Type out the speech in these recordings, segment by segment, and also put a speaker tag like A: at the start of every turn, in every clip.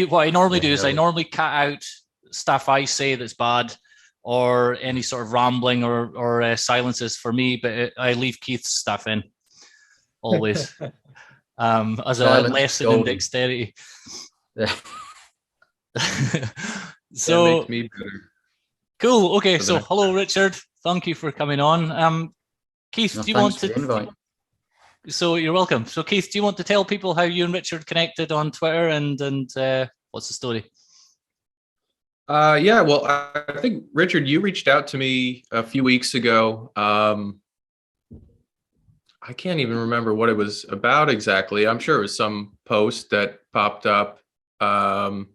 A: What I normally do is I
B: no.
A: normally cut out stuff I say that's bad, or any sort of rambling or silences for me, but I leave Keith's stuff in always, as a
B: Silence
A: lesson in
B: golden.
A: dexterity.
B: Yeah.
C: That makes
A: So
C: me better.
A: cool. Okay,
C: For the
A: so
C: next
A: hello,
C: time.
A: Richard. Thank you for coming on. Keith,
B: No,
A: do you want
B: thanks for the
A: to?
B: invite.
A: So you're welcome. So Keith, do you want to tell people how you and Richard connected on Twitter, and what's the story?
C: Yeah, well, I think, Richard, you reached out to me a few weeks ago. I can't even remember what it was about exactly. I'm sure it was some post that popped up. And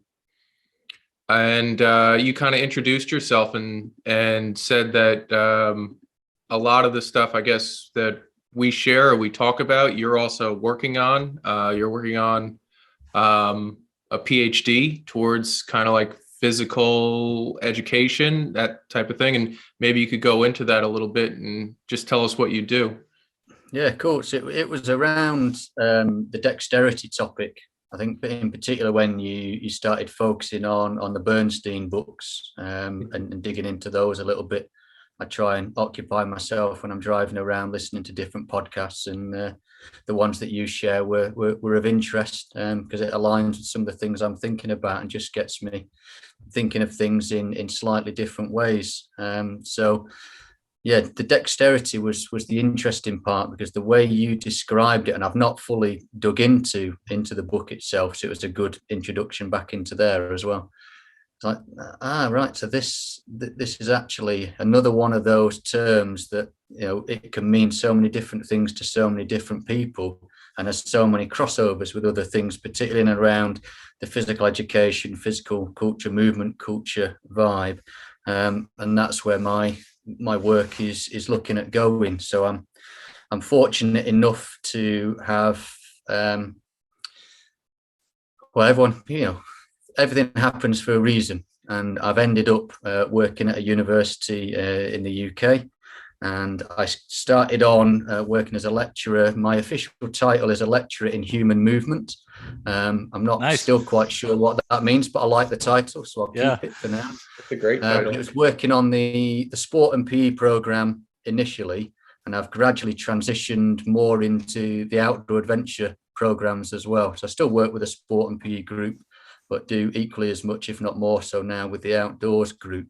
C: you kind of introduced yourself and said that a lot of the stuff, I guess, that we share or we talk about, you're also working on. You're working on a PhD towards kind of like physical education, that type of thing. And maybe you could go into that a little bit and just tell us what you do.
B: Yeah, cool. So it was around the dexterity topic. I think in particular when you started focusing on the Bernstein books, and digging into those a little bit. I try and occupy myself when I'm driving around listening to different podcasts, and the ones that you share were of interest, because it aligns with some of the things I'm thinking about and just gets me thinking of things in slightly different ways. So yeah, the dexterity was the interesting part, because the way you described it, and I've not fully dug into the book itself, so it was a good introduction back into there as well. It's like, right, so this is actually another one of those terms that, you know, it can mean so many different things to so many different people, and there's so many crossovers with other things, particularly in and around the physical education, physical culture, movement culture vibe, and that's where my work is looking at going. So I'm fortunate enough to have everyone, everything happens for a reason, and I've ended up working at a university in the UK, and I started on working as a lecturer. My official title is a lecturer in human movement. I'm not still quite sure what that means, but I like the title, so I'll keep it for now.
C: It's a great title.
B: It was working on the sport and PE program initially, and I've gradually transitioned more into the outdoor adventure programs as well. So I still work with a sport and PE group, but do equally as much, if not more so now, with the outdoors group.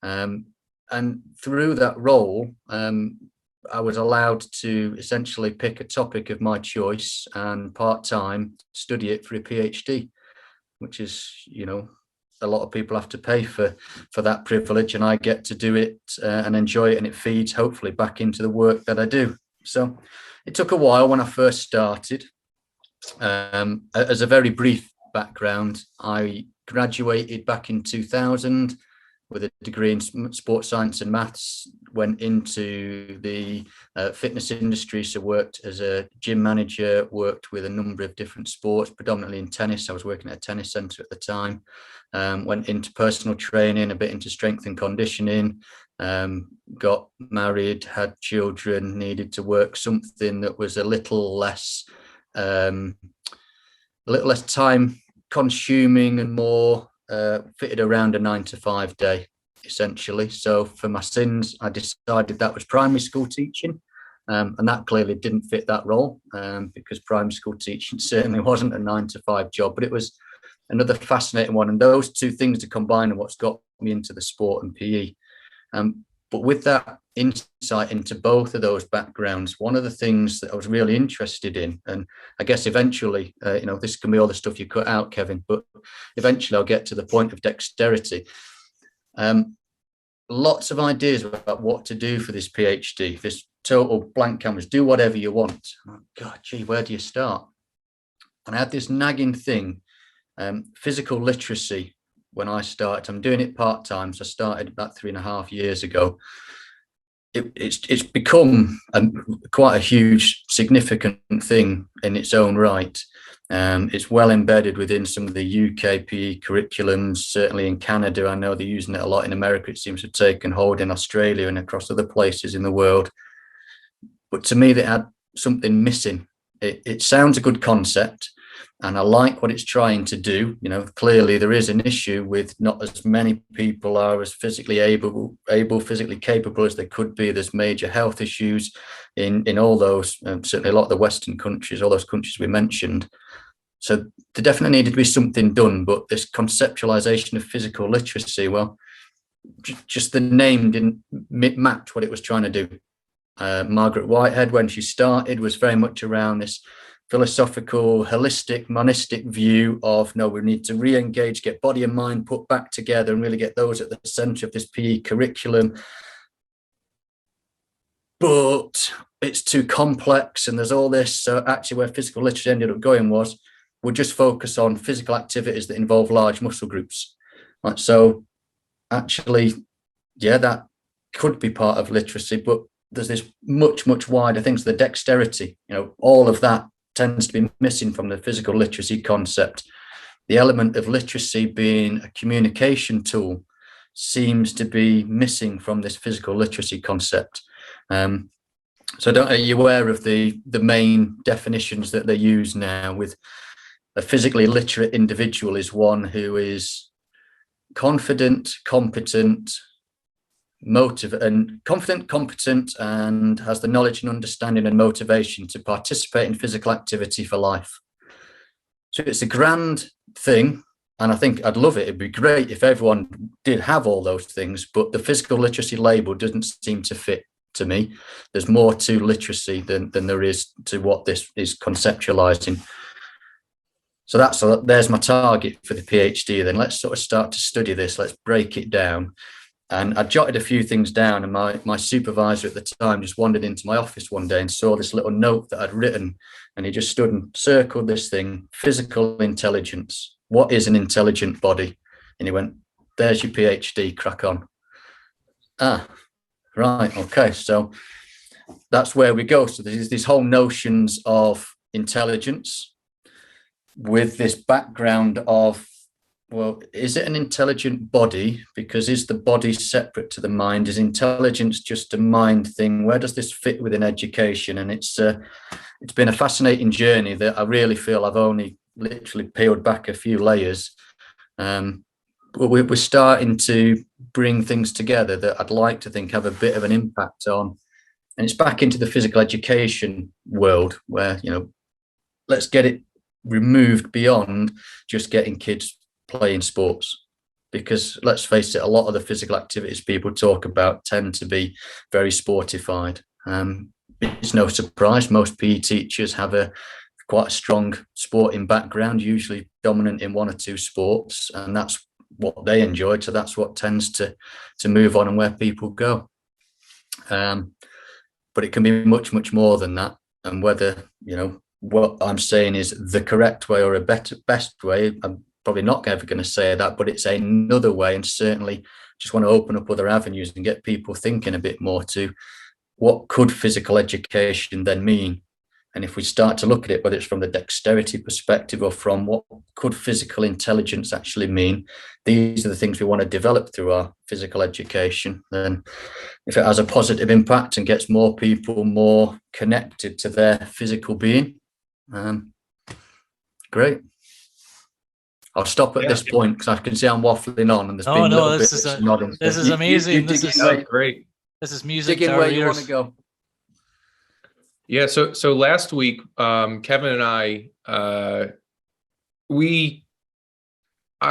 B: And through that role, I was allowed to essentially pick a topic of my choice and part-time study it for a PhD, which is, a lot of people have to pay for that privilege, and I get to do it and enjoy it, and it feeds hopefully back into the work that I do. So it took a while when I first started. As a very brief background, I graduated back in 2000 with a degree in sports science and maths, went into the fitness industry, so worked as a gym manager, worked with a number of different sports, predominantly in tennis. I was working at a tennis centre at the time. Went into personal training, a bit into strength and conditioning, got married, had children, needed to work something that was a little less time consuming and more fitted around a 9-to-5 day, essentially. So for my sins, I decided that was primary school teaching, and that clearly didn't fit that role, because primary school teaching certainly wasn't a 9-to-5 job, but it was another fascinating one. And those two things are combined, what's got me into the sport and PE. But with that insight into both of those backgrounds, one of the things that I was really interested in, and I guess eventually, this can be all the stuff you cut out, Kevin, but eventually I'll get to the point of dexterity. Lots of ideas about what to do for this PhD, this total blank canvas, do whatever you want. Oh, God, gee, where do you start? And I had this nagging thing, physical literacy. When I started, I'm doing it part-time, so I started about 3.5 years ago. It's become quite a huge, significant thing in its own right. It's well embedded within some of the UK PE curriculums, certainly in Canada. I know they're using it a lot. In America, it seems to have taken hold, in Australia and across other places in the world. But to me, they had something missing. It sounds a good concept, And I like what it's trying to do. You know, clearly there is an issue with not as many people are as physically physically capable as they could be. There's major health issues in all those, certainly a lot of the Western countries, all those countries we mentioned. So there definitely needed to be something done. But this conceptualization of physical literacy, well, just the name didn't match what it was trying to do. Margaret Whitehead, when she started, was very much around this philosophical, holistic, monistic view of, no, we need to re-engage, get body and mind put back together and really get those at the center of this PE curriculum. But it's too complex and there's all this. So actually where physical literacy ended up going was, we'll just focus on physical activities that involve large muscle groups. Right? So actually, yeah, that could be part of literacy, but there's this much, much wider things, the dexterity, you know, all of that tends to be missing from the physical literacy concept. The element of literacy being a communication tool seems to be missing from this physical literacy concept. So are you aware of the main definitions that they use now? With a physically literate individual is one who is confident, competent, competent, and has the knowledge and understanding and motivation to participate in physical activity for life. So it's a grand thing, and I think I'd love it. It'd be great if everyone did have all those things, but the physical literacy label doesn't seem to fit to me. There's more to literacy than there is to what this is conceptualizing. So there's my target for the PhD. Then let's sort of start to study this. Let's break it down. And I jotted a few things down, and my supervisor at the time just wandered into my office one day and saw this little note that I'd written, and he just stood and circled this thing: physical intelligence. What is an intelligent body? And he went, there's your PhD, crack on. Ah, right, okay. So that's where we go. So there's these whole notions of intelligence with this background of, well, is it an intelligent body? Because is the body separate to the mind? Is intelligence just a mind thing? Where does this fit within education? And it's been a fascinating journey that I really feel I've only literally peeled back a few layers. But we're starting to bring things together that I'd like to think have a bit of an impact on. And it's back into the physical education world where, you know, let's get it removed beyond just getting kids playing sports, because let's face it, a lot of the physical activities people talk about tend to be very sportified. It's no surprise most PE teachers have quite a strong sporting background, usually dominant in one or two sports, and that's what they enjoyed. So that's what tends to move on and where people go. But it can be much, much more than that. And whether, you know, what I'm saying is the correct way or best way, I'm probably not ever going to say that, but it's another way. And certainly just want to open up other avenues and get people thinking a bit more to what could physical education then mean? And if we start to look at it, whether it's from the dexterity perspective or from what could physical intelligence actually mean, these are the things we want to develop through our physical education. Then if it has a positive impact and gets more people more connected to their physical being, great. I'll stop at this point because I can see I'm waffling on, and there's been a little bit of nodding.
A: This is amazing.
C: This is great.
A: This is music.
B: Dig in where you want to go.
C: Yeah. So last week, Kevin and I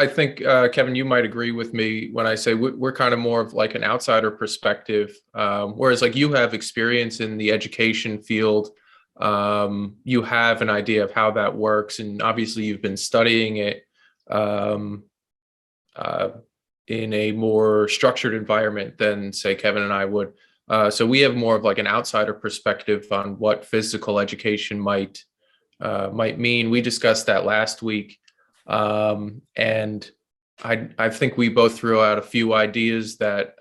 C: think Kevin, you might agree with me when I say we're kind of more of like an outsider perspective, whereas like you have experience in the education field. You have an idea of how that works, and obviously you've been studying it in a more structured environment than say Kevin and I would. So we have more of like an outsider perspective on what physical education might mean. We discussed that last week, and I think we both threw out a few ideas that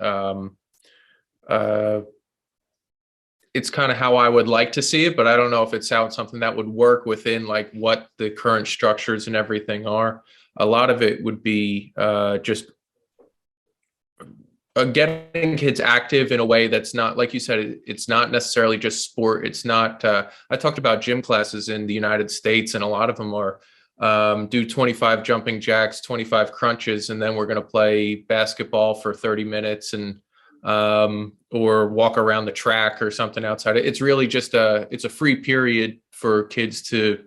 C: it's kind of how I would like to see it, but I don't know if it sounds something that would work within like what the current structures and everything are. A lot of it would be just getting kids active in a way that's not, like you said, it's not necessarily just sport. It's not, I talked about gym classes in the United States, and a lot of them are do 25 jumping jacks, 25 crunches, and then we're going to play basketball for 30 minutes and or walk around the track or something outside. It's really just it's a free period for kids to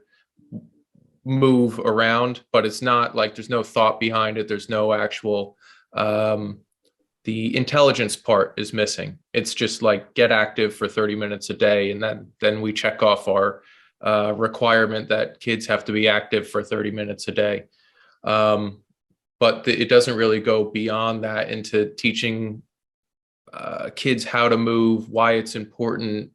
C: move around, but it's not like there's no thought behind it. There's no actual the intelligence part is missing. It's just like get active for 30 minutes a day, and then we check off our requirement that kids have to be active for 30 minutes a day. But it doesn't really go beyond that into teaching kids how to move, why it's important,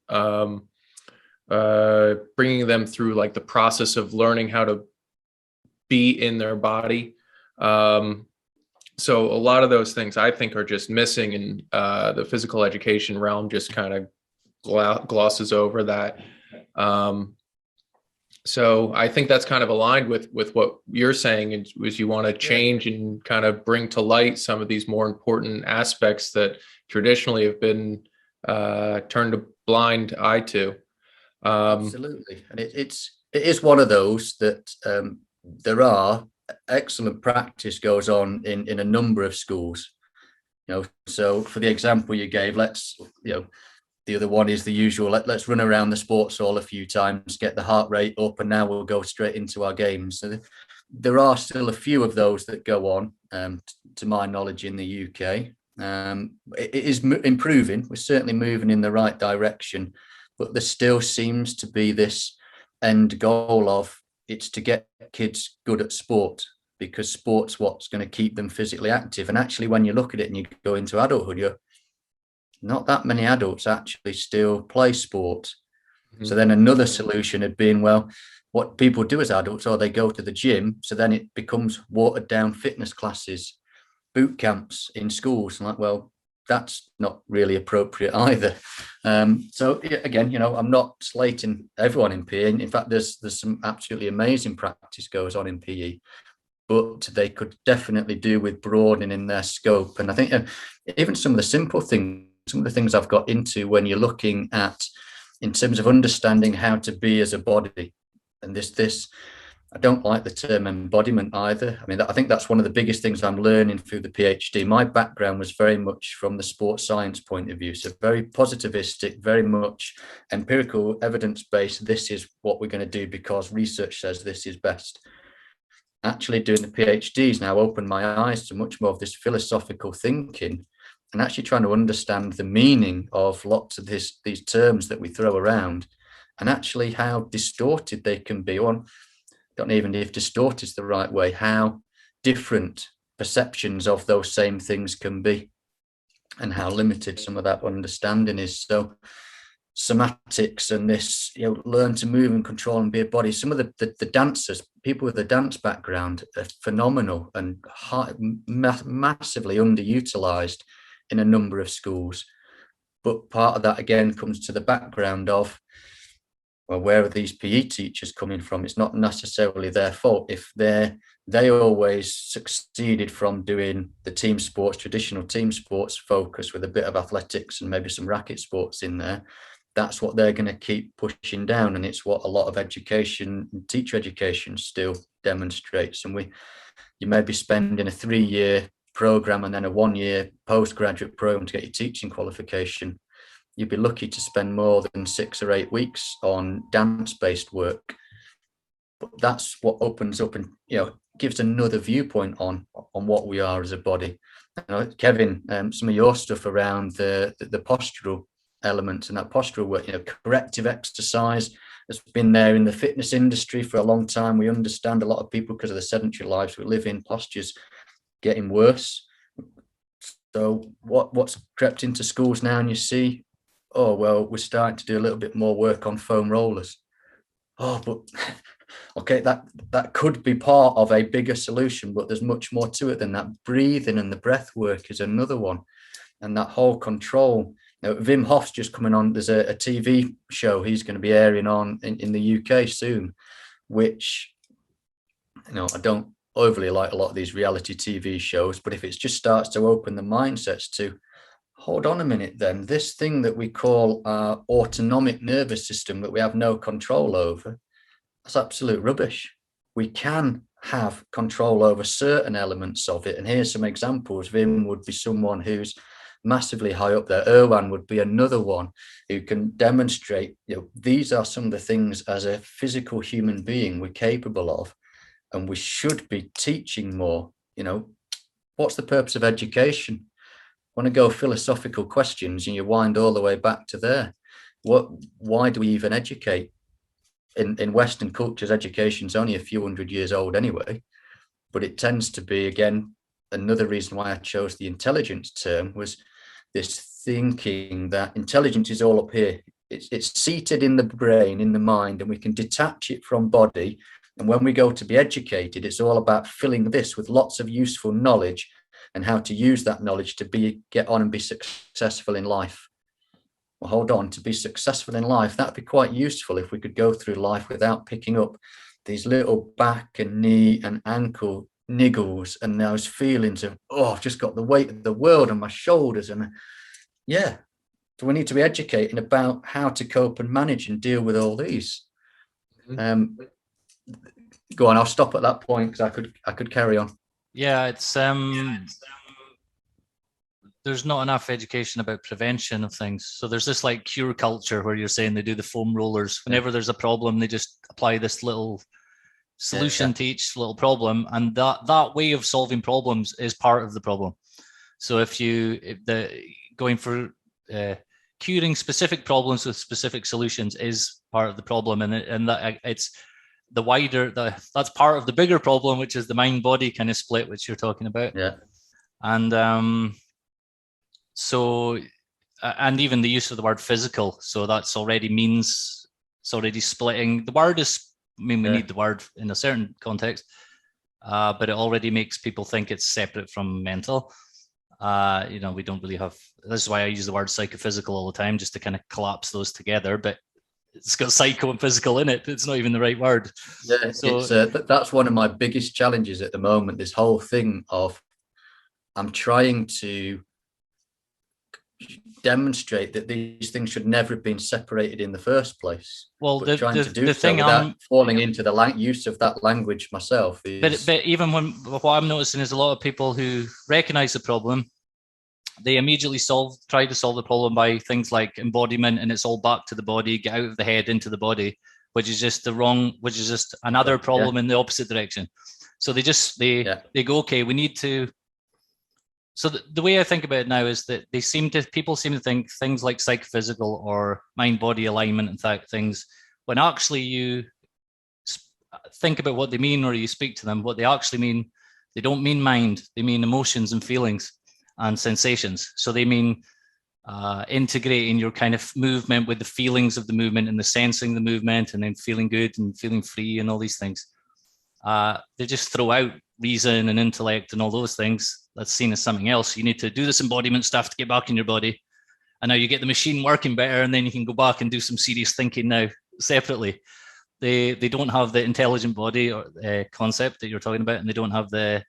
C: bringing them through like the process of learning how to be in their body. So a lot of those things I think are just missing, and the physical education realm just kind of glosses over that. So I think that's kind of aligned with what you're saying, is you want to change and kind of bring to light some of these more important aspects that traditionally have been turned a blind eye to.
B: Absolutely, and it is one of those that there are excellent practice goes on in a number of schools. So for the example you gave, the other one is the usual, let's run around the sports hall a few times, get the heart rate up, and now we'll go straight into our games. So there are still a few of those that go on, to my knowledge, in the UK. It is improving. We're certainly moving in the right direction, but there still seems to be this end goal of it's to get kids good at sport, because sport's what's going to keep them physically active. And actually, when you look at it and you go into adulthood, not that many adults actually still play sport. Mm-hmm. So then another solution had been, well, what people do as adults, or they go to the gym, so then it becomes watered down fitness classes, boot camps in schools. And like, well, that's not really appropriate either. So again, I'm not slating everyone in PE. In fact, there's some absolutely amazing practice goes on in PE, but they could definitely do with broadening their scope. And I think even some of the simple things, some of the things I've got into when you're looking at, in terms of understanding how to be as a body, and this, I don't like the term embodiment either. I mean, I think that's one of the biggest things I'm learning through the PhD. My background was very much from the sports science point of view, so very positivistic, very much empirical, evidence-based. This is what we're going to do because research says this is best. Actually doing the PhDs now opened my eyes to much more of this philosophical thinking, and actually trying to understand the meaning of lots of these terms that we throw around, and actually how distorted they can be. Or don't even know if distort is the right way, how different perceptions of those same things can be, and how limited some of that understanding is. So somatics and this, learn to move and control and be a body. Some of the dancers, people with a dance background, are phenomenal and massively underutilized in a number of schools. But part of that again comes to the background of, well, where are these PE teachers coming from? It's not necessarily their fault. If they always succeeded from doing the team sports, traditional team sports focus with a bit of athletics and maybe some racket sports in there, that's what they're going to keep pushing down. And it's what a lot of education, teacher education, still demonstrates. And you may be spending a 3-year program and then a 1-year postgraduate program to get your teaching qualification. You'd be lucky to spend more than 6 or 8 weeks on dance-based work. But that's what opens up and gives another viewpoint on what we are as a body. Kevin, some of your stuff around the postural elements and that postural work, corrective exercise has been there in the fitness industry for a long time. We understand a lot of people, because of the sedentary lives we live in, posture's getting worse. So what's crept into schools now, and you see, oh, well, we're starting to do a little bit more work on foam rollers. Oh, but okay, that could be part of a bigger solution, but there's much more to it than that. Breathing and the breath work is another one, and that whole control. Wim Hof's just coming on. There's a TV show he's going to be airing on in the UK soon, which I don't overly like a lot of these reality TV shows, but if it just starts to open the mindsets to, hold on a minute, then this thing that we call our autonomic nervous system that we have no control over, that's absolute rubbish. we can have control over certain elements of it. And here's some examples. Vim would be someone who's massively high up there. Erwan would be another one who can demonstrate, these are some of the things as a physical human being we're capable of, and we should be teaching more. What's the purpose of education? Want to go philosophical questions, and you wind all the way back to there. Why do we even educate? In Western cultures, education's only a few hundred years old anyway, but it tends to be, again, another reason why I chose the intelligence term was this thinking that intelligence is all up here. It's seated in the brain, in the mind, and we can detach it from body. And when we go to be educated, it's all about filling this with lots of useful knowledge and how to use that knowledge to get on and be successful in life. Well, hold on, to be successful in life, that'd be quite useful if we could go through life without picking up these little back and knee and ankle niggles and those feelings of, I've just got the weight of the world on my shoulders. And so we need to be educating about how to cope and manage and deal with all these. Go on, I'll stop at that point because I could carry on.
A: Yeah, it's there's not enough education about prevention of things. So there's this like cure culture where you're saying they do the foam rollers. Whenever there's a problem, they just apply this little solution to each little problem. And that way of solving problems is part of the problem. So going for curing specific problems with specific solutions is part of the problem. And that it's the wider, that's part of the bigger problem, which is the mind-body kind of split, which you're talking about.
B: Yeah.
A: And so, and even the use of the word physical. So that's already splitting. The word is, we need the word in a certain context, but it already makes people think it's separate from mental. We don't really have, this is why I use the word psychophysical all the time, just to kind of collapse those together, but it's got psycho and physical in it. It's not even the right word.
B: Yeah, so that's one of my biggest challenges at the moment, this whole thing of I'm trying to demonstrate that these things should never have been separated in the first place.
A: Well,
B: trying to do so without falling into the use of that language myself.
A: But even what I'm noticing is a lot of people who recognize the problem, they immediately try to solve the problem by things like embodiment, and it's all back to the body, get out of the head into the body, which is just another problem in the opposite direction. So they go, okay, we need to. So the way I think about it now is that people seem to think things like psychophysical or mind-body alignment and things, when actually you think about what they mean or you speak to them, what they actually mean, they don't mean mind, they mean emotions and feelings and sensations. So they mean integrating your kind of movement with the feelings of the movement and the sensing the movement and then feeling good and feeling free and all these things. They just throw out reason and intellect and all those things. That's seen as something else. You need to do this embodiment stuff to get back in your body. And now you get the machine working better, and then you can go back and do some serious thinking now separately. They don't have the intelligent body or concept that you're talking about, and they don't have the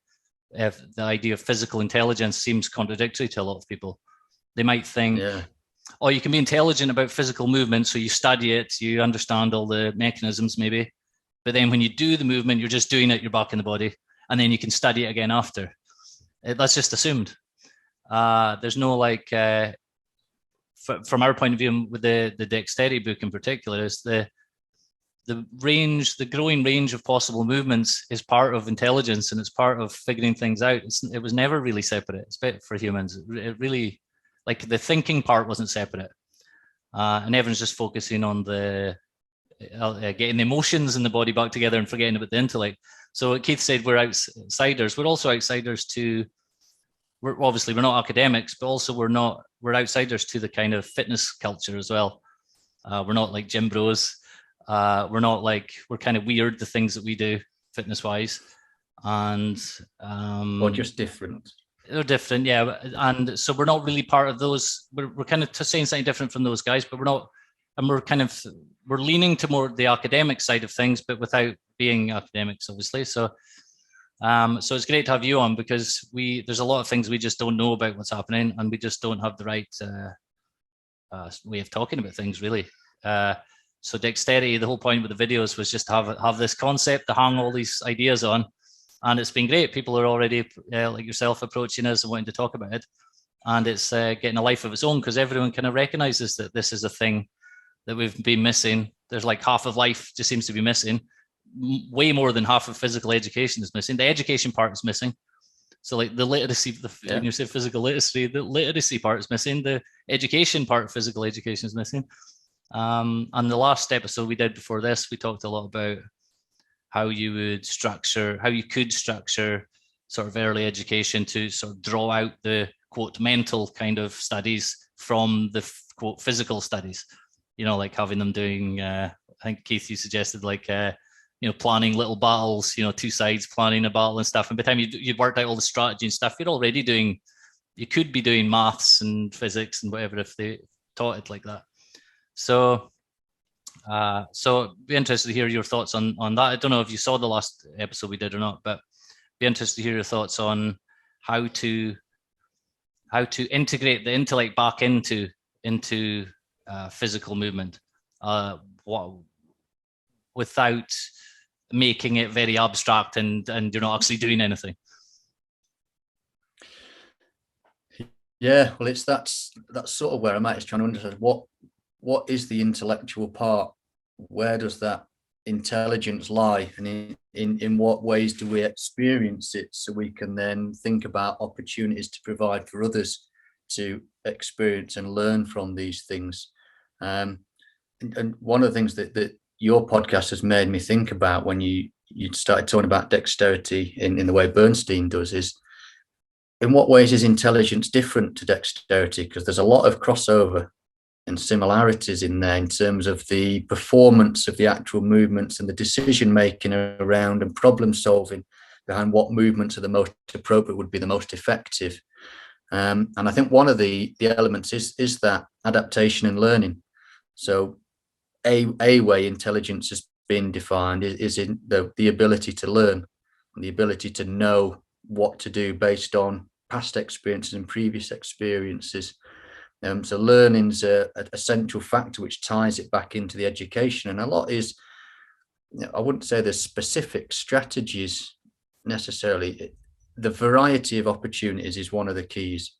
A: idea of physical intelligence. Seems contradictory to a lot of people. They might think, you can be intelligent about physical movement, so you study it, you understand all the mechanisms maybe. But then when you do the movement, you're just doing it, you're back in the body, and then you can study it again after. That's just assumed. There's no from our point of view with the Dexterity book in particular, is the growing range of possible movements is part of intelligence, and it's part of figuring things out. It was never really separate. It's better for humans. It really, like the thinking part wasn't separate, and everyone's just focusing on the getting the emotions in the body back together and forgetting about the intellect. So Keith said we're outsiders. We're also outsiders to. We're not academics, but also we're outsiders to the kind of fitness culture as well. We're not like gym bros. We're kind of weird, the things that we do fitness wise, and
B: or just different.
A: They're different, yeah. And so we're not really part of those. We're kind of saying something different from those guys, but we're not. And we're leaning to more the academic side of things, but without being academics, obviously. So it's great to have you on, because there's a lot of things we just don't know about what's happening, and we just don't have the right way of talking about things, really. So Dexterity, the whole point with the videos was just to have this concept to hang all these ideas on. And it's been great. People are already, like yourself, approaching us and wanting to talk about it. And it's getting a life of its own because everyone kind of recognizes that this is a thing that we've been missing. There's like half of life just seems to be missing. Way more than half of physical education is missing. The education part is missing. So like the literacy, when you say physical literacy, the literacy part is missing. The education part of physical education is missing. And the last episode we did before this, we talked a lot about how you could structure sort of early education to sort of draw out the quote mental kind of studies from the quote physical studies. You know, like having them doing, I think Keith, you suggested like, planning little battles, two sides planning a battle and stuff. And by the time you'd worked out all the strategy and stuff, you could be doing maths and physics and whatever if they taught it like that. So be interested to hear your thoughts on that. I don't know if you saw the last episode we did or not, but be interested to hear your thoughts on how to integrate the intellect back into physical movement, without making it very abstract and you're not actually doing anything.
B: Yeah, well, that's sort of where I'm at, is trying to understand what is the intellectual part? Where does that intelligence lie, and in what ways do we experience it, so we can then think about opportunities to provide for others to experience and learn from these things. And one of the things that your podcast has made me think about when you started talking about dexterity in the way Bernstein does is, in what ways is intelligence different to dexterity? Because there's a lot of crossover and similarities in there in terms of the performance of the actual movements and the decision making around and problem solving behind what movements are the most appropriate, would be the most effective. And I think one of the elements is that adaptation and learning. So a way intelligence has been defined is in the ability to learn and the ability to know what to do based on past experiences and previous experiences. So learning's a central factor which ties it back into the education, and a lot is, I wouldn't say there's specific strategies necessarily. The variety of opportunities is one of the keys.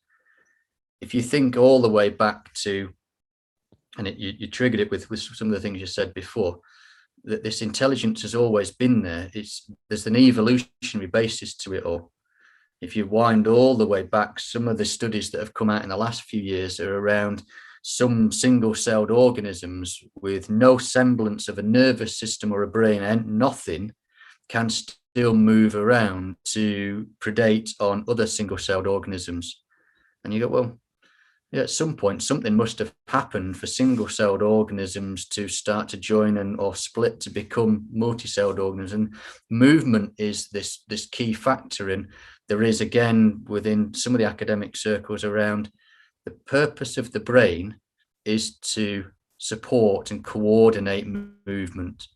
B: If you think all the way back to, and you triggered it with some of the things you said before, that this intelligence has always been there. There's an evolutionary basis to it all. If you wind all the way back, some of the studies that have come out in the last few years are around some single-celled organisms with no semblance of a nervous system or a brain, and nothing, can still move around to predate on other single-celled organisms. And you go, well, yeah, at some point something must have happened for single-celled organisms to start to join or split to become multi-celled organisms. And movement is this key factor. And there is, again, within some of the academic circles around, the purpose of the brain is to support and coordinate movement,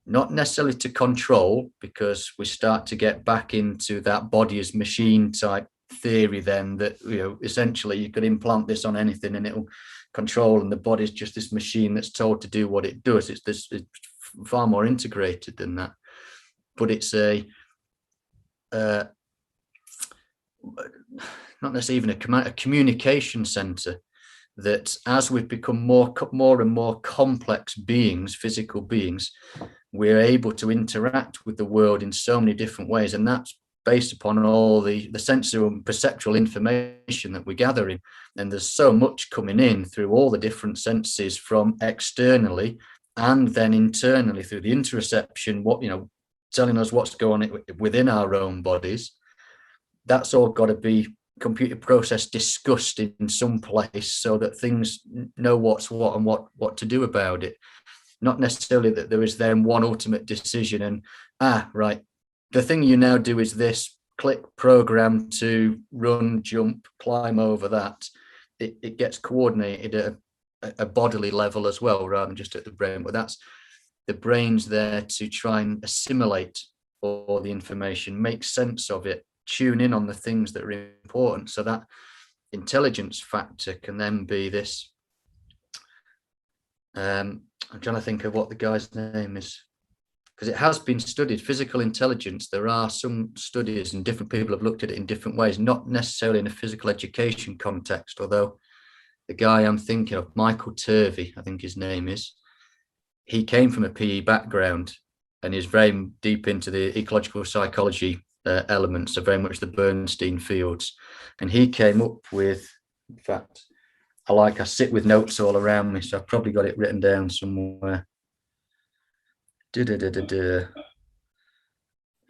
B: not necessarily to control, because we start to get back into that body as machine type theory then, that essentially you could implant this on anything and it'll control, and the body's just this machine that's told to do what it does. It's far more integrated than that, but it's not necessarily even a communication center, that as we've become more and more complex beings, physical beings, we're able to interact with the world in so many different ways, and that's based upon all the sensory and perceptual information that we're gathering. And there's so much coming in through all the different senses, from externally and then internally through the interoception, telling us what's going on within our own bodies. That's all got to be computer process discussed in some place so that things know what's what and what to do about it. Not necessarily that there is then one ultimate decision and right, the thing you now do is this, click program to run, jump, climb over that. It gets coordinated at a bodily level as well, rather than just at the brain. But that's the brain's there to try and assimilate all the information, make sense of it, tune in on the things that are important. So that intelligence factor can then be this I'm trying to think of what the guy's name is, because it has been studied. Physical intelligence, there are some studies and different people have looked at it in different ways, not necessarily in a physical education context, although the guy I'm thinking of, Michael Turvey, I think his name is, he came from a PE background and is very deep into the ecological psychology elements, so very much the Bernstein fields. And he came up with, in fact, I sit with notes all around me, so I've probably got it written down somewhere.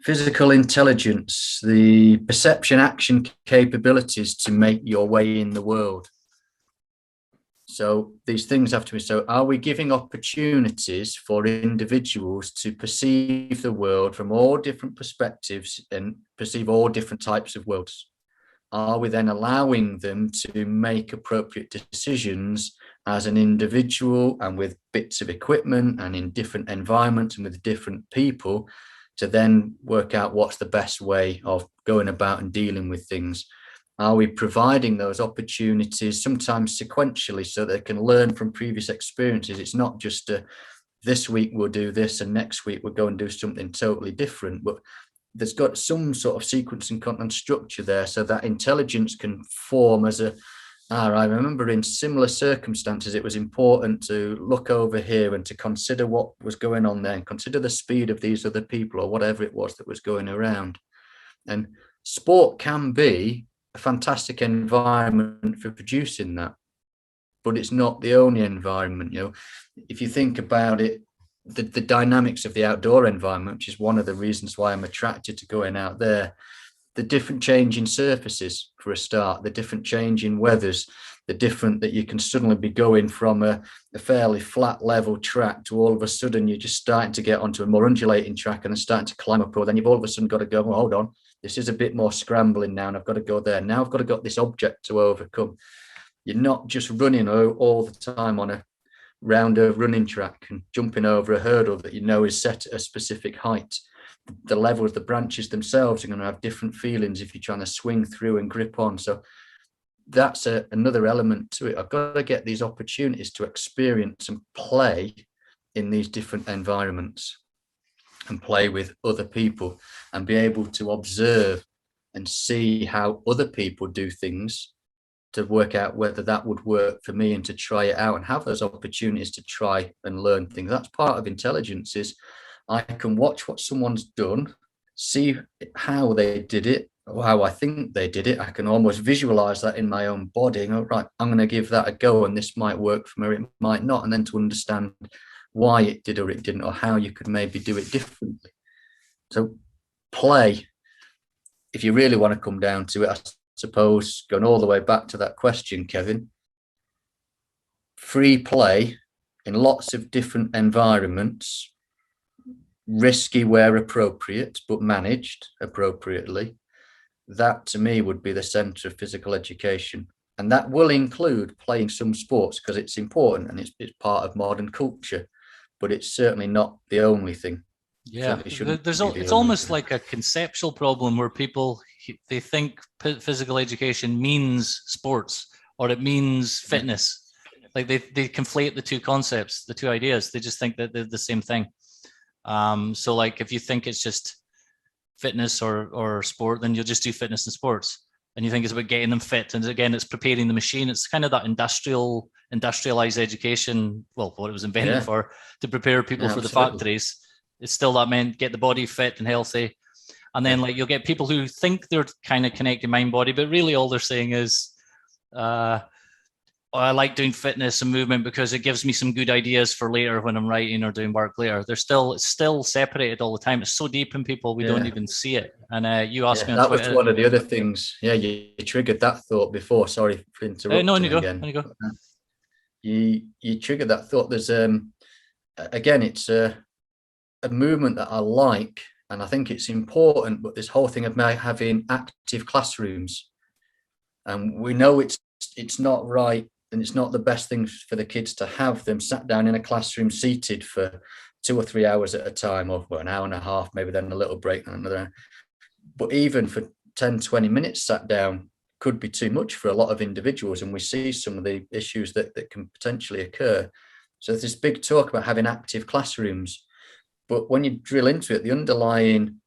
B: Physical intelligence, the perception action capabilities to make your way in the world. So these things have to be, so are we giving opportunities for individuals to perceive the world from all different perspectives and perceive all different types of worlds? Are we then allowing them to make appropriate decisions as an individual and with bits of equipment and in different environments and with different people to then work out what's the best way of going about and dealing with things? Are we providing those opportunities sometimes sequentially so they can learn from previous experiences? It's not just this week we'll do this and next week we'll go and do something totally different, but there's got some sort of sequence and structure there so that intelligence can form as I remember in similar circumstances, it was important to look over here and to consider what was going on there and consider the speed of these other people or whatever it was that was going around. And sport can be a fantastic environment for producing that, but it's not the only environment. If you think about it, the dynamics of the outdoor environment, which is one of the reasons why I'm attracted to going out there, the different change in surfaces for a start, the different change in weathers, the different that you can suddenly be going from a fairly flat level track to all of a sudden you're just starting to get onto a more undulating track and then starting to climb up, or then you've all of a sudden got to go, well, hold on, this is a bit more scrambling now and I've got to go there. Now I've got to got this object to overcome. You're not just running all the time on a rounder running track and jumping over a hurdle that you know is set at a specific height. The level of the branches themselves are going to have different feelings if you're trying to swing through and grip on. So that's another element to it. I've got to get these opportunities to experience and play in these different environments and play with other people and be able to observe and see how other people do things to work out whether that would work for me and to try it out and have those opportunities to try and learn things. That's part of intelligence, is I can watch what someone's done, see how they did it, or how I think they did it. I can almost visualize that in my own body and go, right, I'm going to give that a go and this might work for me, or it might not. And then to understand why it did or it didn't, or how you could maybe do it differently. So play, if you really want to come down to it, I suppose, going all the way back to that question, Kevin, free play in lots of different environments, risky where appropriate, but managed appropriately. That to me would be the centre of physical education. And that will include playing some sports because it's important and it's part of modern culture, but it's certainly not the only thing.
A: Yeah, it's almost like a conceptual problem where people, they think physical education means sports or it means fitness. Like they conflate the two concepts, the two ideas. They just think that they're the same thing. So like if you think it's just fitness or sport, then you'll just do fitness and sports. And you think it's about getting them fit. And again, it's preparing the machine. It's kind of that industrialized education, well, what it was invented for, to prepare people for the factories. It's still that meant get the body fit and healthy. And then like you'll get people who think they're kind of connecting mind body, but really all they're saying is, I like doing fitness and movement because it gives me some good ideas for later when I'm writing or doing work later. It's still separated all the time. It's so deep in people, we don't even see it. And you asked me on
B: that
A: Twitter,
B: was one of the other things. Yeah, you triggered that thought before. Sorry for interrupting.
A: No, you again. You go.
B: You triggered that thought. There's again, it's a movement that I like, and I think it's important. But this whole thing of having active classrooms, and we know it's not right. And it's not the best thing for the kids to have them sat down in a classroom seated for 2 or 3 hours at a time, or an hour and a half, maybe then a little break and another hour. But even for 10, 20 minutes sat down could be too much for a lot of individuals. And we see some of the issues that can potentially occur. So there's this big talk about having active classrooms, but when you drill into it, the underlying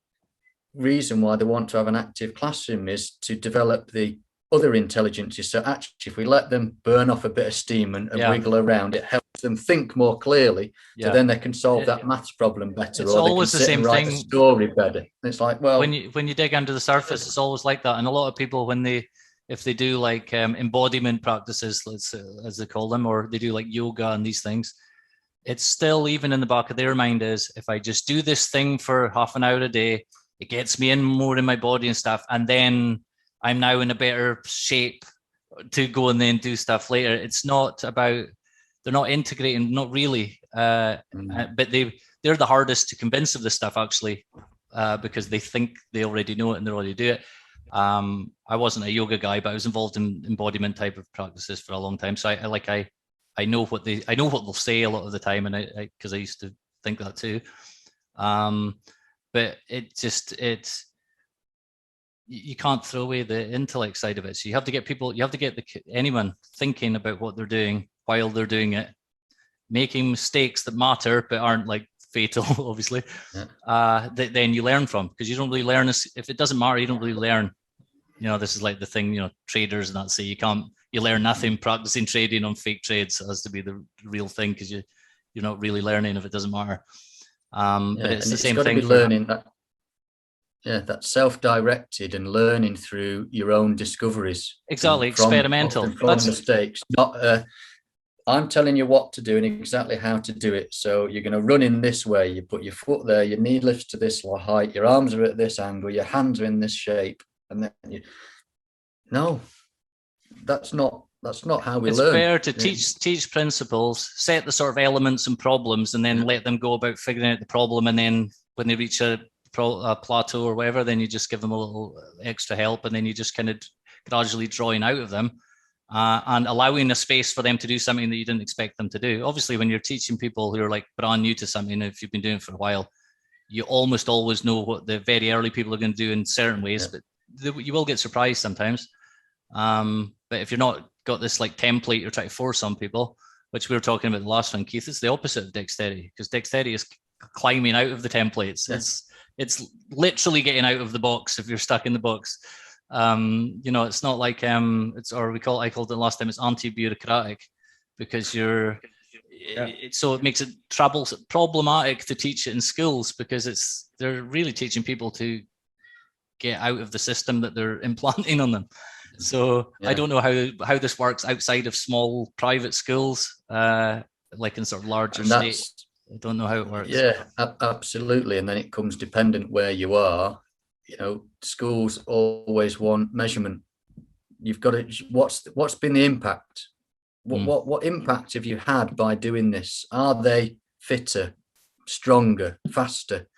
B: reason why they want to have an active classroom is to develop the other intelligences. So actually, if we let them burn off a bit of steam and wiggle around, it helps them think more clearly. So then they can solve that maths problem better,
A: it's
B: or they
A: always
B: can
A: the
B: sit
A: same
B: and write
A: thing.
B: a story better. And it's like, well,
A: when you dig under the surface, it's always like that. And a lot of people, if they do like embodiment practices, as they call them, or they do like yoga and these things, it's still, even in the back of their mind, is if I just do this thing for half an hour a day, it gets me in more in my body and stuff, and then I'm now in a better shape to go and then do stuff later. It's not about, they're not integrating, not really, but they're the hardest to convince of this stuff, actually, because they think they already know it and they already do it. I wasn't a yoga guy, but I was involved in embodiment type of practices for a long time. So I know what they'll say a lot of the time, and because I used to think that too. But you can't throw away the intellect side of it. So you have to get anyone thinking about what they're doing while they're doing it, making mistakes that matter but aren't like fatal, obviously. That then you learn from, because you don't really learn if it doesn't matter. You don't really learn. This is like the thing, traders and that say you learn nothing practicing trading on fake trades. It has to be the real thing, because you're not really learning if it doesn't matter. But it's the same thing.
B: Learning that's self-directed and learning through your own discoveries.
A: Exactly, experimental.
B: From mistakes. Not I'm telling you what to do and exactly how to do it. So you're going to run in this way. You put your foot there. Your knee lifts to this height. Your arms are at this angle. Your hands are in this shape. And then that's not how we learn.
A: It's fair to teach principles, set the sort of elements and problems, and then let them go about figuring out the problem. And then when they reach a plateau or whatever, then you just give them a little extra help, and then you just kind of gradually drawing out of them and allowing a space for them to do something that you didn't expect them to do. Obviously, when you're teaching people who are like brand new to something, if you've been doing it for a while, you almost always know what the very early people are going to do in certain ways, but you will get surprised sometimes. But if you're not got this like template you're trying to force on people, which we were talking about the last one, Keith, it's the opposite of dexterity, because dexterity is climbing out of the templates. It's literally getting out of the box if you're stuck in the box. It's not like I called it last time, it's anti-bureaucratic, because so it makes it problematic to teach it in schools, because they're really teaching people to get out of the system that they're implanting on them. So I don't know how this works outside of small private schools, like in sort of larger states. I don't know how it works.
B: Yeah, absolutely. And then it comes dependent where you are. Schools always want measurement. You've got to, what's been the impact? What impact have you had by doing this? Are they fitter, stronger, faster?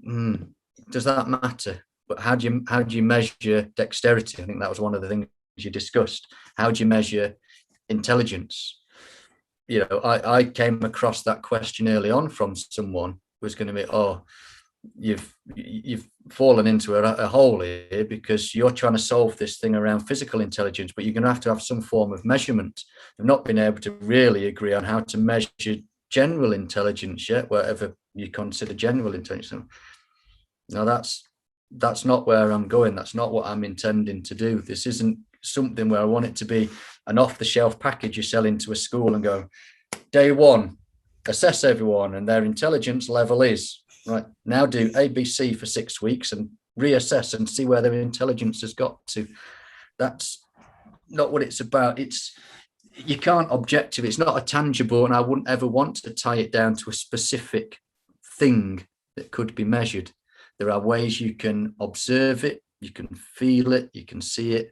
B: Does that matter? But how do you measure dexterity? I think that was one of the things you discussed. How do you measure intelligence? I came across that question early on from someone who was going to be, you've fallen into a hole here, because you're trying to solve this thing around physical intelligence, but you're going to have some form of measurement. They've not been able to really agree on how to measure general intelligence yet, whatever you consider general intelligence. Now that's not where I'm going. That's not what I'm intending to do. This isn't something where I want it to be an off-the-shelf package you sell into a school and go, day one, assess everyone and their intelligence level is, right, now do ABC for 6 weeks and reassess and see where their intelligence has got to. That's not what it's about. You can't objective. It's not a tangible, and I wouldn't ever want to tie it down to a specific thing that could be measured. There are ways you can observe it, you can feel it, you can see it.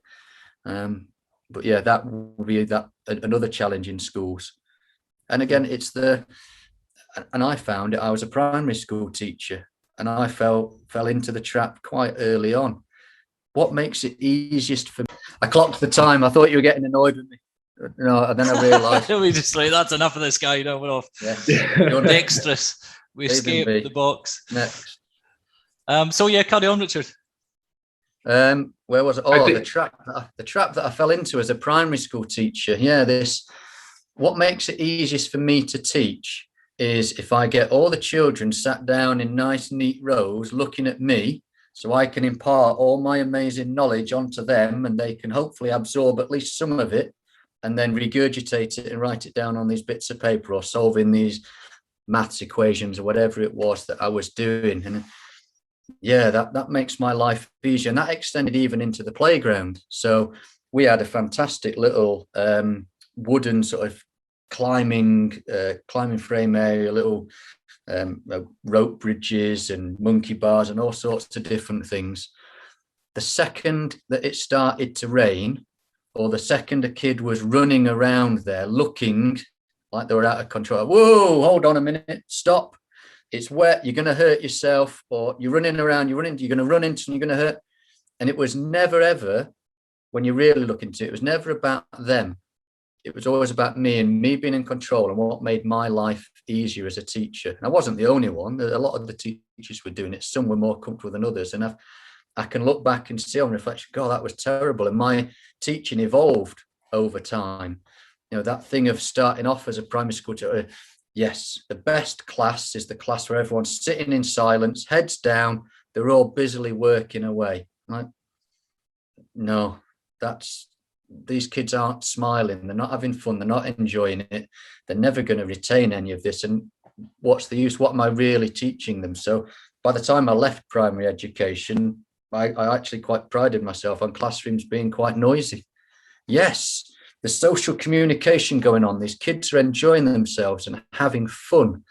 B: But yeah, that will be another challenge in schools. And again, and I found it, I was a primary school teacher, and I fell into the trap quite early on. What makes it easiest for me? I clocked the time. I thought you were getting annoyed with me. And then I realised.
A: We just like, that's enough of this guy. We're off.
B: Yeah.
A: You're dexterous. We escaped the box.
B: Next.
A: So yeah, carry on, Richard.
B: Where was it? The trap that I fell into as a primary school teacher. Yeah, this what makes it easiest for me to teach is if I get all the children sat down in nice, neat rows looking at me, so I can impart all my amazing knowledge onto them, and they can hopefully absorb at least some of it and then regurgitate it and write it down on these bits of paper, or solving these maths equations or whatever it was that I was doing. And yeah, that makes my life easier. And that extended even into the playground. So we had a fantastic little wooden sort of climbing frame area, little rope bridges and monkey bars and all sorts of different things. The second that it started to rain, or the second a kid was running around there looking like they were out of control, whoa, hold on a minute, stop, it's wet, you're going to hurt yourself, or you're running around, you're going to run into and you're going to hurt. And it was never ever, when you really look into it, it was never about them. It was always about me and me being in control, and what made my life easier as a teacher. And I wasn't the only one. A lot of the teachers were doing it. Some were more comfortable than others. And I can look back and see on reflection, God, that was terrible. And my teaching evolved over time. You know, that thing of starting off as a primary school teacher, yes, the best class is the class where everyone's sitting in silence, heads down, they're all busily working away. Like, no, these kids aren't smiling, they're not having fun, they're not enjoying it, they're never going to retain any of this. And what's the use? What am I really teaching them? So by the time I left primary education, I actually quite prided myself on classrooms being quite noisy. Yes, there's social communication going on. These kids are enjoying themselves and having fun.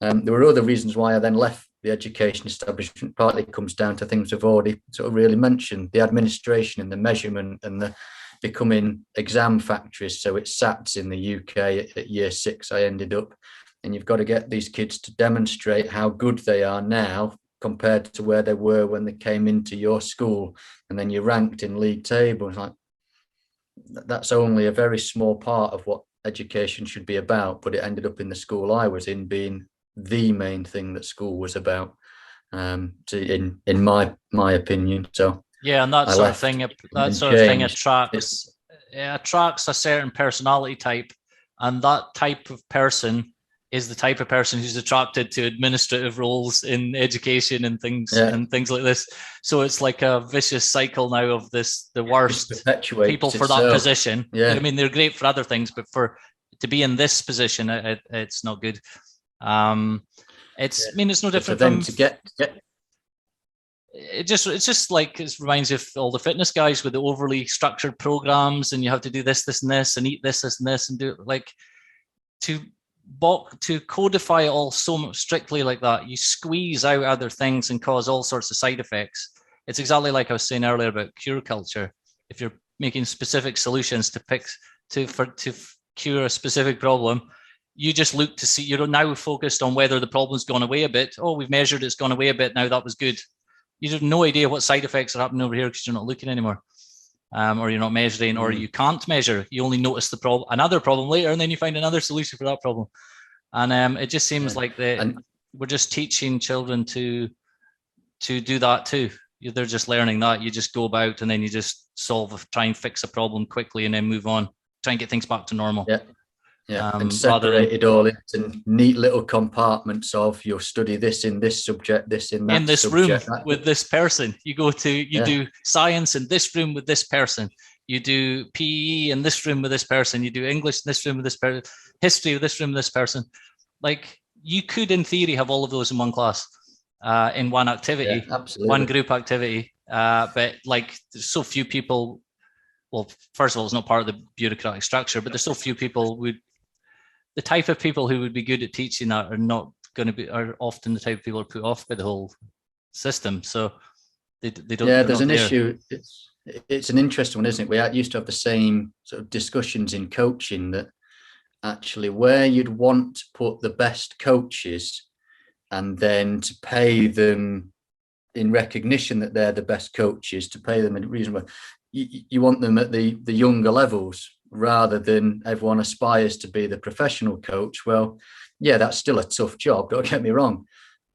B: There were other reasons why I then left the education establishment. Partly comes down to things we've already sort of really mentioned, the administration and the measurement and the becoming exam factories. So it's SATs in the UK at year 6 I ended up, and you've got to get these kids to demonstrate how good they are now compared to where they were when they came into your school, and then you're ranked in league tables. Like, that's only a very small part of what education should be about, but it ended up in the school I was in being the main thing that school was about, in my opinion. So
A: yeah, and that sort of thing attracts a certain personality type, and that type of person is the type of person who's attracted to administrative roles in education and things like this. So it's like a vicious cycle now of this, the worst people for that position. Yeah. I mean, they're great for other things, but to be in this position, it's not good. I mean, it's no different from
B: to get
A: it's just like, it reminds you of all the fitness guys with the overly structured programs, and you have to do this and this and eat this and this and do it, like, to codify it all so much strictly like that, you squeeze out other things and cause all sorts of side effects. It's exactly like I was saying earlier about cure culture. If you're making specific solutions to cure a specific problem, you just look to see, you're now focused on whether the problem's gone away a bit. Oh, we've measured it's gone away a bit now, that was good. You have no idea what side effects are happening over here because you're not looking anymore. Or you're not measuring, or you can't measure. You only notice another problem later, and then you find another solution for that problem. And it just seems like we're just teaching children to do that too. They're just learning that. You just go about and then you just try and fix a problem quickly and then move on, try and get things back to normal.
B: Yeah, and separate it all into neat little compartments of, you'll study this in this subject, this in that
A: in this
B: subject,
A: room with this person. You go to, do science in this room with this person. You do PE in this room with this person. You do English in this room with this person. History with this room with this person. Like, you could, in theory, have all of those in one class, in one activity, one group activity. But like, there's so few people. Well, first of all, it's not part of the bureaucratic structure, but there's so few people the type of people who would be good at teaching that are often the type of people who are put off by the whole system. So they don't.
B: Yeah, there's an issue. It's an interesting one, isn't it? We used to have the same sort of discussions in coaching, that actually where you'd want to put the best coaches and then to pay them in recognition that they're the best coaches, to pay them in reasonable, you want them at the younger levels, rather than everyone aspires to be the professional coach. Well, yeah, that's still a tough job, don't get me wrong,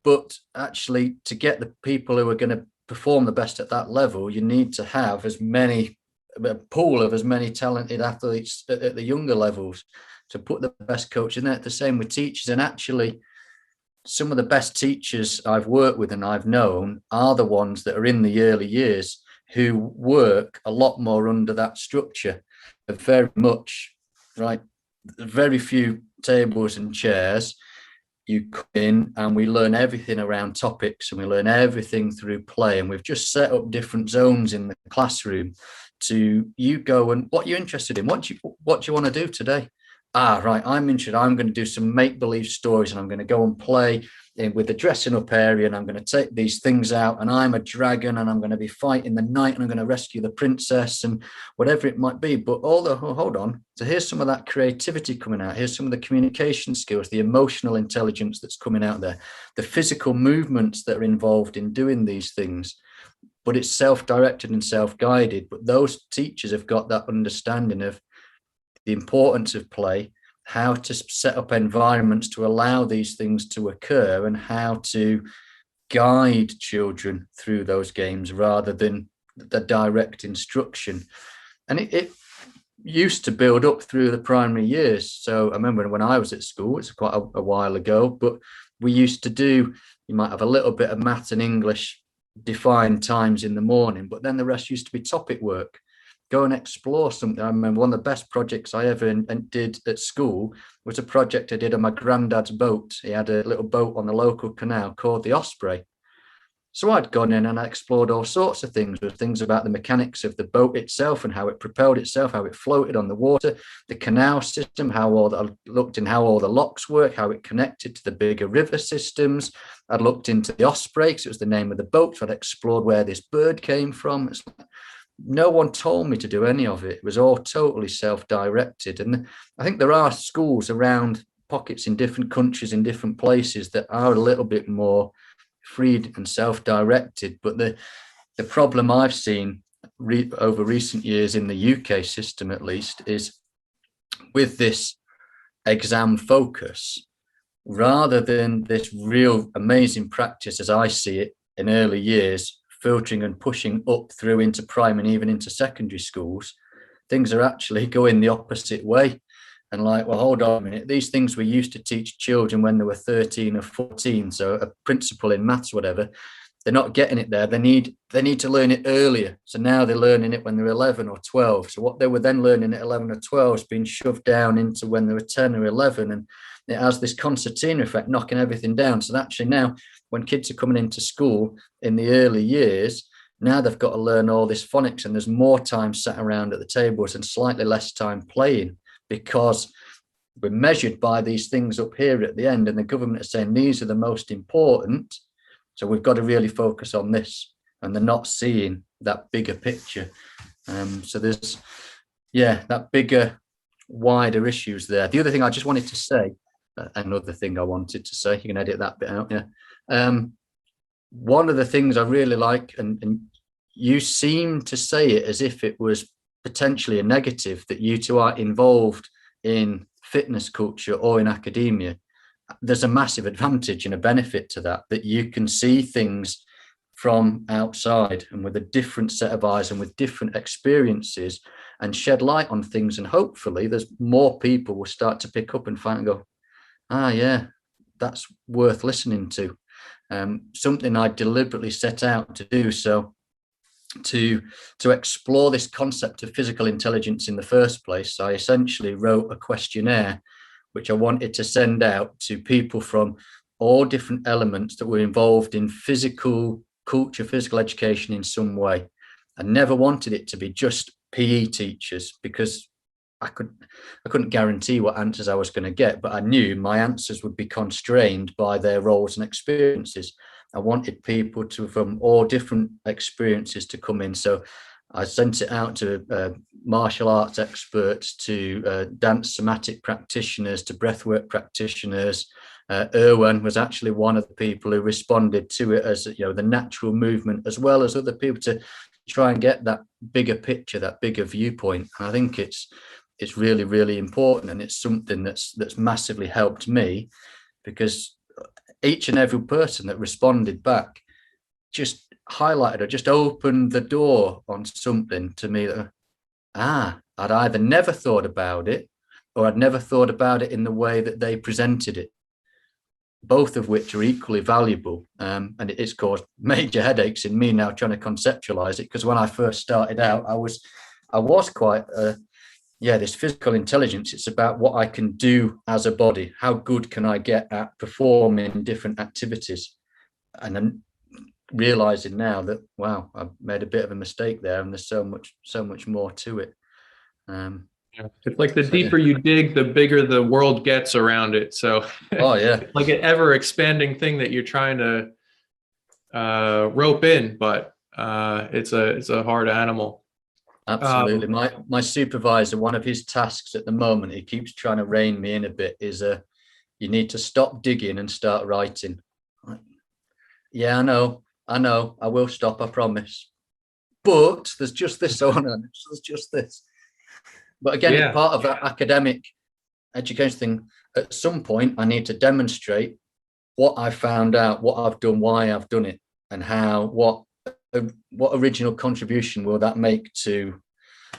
B: but actually to get the people who are going to perform the best at that level, you need to have a pool of as many talented athletes at the younger levels. to put the best coach in there. The same with teachers. And actually, some of the best teachers I've worked with and I've known are the ones that are in the early years, who work a lot more under that structure of very much, right, very few tables and chairs. You come in and we learn everything around topics, and we learn everything through play. And we've just set up different zones in the classroom to you go and what you're interested in. What do you want to do today? Right, I'm interested. I'm going to do some make-believe stories, and I'm going to go and play with the dressing up area, and I'm going to take these things out, and I'm a dragon, and I'm going to be fighting the knight, and I'm going to rescue the princess, and whatever it might be. But hold on. So here's some of that creativity coming out. Here's some of the communication skills, the emotional intelligence that's coming out there, the physical movements that are involved in doing these things. But it's self-directed and self-guided. But those teachers have got that understanding of the importance of play, how to set up environments to allow these things to occur, and how to guide children through those games rather than the direct instruction. And it used to build up through the primary years. So I remember when I was at school, it's quite a while ago, but we used to do, you might have a little bit of maths and English defined times in the morning, but then the rest used to be topic work. Go and explore something. I remember one of the best projects I ever did at school was a project I did on my granddad's boat. He had a little boat on the local canal called the Osprey. So I'd gone in and I explored all sorts of things, with things about the mechanics of the boat itself and how it propelled itself, how it floated on the water, the canal system, how all the locks work, how it connected to the bigger river systems. I'd looked into the Osprey because it was the name of the boat. So I'd explored where this bird came from. It's like, no one told me to do any of it. It was all totally self-directed. And I think there are schools around, pockets in different countries, in different places, that are a little bit more freed and self-directed. But the problem I've seen over recent years in the UK system, at least, is with this exam focus, rather than this real amazing practice, as I see it, in early years, filtering and pushing up through into primary and even into secondary schools, things are actually going the opposite way. And like, well, hold on a minute, these things we used to teach children when they were 13 or 14, so a principle in maths, whatever, they're not getting it there. They need to learn it earlier. So now they're learning it when they're 11 or 12. So what they were then learning at 11 or 12 is being shoved down into when they were 10 or 11. And it has this concertina effect, knocking everything down. So actually now, when kids are coming into school in the early years, now they've got to learn all this phonics, and there's more time sat around at the tables and slightly less time playing, because we're measured by these things up here at the end, and the government is saying these are the most important. So we've got to really focus on this, and they're not seeing that bigger picture. So there's, that bigger, wider issues there. The other thing I just wanted to say, you can edit that bit out, one of the things I really like, and you seem to say it as if it was potentially a negative, that you two are involved in fitness culture or in academia. There's a massive advantage and a benefit to that you can see things from outside and with a different set of eyes and with different experiences, and shed light on things. And hopefully there's more people will start to pick up and find and go, that's worth listening to. Something I deliberately set out to do. So to explore this concept of physical intelligence in the first place, I essentially wrote a questionnaire which I wanted to send out to people from all different elements that were involved in physical culture, physical education in some way. I never wanted it to be just PE teachers, because I couldn't guarantee what answers I was going to get, but I knew my answers would be constrained by their roles and experiences. I wanted people from all different experiences to come in. So I sent it out to martial arts experts, to dance somatic practitioners, to breathwork practitioners. Erwan was actually one of the people who responded to it as, the natural movement, as well as other people, to try and get that bigger picture, that bigger viewpoint. And I think it's really, really important, and it's something that's massively helped me, because each and every person that responded back just highlighted or just opened the door on something to me that I'd either never thought about it, or I'd never thought about it in the way that they presented it, both of which are equally valuable. And it's caused major headaches in me now trying to conceptualize it, because when I first started out, I was quite, this physical intelligence. It's about what I can do as a body. How good can I get at performing different activities? And then realizing now that, wow, I've made a bit of a mistake there, and there's so much more to it.
C: It's like the deeper you dig, the bigger the world gets around it. So, it's like an ever expanding thing that you're trying to rope in, but it's a hard animal.
B: Absolutely. My supervisor, one of his tasks at the moment, he keeps trying to rein me in a bit, is you need to stop digging and start writing. Yeah, I know, I will stop, I promise. But there's just this on it. There's just this. But again, it's part of that academic education thing. At some point, I need to demonstrate what I found out, what I've done, why I've done it, and what original contribution will that make to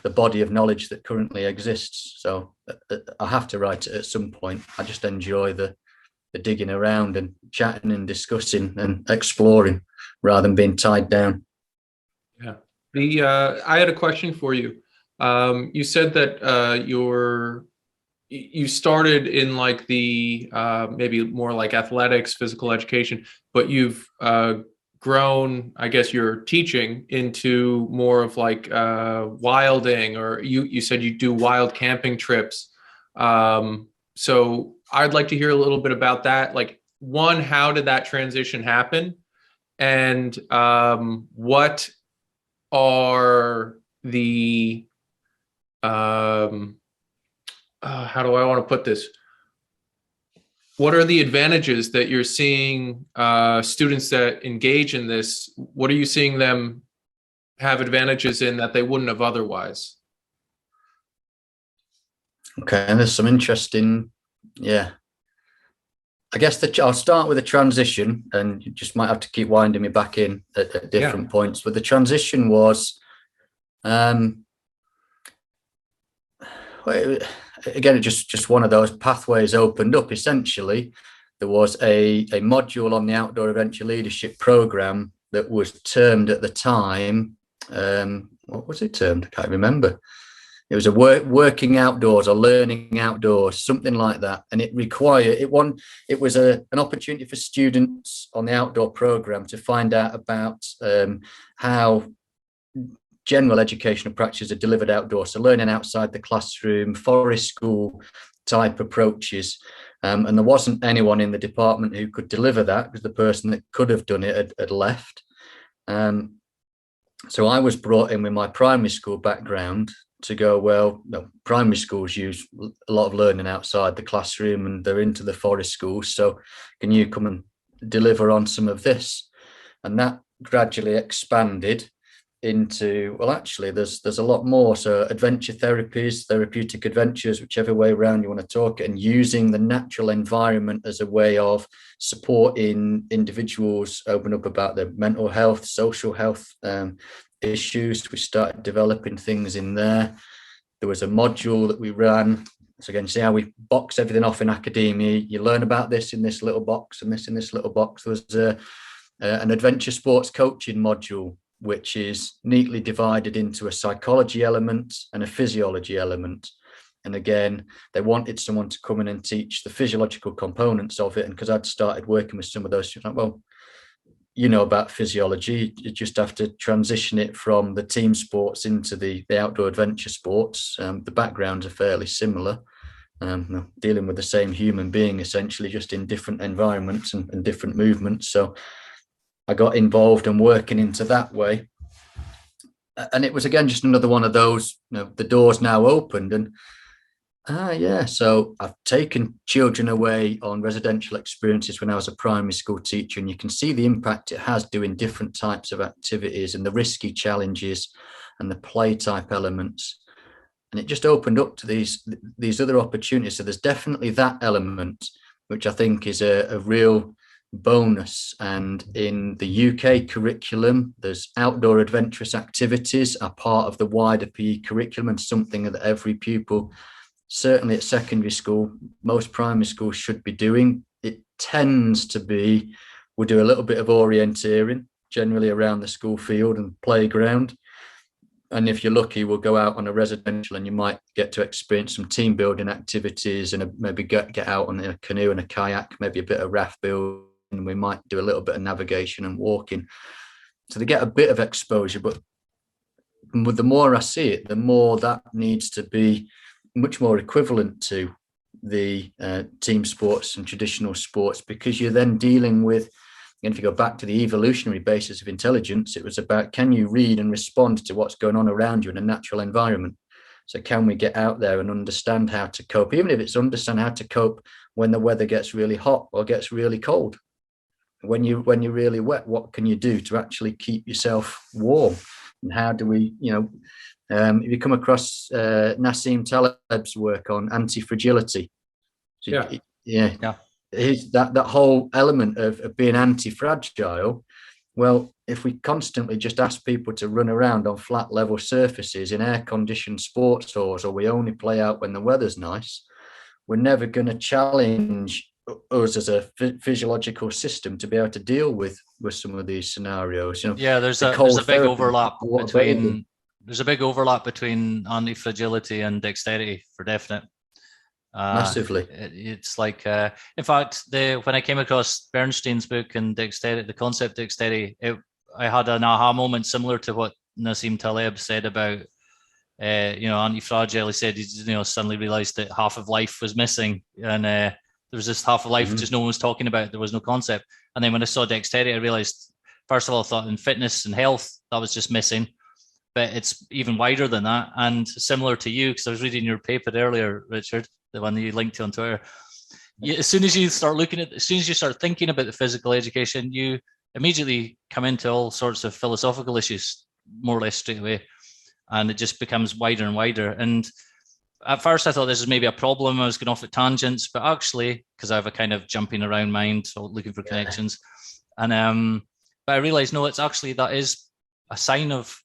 B: the body of knowledge that currently exists. So I have to write it at some point. I just enjoy the digging around and chatting and discussing and exploring rather than being tied down.
C: Yeah. I had a question for you. You said that you started in like the maybe more like athletics, physical education, but you've grown, I guess, your teaching into more of like wilding, or you said you do wild camping trips. So I'd like to hear a little bit about that. Like, one, how did that transition happen? And what are the how do I want to put this? What are the advantages that you're seeing students that engage in this? What are you seeing them have advantages in that they wouldn't have otherwise?
B: Okay, and there's some interesting, I guess I'll start with a transition, and you just might have to keep winding me back in at different points. But the transition was, again, just one of those pathways opened up. Essentially, there was a module on the Outdoor Adventure Leadership Program that was termed at the time, what was it termed? I can't remember. It was a working outdoors or learning outdoors, something like that. And it was an opportunity for students on the outdoor program to find out about how general educational practices are delivered outdoors. So learning outside the classroom, forest school type approaches. And there wasn't anyone in the department who could deliver that, because the person that could have done it had left. So I was brought in with my primary school background to go, well, no, primary schools use a lot of learning outside the classroom and they're into the forest schools. So can you come and deliver on some of this? And that gradually expanded into, well, actually, there's a lot more. So adventure therapies, therapeutic adventures, whichever way around you want to talk it, and using the natural environment as a way of supporting individuals open up about their mental health, social health issues. We started developing things in there. There was a module that we ran. So again, see how we box everything off in academia. You learn about this in this little box and this in this little box. There was an adventure sports coaching module, which is neatly divided into a psychology element and a physiology element. And again, they wanted someone to come in and teach the physiological components of it. And because I'd started working with some of those, like, well, you know about physiology, you just have to transition it from the team sports into the outdoor adventure sports. The backgrounds are fairly similar, dealing with the same human being, essentially, just in different environments and different movements. So I got involved and working into that way. And it was, again, just another one of those, the doors now opened. And so I've taken children away on residential experiences when I was a primary school teacher, and you can see the impact it has doing different types of activities and the risky challenges and the play type elements. And it just opened up to these other opportunities. So there's definitely that element, which I think is a real bonus. And in the UK curriculum, there's outdoor adventurous activities are part of the wider PE curriculum, and something that every pupil certainly at secondary school, most primary schools should be doing. It tends to be, we'll do a little bit of orienteering, generally around the school field and playground. And if you're lucky, we'll go out on a residential and you might get to experience some team building activities and maybe get out on a canoe and a kayak, maybe a bit of raft building. We might do a little bit of navigation and walking. So they get a bit of exposure, but the more I see it, the more that needs to be much more equivalent to the team sports and traditional sports, because you're then dealing with, and if you go back to the evolutionary basis of intelligence, it was about, can you read and respond to what's going on around you in a natural environment? So can we get out there and understand how to cope, even if it's understand how to cope when the weather gets really hot or gets really cold? When you're really wet, what can you do to actually keep yourself warm? And how do we, if you come across Nassim Taleb's work on anti-fragility, that whole element of being anti-fragile. Well, if we constantly just ask people to run around on flat level surfaces in air-conditioned sports halls, or we only play out when the weather's nice, we're never going to challenge us as a physiological system to be able to deal with some of these scenarios.
A: There's a big overlap between anti-fragility and dexterity for definite.
B: Massively.
A: It's like, in fact, when I came across Bernstein's book and dexterity, the concept dexterity, I had an aha moment similar to what Nassim Taleb said about, anti-fragile. He said he suddenly realized that half of life was missing, and there was this half of life just no one was talking about. There was no concept. And then when I saw dexterity, I realized, first of all, I thought in fitness and health that was just missing, but it's even wider than that. And similar to you, because I was reading your paper earlier, Richard, the one that you linked to on Twitter. As soon as you start thinking about the physical education, you immediately come into all sorts of philosophical issues, more or less straight away. And it just becomes wider and wider. And at first I thought this was maybe a problem. I was going off at tangents, but actually, because I have a kind of jumping around mind, so looking for connections. And but I realized, no, it's actually, that is a sign of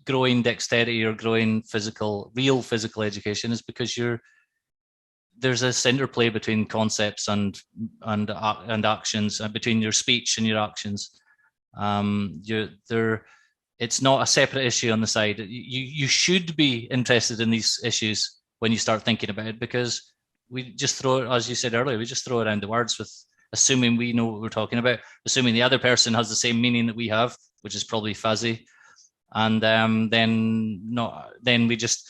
A: growing dexterity or growing real physical education, is because there's this interplay between concepts and actions, and between your speech and your actions. It's not a separate issue on the side. You should be interested in these issues when you start thinking about it, because we just throw, as you said earlier, we just throw around the words with assuming we know what we're talking about, assuming the other person has the same meaning that we have, which is probably fuzzy. And then we just,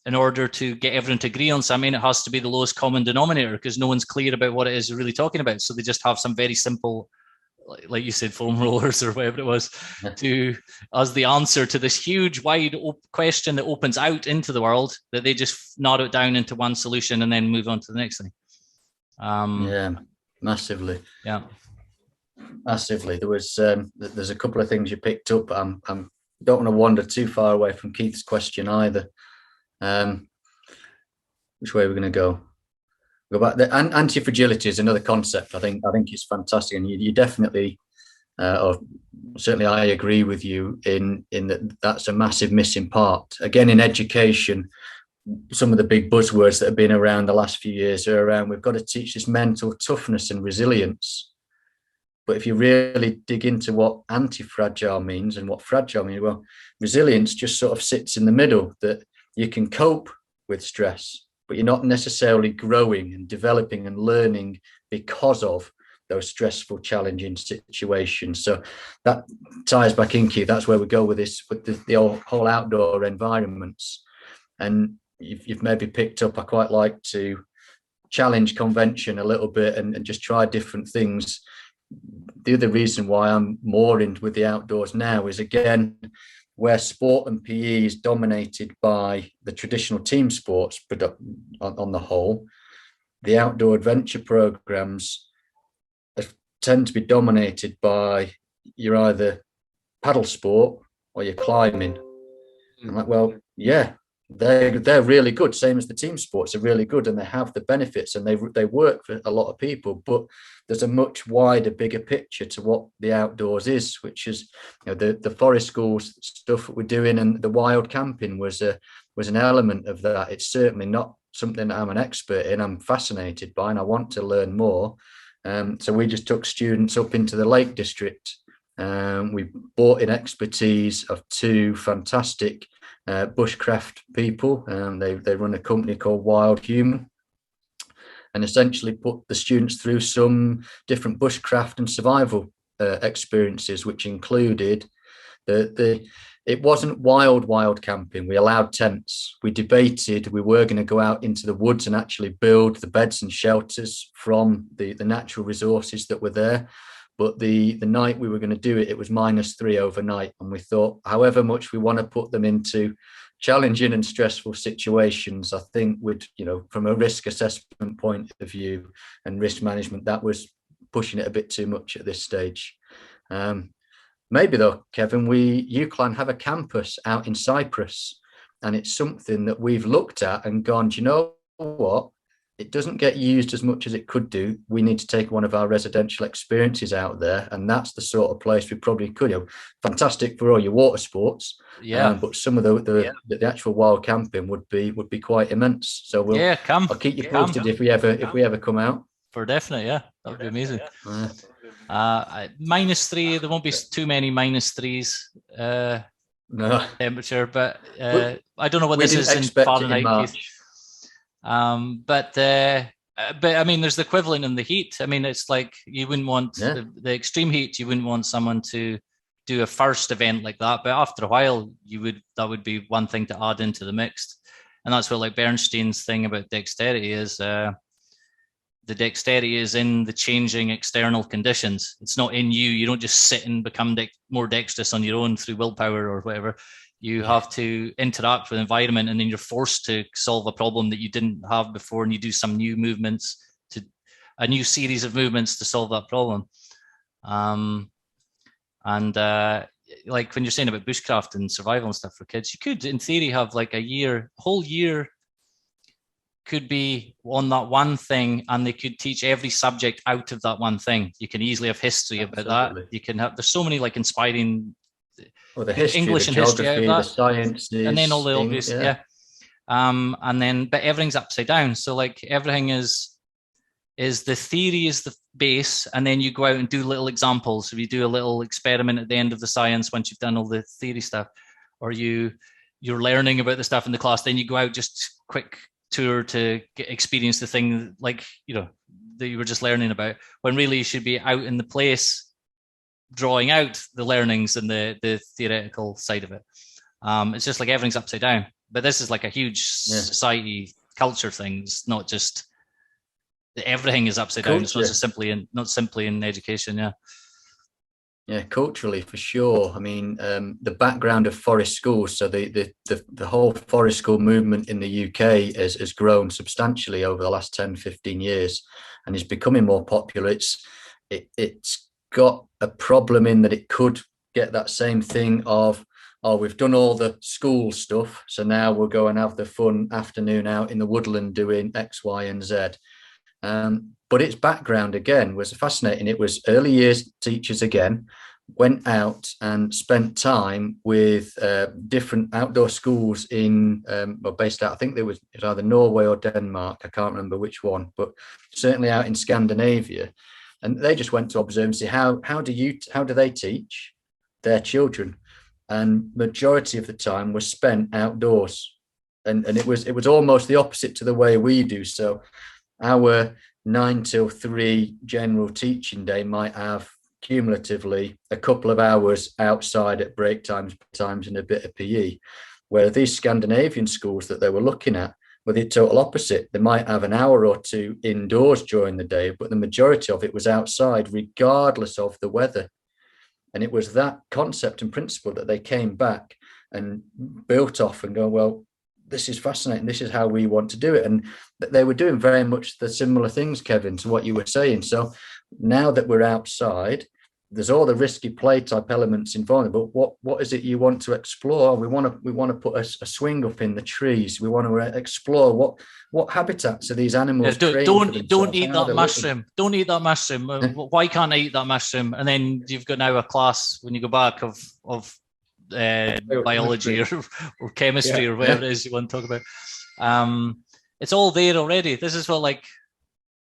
A: in order to get everyone to agree on something, it has to be the lowest common denominator, because no one's clear about what it is you're really talking about. So they just have some very simple, like you said, foam rollers or whatever it was, as the answer to this huge, wide question that opens out into the world, that they just narrow it down into one solution and then move on to the next thing.
B: Massively.
A: Yeah,
B: massively. There's a couple of things you picked up. I don't want to wander too far away from Keith's question either. Which way are we going to go? Go back. The anti-fragility is another concept. I think it's fantastic, and you definitely, or certainly I agree with you in that that's a massive missing part. Again, in education, some of the big buzzwords that have been around the last few years are around, we've got to teach this mental toughness and resilience. But if you really dig into what anti-fragile means and what fragile means, well, resilience just sort of sits in the middle, that you can cope with stress, but you're not necessarily growing and developing and learning because of those stressful, challenging situations. So that ties back in, Keith. That's where we go with this, with the whole outdoor environments. And you've maybe picked up, I quite like to challenge convention a little bit and just try different things. The other reason why I'm more in with the outdoors now is, again, where sport and PE is dominated by the traditional team sports on the whole, the outdoor adventure programs tend to be dominated by you're either paddle sport or you're climbing. I'm like, well, yeah, they're really good, same as the team sports are really good, and they have the benefits and they work for a lot of people, but there's a much wider, bigger picture to what the outdoors is, which is, the forest schools stuff that we're doing, and the wild camping was an element of that. It's certainly not something that I'm an expert in, I'm fascinated by, and I want to learn more. So we just took students up into the Lake District. We brought in expertise of two fantastic bushcraft people. They run a company called Wild Human, and essentially put the students through some different bushcraft and survival experiences, which included it wasn't wild camping. We allowed tents. We debated we were going to go out into the woods and actually build the beds and shelters from the natural resources that were there. But the night we were going to do it, it was -3 overnight. And we thought, however much we want to put them into challenging and stressful situations, I think from a risk assessment point of view and risk management, that was pushing it a bit too much at this stage. Maybe though, Kevin, UCLan have a campus out in Cyprus, and it's something that we've looked at and gone, do you know what? It doesn't get used as much as it could do. We need to take one of our residential experiences out there, and that's the sort of place we probably could. Fantastic for all your water sports, but some of the actual wild camping would be quite immense. So
A: come.
B: I'll keep you posted if we ever come out.
A: For definite, that would be amazing. -3, there won't be too many -3s
B: no
A: temperature, but I don't know what this is in Fahrenheit. But I mean, there's the equivalent in the heat. I mean, it's like you wouldn't want the extreme heat. You wouldn't want someone to do a first event like that, but after a while, that would be one thing to add into the mix. And that's what like Bernstein's thing about dexterity is. The dexterity is in the changing external conditions. It's not in you. You don't just sit and become more dexterous on your own through willpower or whatever. You have to interact with environment, and then you're forced to solve a problem that you didn't have before, and you do some new movements, a new series of movements to solve that problem. Like when you're saying about bushcraft and survival and stuff for kids, you could, in theory, have like whole year could be on that one thing, and they could teach every subject out of that one thing. You can easily have history about that. You can have, there's so many like inspiring
B: the history,
A: English
B: the
A: and history out of that.
B: The sciences,
A: and then all the obvious, and then but everything's upside down. So like everything is the theory is the base, and then you go out and do little examples. So you do a little experiment at the end of the science once you've done all the theory stuff, or you're learning about the stuff in the class. Then you go out just quick tour to experience the thing like that you were just learning about, when really you should be out in the place drawing out the learnings and the theoretical side of it. It's just like everything's upside down, but this is like a huge society culture thing. It's not just everything is upside down. It's not just simply in education.
B: Yeah, culturally for sure. I mean, the background of forest schools. So the whole forest school movement in the UK has grown substantially over the last 10, 15 years, and is becoming more popular. It's got a problem in that it could get that same thing of, we've done all the school stuff, so now we'll go and have the fun afternoon out in the woodland doing X, Y, and Z. But its background again was fascinating. It was early years teachers again, went out and spent time with different outdoor schools based out, I think it was either Norway or Denmark, I can't remember which one, but certainly out in Scandinavia. And they just went to observe and see how do they teach their children, and majority of the time was spent outdoors, and it was almost the opposite to the way we do. So our 9 till 3 general teaching day might have cumulatively a couple of hours outside at break times and a bit of PE, where these Scandinavian schools that they were looking at were the total opposite. They might have an hour or two indoors during the day, but the majority of it was outside regardless of the weather. And it was that concept and principle that they came back and built off and go, well, this is fascinating. This is how we want to do it. And they were doing very much the similar things, Kevin, to what you were saying. So now that we're outside, there's all the risky play type elements involved, but what is it you want to explore? We want to put a swing up in the trees. We want to explore what habitats are these animals.
A: Don't eat that mushroom. Don't eat that mushroom. Why can't I eat that mushroom? And then you've got now a class when you go back of biology or chemistry or whatever it is you want to talk about. it's all there already. This is what like,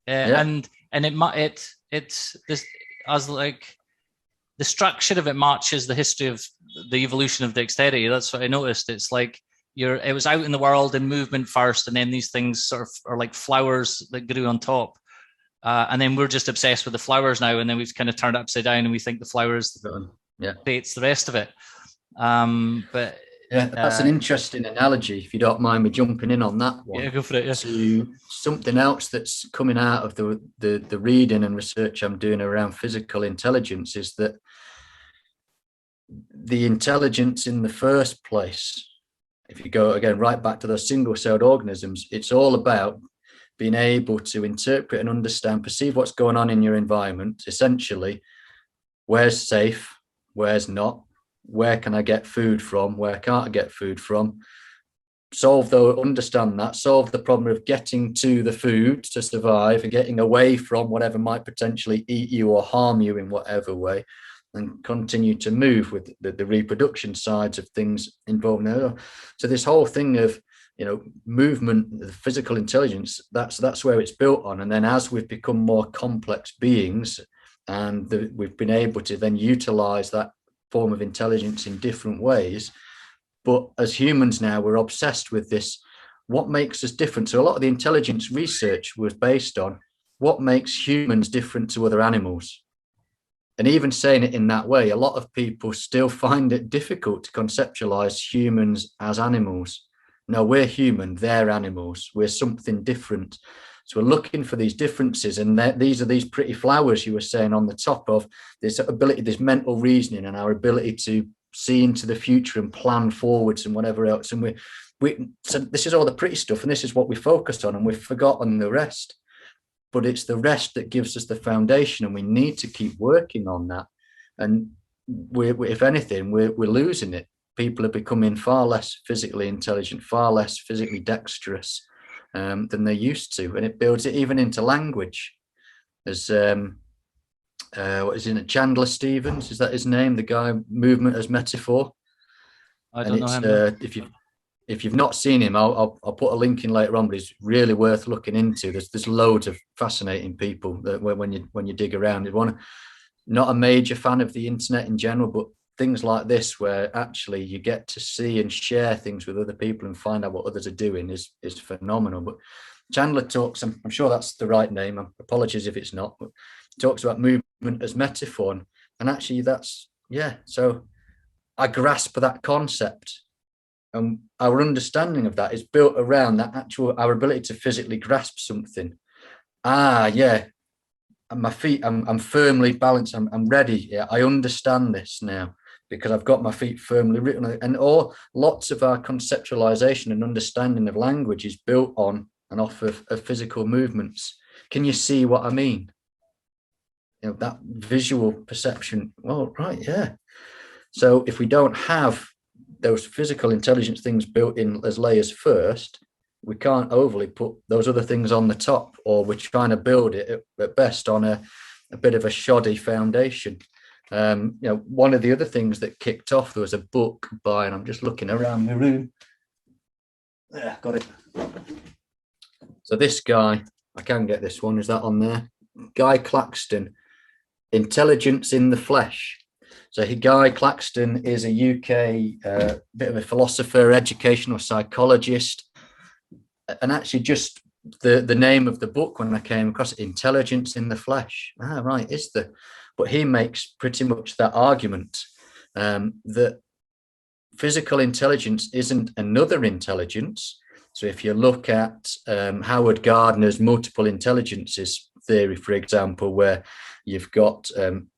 A: and it's this as like the structure of it matches the history of the evolution of dexterity. That's what I noticed. It's like it was out in the world in movement first, and then these things sort of are like flowers that grew on top. And then we're just obsessed with the flowers now, and then we've kind of turned it upside down, and we think the flowers creates the rest of it. But
B: yeah, that's an interesting analogy. If you don't mind me jumping in on that one,
A: yeah, go for it. Yeah.
B: To something else that's coming out of the reading and research I'm doing around physical intelligence is that the intelligence in the first place, if you go again right back to those single-celled organisms, it's all about being able to interpret and understand, perceive what's going on in your environment, essentially, where's safe, where's not, where can I get food from, where can't I get food from, understand that, solve the problem of getting to the food to survive and getting away from whatever might potentially eat you or harm you in whatever way, and continue to move with the reproduction sides of things involved now. So this whole thing of movement, the physical intelligence, that's where it's built on. And then as we've become more complex beings, and we've been able to then utilize that form of intelligence in different ways. But as humans now, we're obsessed with this, what makes us different. So a lot of the intelligence research was based on what makes humans different to other animals. And even saying it in that way, a lot of people still find it difficult to conceptualize humans as animals. No, we're human, they're animals, we're something different. So we're looking for these differences, and these are these pretty flowers you were saying on the top of this ability, this mental reasoning, and our ability to see into the future and plan forwards and whatever else. And so this is all the pretty stuff, and this is what we focused on, and we've forgotten the rest. But it's the rest that gives us the foundation, and we need to keep working on that. And if anything, we're losing it. People are becoming far less physically intelligent, far less physically dexterous than they used to, and it builds it even into language. As what is it, Chandler Stevens? Is that his name? The guy, Movement as Metaphor.
A: I don't know him.
B: If you've not seen him, I'll put a link in later on. But it's really worth looking into. There's loads of fascinating people that when you dig around. Not a major fan of the internet in general, but things like this, where actually you get to see and share things with other people and find out what others are doing, is phenomenal. But Chandler talks, I'm sure that's the right name, apologies if it's not, but talks about movement as metaphor, and actually that's, so I grasp that concept, and our understanding of that is built around that our ability to physically grasp something. My feet, I'm firmly balanced, I'm ready. I understand this now, because I've got my feet firmly written. And lots of our conceptualization and understanding of language is built on and off of physical movements. Can you see what I mean? That visual perception. Oh, right, yeah. So if we don't have those physical intelligence things built in as layers first, we can't overly put those other things on the top, or we're trying to build it at best on a bit of a shoddy foundation. One of the other things that kicked off, there was a book by, and I'm just looking around the room. Yeah, got it. So this guy, I can get this one. Is that on there? Guy Claxton, Intelligence in the Flesh. So Guy Claxton is a UK bit of a philosopher, educational psychologist, and actually just the name of the book when I came across it, Intelligence in the Flesh. Right, but he makes pretty much that argument that physical intelligence isn't another intelligence. So if you look at Howard Gardner's multiple intelligences theory, for example, where you've got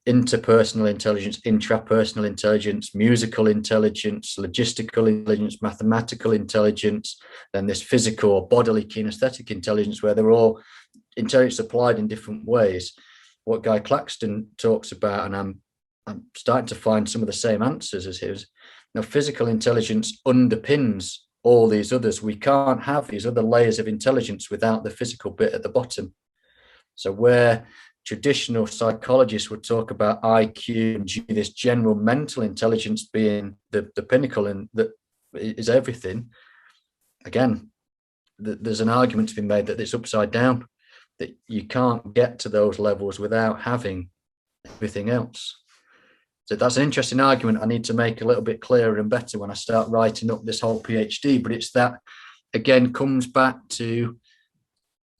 B: interpersonal intelligence, intrapersonal intelligence, musical intelligence, logistical intelligence, mathematical intelligence, then this physical or bodily kinesthetic intelligence, where they're all intelligence applied in different ways. What Guy Claxton talks about, and I'm starting to find some of the same answers as his. Now, physical intelligence underpins all these others. We can't have these other layers of intelligence without the physical bit at the bottom. So where traditional psychologists would talk about IQ and this general mental intelligence being the pinnacle and that is everything, again, there's an argument to be made that it's upside down, that you can't get to those levels without having everything else. So that's an interesting argument I need to make a little bit clearer and better when I start writing up this whole PhD. But it's that, again, comes back to,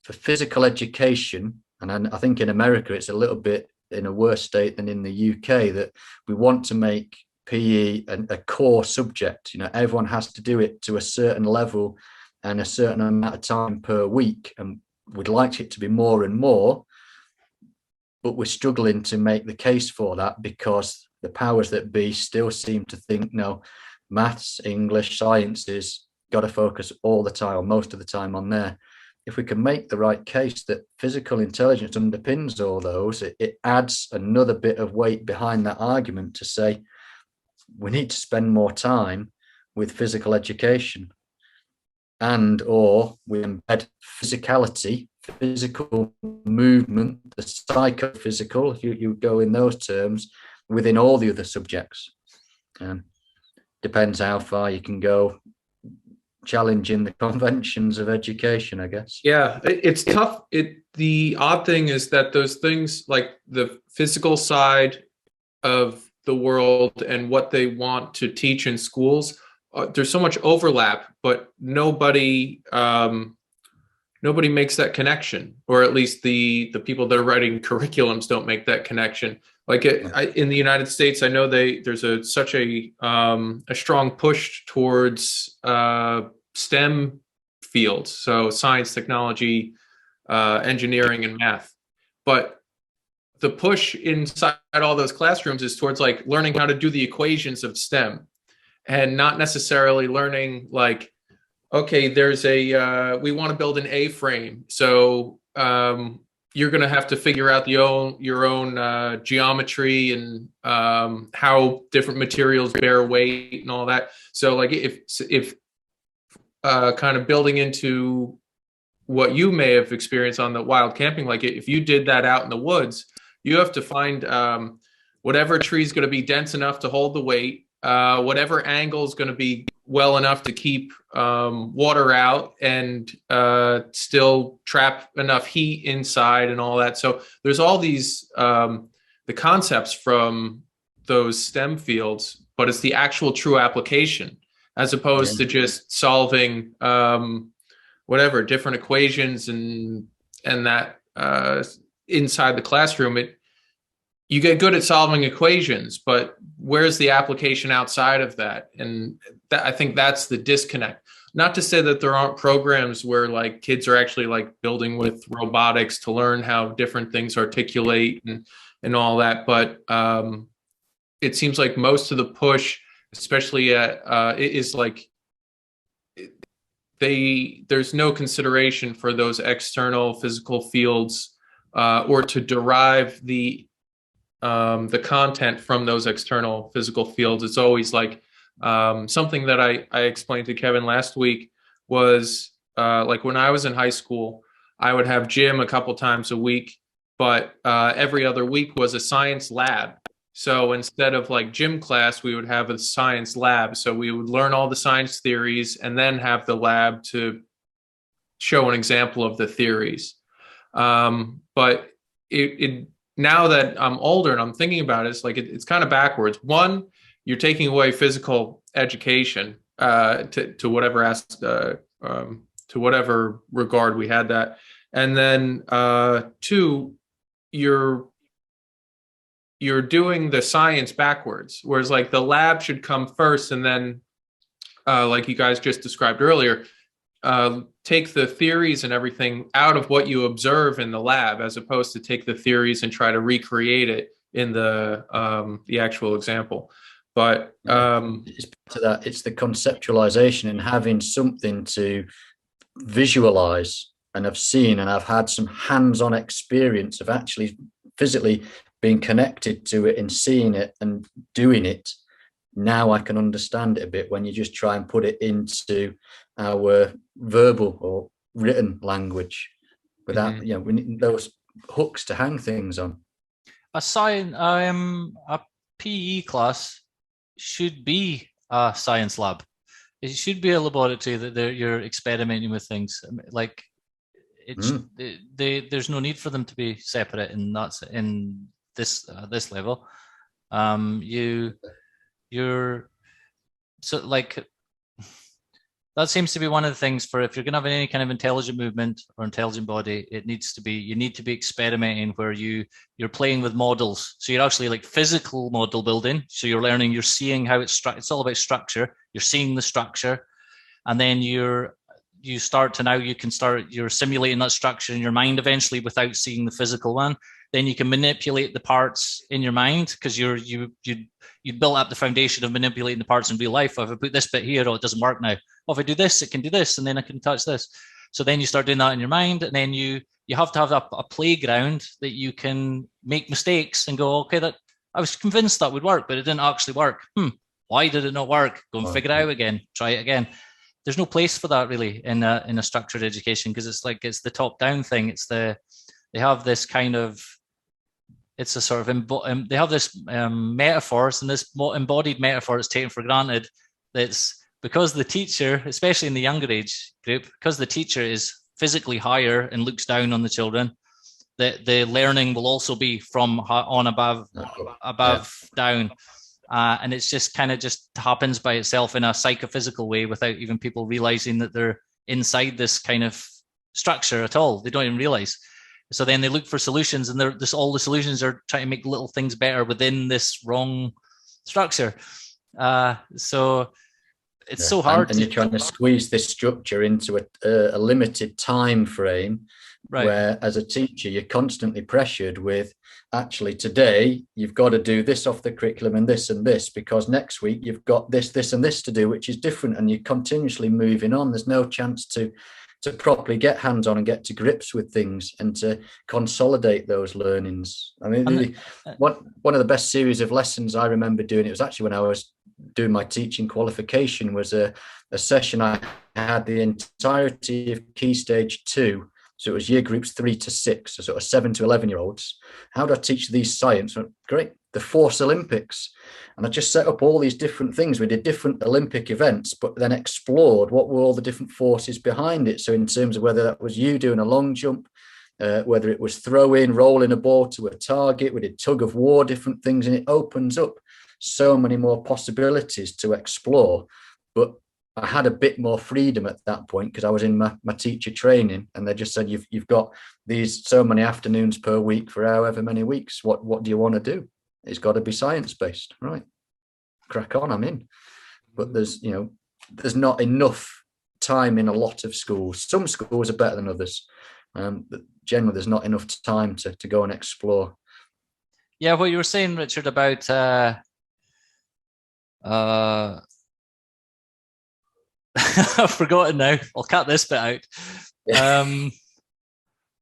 B: for physical education, and I think in America it's a little bit in a worse state than in the UK, that we want to make PE a core subject. You know, everyone has to do it to a certain level and a certain amount of time per week, and we'd like it to be more and more, but we're struggling to make the case for that because the powers that be still seem to think, no, maths, English, sciences, got to focus all the time, or most of the time, on there. If we can make the right case that physical intelligence underpins all those, it adds another bit of weight behind that argument to say we need to spend more time with physical education, and or we embed physicality, physical movement, the psychophysical, if you go in those terms, within all the other subjects. Depends how far you can go challenging the conventions of education, I guess.
C: Yeah, it's tough. The odd thing is that those things, like the physical side of the world and what they want to teach in schools, there's so much overlap, but nobody makes that connection, or at least the people that are writing curriculums don't make that connection. Like in the United States, I know there's such a strong push towards STEM fields, so science, technology, engineering, and math. But the push inside all those classrooms is towards like learning how to do the equations of STEM, and not necessarily learning like, okay, we want to build an A-frame, so you're going to have to figure out your own geometry and how different materials bear weight and all that. So like if kind of building into what you may have experienced on the wild camping, like if you did that out in the woods, you have to find whatever tree is going to be dense enough to hold the weight, whatever angle is going to be well enough to keep water out and still trap enough heat inside and all that. So there's all these the concepts from those STEM fields, but it's the actual true application, as opposed to just solving whatever different equations and that inside the classroom. You get good at solving equations, but where's the application outside of that? And I think that's the disconnect. Not to say that there aren't programs where like kids are actually like building with robotics to learn how different things articulate and all that, but it seems like most of the push, especially is like there's no consideration for those external physical fields or to derive the content from those external physical fields. It's always like something that I explained to Kevin last week was like when I was in high school, I would have gym a couple times a week, but every other week was a science lab. So instead of like gym class, we would have a science lab. So we would learn all the science theories and then have the lab to show an example of the theories. But now that I'm older and I'm thinking about it, it's like it's kind of backwards. One, you're taking away physical education to whatever to whatever regard we had that, and then two, you're doing the science backwards. Whereas like the lab should come first, and then like you guys just described earlier, take the theories and everything out of what you observe in the lab, as opposed to take the theories and try to recreate it in the actual example. But
B: it's to that, it's the conceptualization and having something to visualize. And I've seen and I've had some hands-on experience of actually physically being connected to it and seeing it and doing it. Now I can understand it a bit when you just try and put it into our verbal or written language without, you know, we need those hooks to hang things on.
A: A PE class should be a science lab. it should be a laboratory that you're experimenting with things. Like there's no need for them to be separate in this level. You're so like that seems to be one of the things for if you're going to have any kind of intelligent movement or intelligent body, you need to be experimenting where you're playing with models. So you're actually like physical model building. So you're learning, you're seeing how it's all about structure. You're seeing the structure, and then you're simulating that structure in your mind eventually without seeing the physical one. Then you can manipulate the parts in your mind because you built up the foundation of manipulating the parts in real life. If I put this bit here, it doesn't work now. If I do this, it can do this, and then I can touch this. So then you start doing that in your mind, and then you have to have a playground that you can make mistakes and go, okay, that I was convinced that would work, but it didn't actually work. Why did it not work? Go and figure it out again. Try it again. There's no place for that really in a structured education because it's the top down thing. They have this kind of, it's a sort of they have this metaphors, and this embodied metaphor is taken for granted. That's because the teacher, especially in the younger age group, because the teacher is physically higher and looks down on the children, the learning will also be from on above down. And it's just kind of just happens by itself in a psychophysical way without even people realizing that they're inside this kind of structure at all. They don't even realize. So then they look for solutions, and all the solutions are trying to make little things better within this wrong structure. So it's so hard.
B: And you're trying to squeeze this structure into a limited time frame, right? Where as a teacher, you're constantly pressured with, actually today you've got to do this off the curriculum and this because next week you've got this and this to do, which is different, and you're continuously moving on. There's no chance to properly get hands-on and get to grips with things and to consolidate those learnings. I mean, one of the best series of lessons I remember doing, it was actually when I was doing my teaching qualification, was a session I had the entirety of Key Stage 2. So it was year groups 3 to 6, so sort of 7 to 11-year-olds. How do I teach these science? Great, the Force Olympics. And I just set up all these different things. We did different Olympic events, but then explored what were all the different forces behind it. So in terms of whether that was you doing a long jump, whether it was throwing, rolling a ball to a target, we did tug of war, different things, and it opens up so many more possibilities to explore. But I had a bit more freedom at that point because I was in my teacher training, and they just said, you've got these so many afternoons per week for however many weeks. What do you want to do? It's got to be science-based, right? Crack on, I'm in. But there's not enough time in a lot of schools. Some schools are better than others, but generally there's not enough time to go and explore.
A: Yeah, what you were saying, Richard, about I've forgotten now. I'll cut this bit out. Oh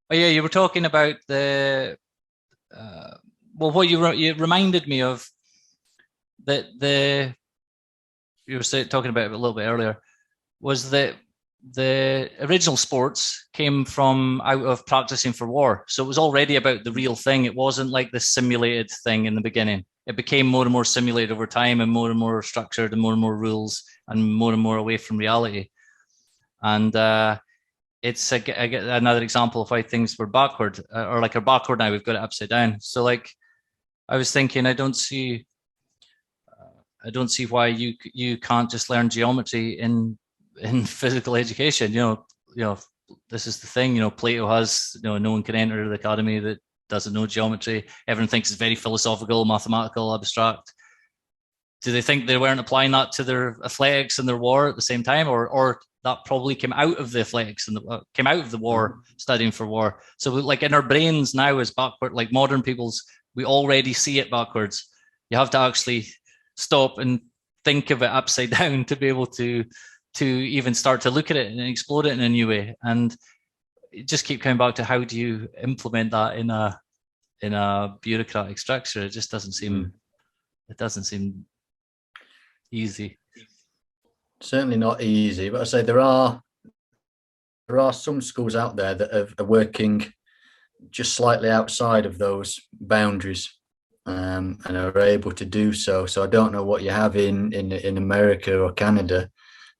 A: yeah, you were talking about the what you reminded me of that you were talking about it a little bit earlier was that the original sports came from out of practicing for war. So it was already about the real thing. It wasn't like this simulated thing in the beginning. It became more and more simulated over time, and more structured, and more rules, and more away from reality. And it's another example of why things were backward, or like are backward now. We've got it upside down. So like I was thinking, I don't see why you can't just learn geometry in physical education. You know, this is the thing. You know, Plato has, no one can enter the academy that doesn't know geometry. Everyone thinks it's very philosophical, mathematical, abstract. Do they think they weren't applying that to their athletics and their war at the same time, or that probably came out of the athletics and came out of the war, studying for war? So like in our brains now is backward, like modern people's, we already see it backwards. You have to actually stop and think of it upside down to be able to even start to look at it and explore it in a new way. And just keep coming back to how do you implement that in a bureaucratic structure? It just doesn't seem easy.
B: Certainly not easy, but I say there are some schools out there that are working just slightly outside of those boundaries, and are able to do so. So I don't know what you have in America or Canada,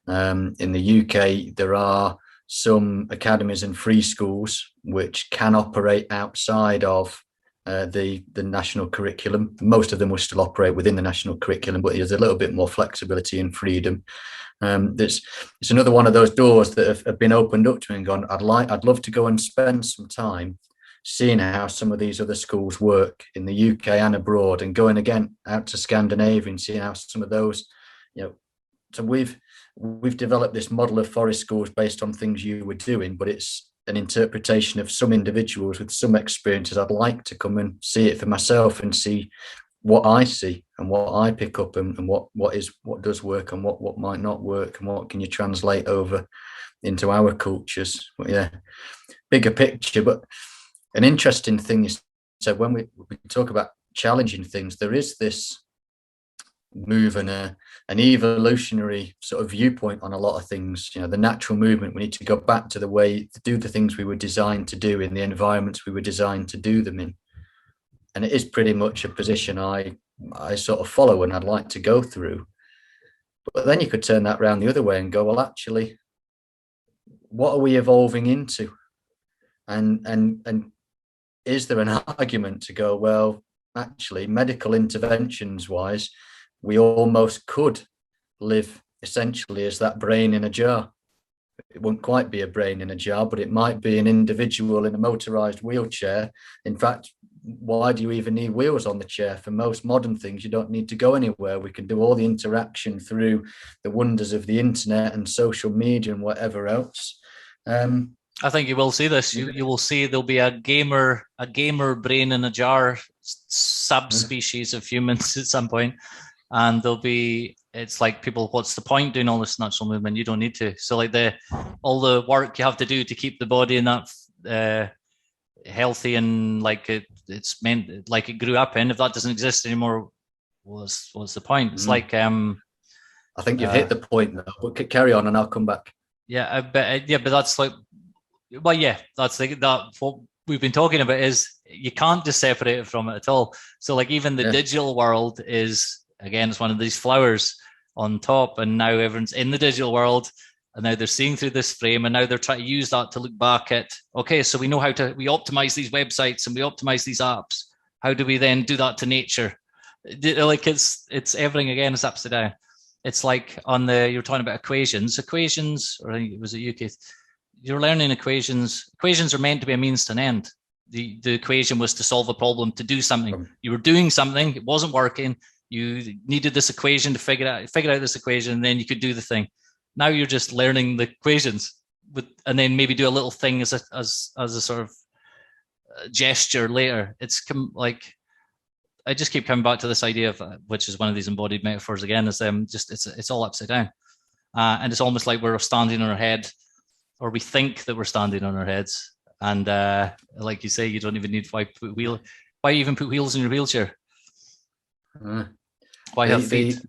B: In the UK, there are some academies and free schools which can operate outside of the national curriculum. Most of them will still operate within the national curriculum, but there's a little bit more flexibility and freedom. It's another one of those doors that have been opened up to me and gone, I'd love to go and spend some time seeing how some of these other schools work in the UK and abroad, and going again out to Scandinavia and seeing how some of those, so we've developed this model of forest schools based on things you were doing, but it's an interpretation of some individuals with some experiences. I'd like to come and see it for myself and see what I see and what I pick up, and what does work and what might not work, and what can you translate over into our cultures. But yeah, bigger picture. But an interesting thing is, so when we talk about challenging things, there is this move and an evolutionary sort of viewpoint on a lot of things. The natural movement, we need to go back to the way to do the things we were designed to do in the environments we were designed to do them in. And it is pretty much a position I sort of follow and I'd like to go through. But then you could turn that around the other way and go, well, actually, what are we evolving into? And is there an argument to go, well, actually, medical interventions wise, we almost could live essentially as that brain in a jar. It won't quite be a brain in a jar, but it might be an individual in a motorized wheelchair. In fact, why do you even need wheels on the chair? For most modern things, you don't need to go anywhere. We can do all the interaction through the wonders of the internet and social media and whatever else.
A: I think you will see this. You will see there'll be a gamer brain in a jar subspecies of humans at some point, and it's like people, what's the point doing all this natural movement? You don't need to. So like all the work you have to do to keep the body in that healthy and like it's meant, like it grew up in, if that doesn't exist anymore, what's the point? It's like
B: I think you've hit the point now, but carry on and I'll come back.
A: Yeah, but that's like, well, yeah, that's like that. What we've been talking about is you can't just separate it from it at all. So like even the digital world is, again, it's one of these flowers on top, and now everyone's in the digital world, and now they're seeing through this frame, and now they're trying to use that to look back at, okay, so we know we optimize these websites and we optimize these apps. How do we then do that to nature? Like it's everything again is upside down. It's like you're talking about equations, or I think it was a UK. You're learning equations. Equations are meant to be a means to an end. The equation was to solve a problem, to do something. You were doing something, it wasn't working. You needed this equation to figure out this equation, and then you could do the thing. Now you're just learning the equations, and then maybe do a little thing as a sort of gesture later. It's like, I just keep coming back to this idea of, which is one of these embodied metaphors again, is it's all upside down, and it's almost like we're standing on our head, or we think that we're standing on our heads, and like you say, you don't even need why even put wheels in your wheelchair? Why have feet?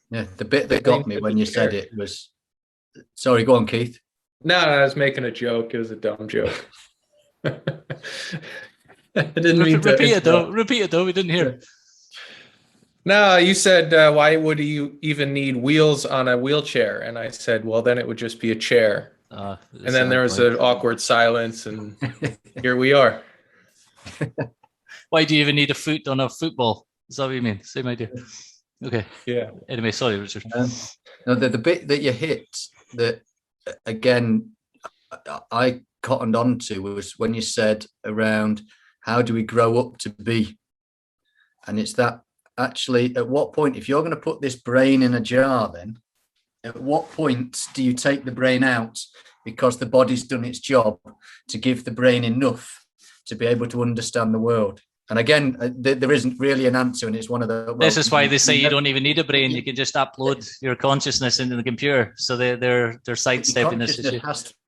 B: The bit that got me when you said it was, sorry, go on, Keith.
C: No, I was making a joke. It was a dumb joke. I didn't mean to
A: repeat it though. We didn't hear it.
C: No, you said, why would you even need wheels on a wheelchair? And I said, well, then it would just be a chair. And then there was an awkward silence, and here we are.
A: Why do you even need a foot on a football? Is that what you mean? Same idea. Okay.
C: Yeah.
A: Anyway, sorry, Richard.
B: No, the bit that you hit that, again, I cottoned on to was when you said around how do we grow up to be? And it's that, actually, at what point, if you're going to put this brain in a jar, then at what point do you take the brain out because the body's done its job to give the brain enough to be able to understand the world? And again, there isn't really an answer, and it's one of the. Well,
A: this is why they say you don't even need a brain; you can just upload your consciousness into the computer. So they're sidestepping this issue.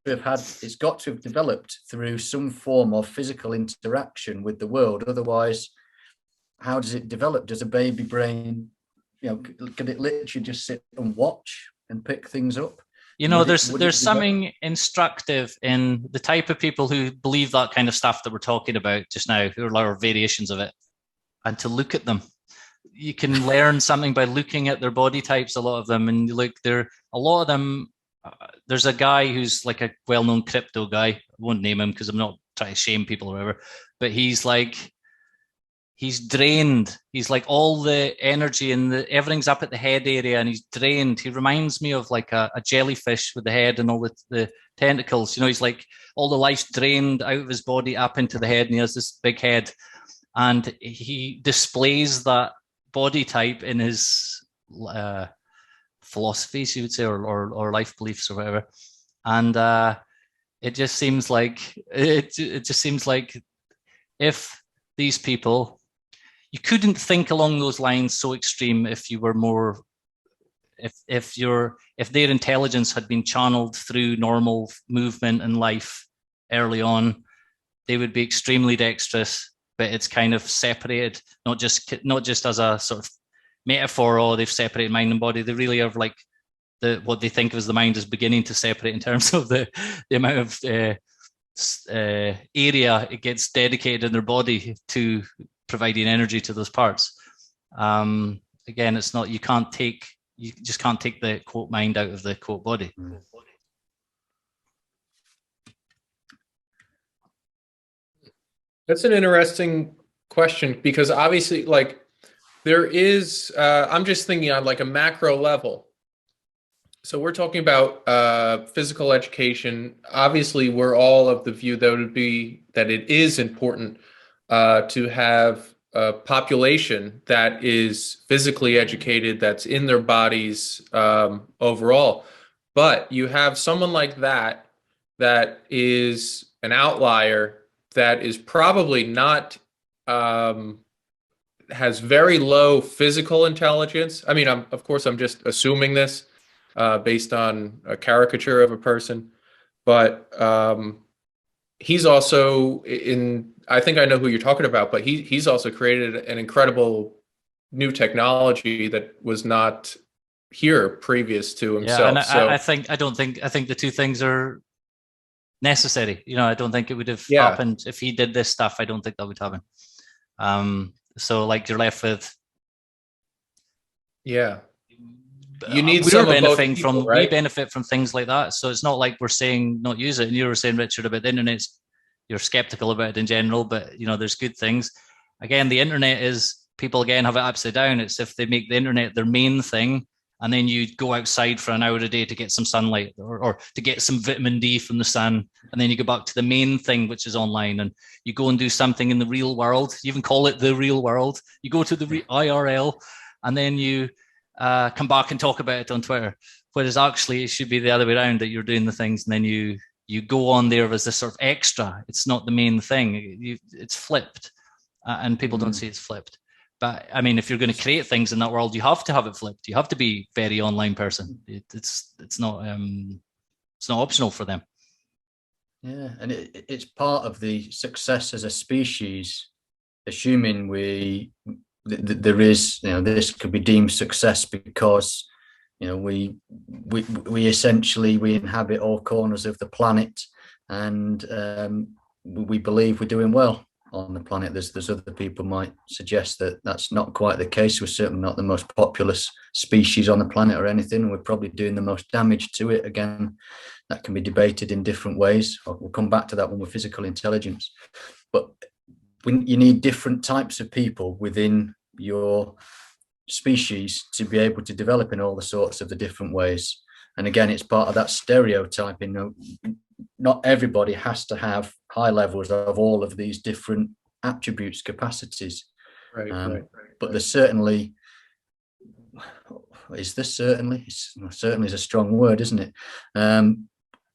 B: It's got to have developed through some form of physical interaction with the world. Otherwise, how does it develop? Does a baby brain, can it literally just sit and watch and pick things up?
A: There's something instructive in the type of people who believe that kind of stuff that we're talking about just now, who are variations of it, and to look at them you can learn something by looking at their body types, a lot of them. And look, a lot of them, there's a guy who's like a well-known crypto guy. I won't name him because I'm not trying to shame people or whatever, but he's drained. He's like all the energy and everything's up at the head area and he's drained. He reminds me of like a jellyfish with the head and all the tentacles. You know, he's like all the life's drained out of his body up into the head and he has this big head. And he displays that body type in his philosophies, you would say, or life beliefs or whatever. And it just seems like if these people, you couldn't think along those lines so extreme if you were more, if their intelligence had been channeled through normal movement and life early on, they would be extremely dexterous. But it's kind of separated, not just as a sort of metaphor, or they've separated mind and body. They really have like what they think of as the mind is beginning to separate in terms of the amount of area it gets dedicated in their body to providing energy to those parts. Again, it's not, you just can't take the quote mind out of the quote body.
C: That's an interesting question because obviously, like, there is, I'm just thinking on like a macro level. So we're talking about physical education. Obviously, we're all of the view that it is important to have a population that is physically educated, that's in their bodies overall. But you have someone like that is an outlier, that is probably not, has very low physical intelligence. I mean, of course, I'm just assuming this based on a caricature of a person, but he's also I think I know who you're talking about, but he's also created an incredible new technology that was not here previous to himself.
A: Yeah, and I think the two things are necessary. You know, I don't think it would have happened if he did this stuff. I don't think that would happen. So like you're left with,
C: you need some benefiting
A: from people, right? We benefit from things like that. So it's not like we're saying not use it. And you were saying, Richard, about the internet, you're skeptical about it in general, but you know, there's good things. Again, the internet is, people again have it upside down. It's if they make the internet their main thing, and then you go outside for an hour a day to get some sunlight or to get some vitamin D from the sun. And then you go back to the main thing, which is online, and you go and do something in the real world. You even call it the real world. You go to the IRL, and then you come back and talk about it on Twitter. Whereas actually it should be the other way around, that you're doing the things and then you go on there as this sort of extra. It's not the main thing. It's flipped, and people don't see it's flipped. But I mean, if you're going to create things in that world, you have to have it flipped. You have to be a very online person. It's not optional for them.
B: Yeah, and it's part of the success as a species, assuming there is, you know, this could be deemed success because, you know, we essentially inhabit all corners of the planet, and we believe we're doing well on the planet. There's other people might suggest that that's not quite the case. We're certainly not the most populous species on the planet or anything. We're probably doing the most damage to it. Again, that can be debated in different ways. We'll come back to that one with physical intelligence. But you need different types of people within your species to be able to develop in all the sorts of the different ways. And again, it's part of that stereotyping. You know, not everybody has to have high levels of all of these different attributes, capacities.
C: Right.
B: But there's certainly, certainly is a strong word, isn't it?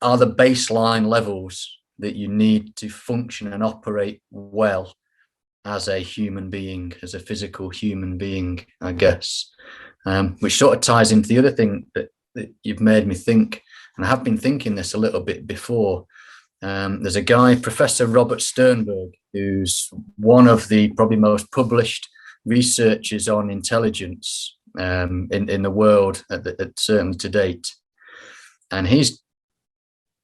B: Are the baseline levels that you need to function and operate well as a human being, as a physical human being, I guess, which sort of ties into the other thing that you've made me think, and I have been thinking this a little bit before. There's a guy, Professor Robert Sternberg, who's one of the probably most published researchers on intelligence in the world, certainly to date. And he's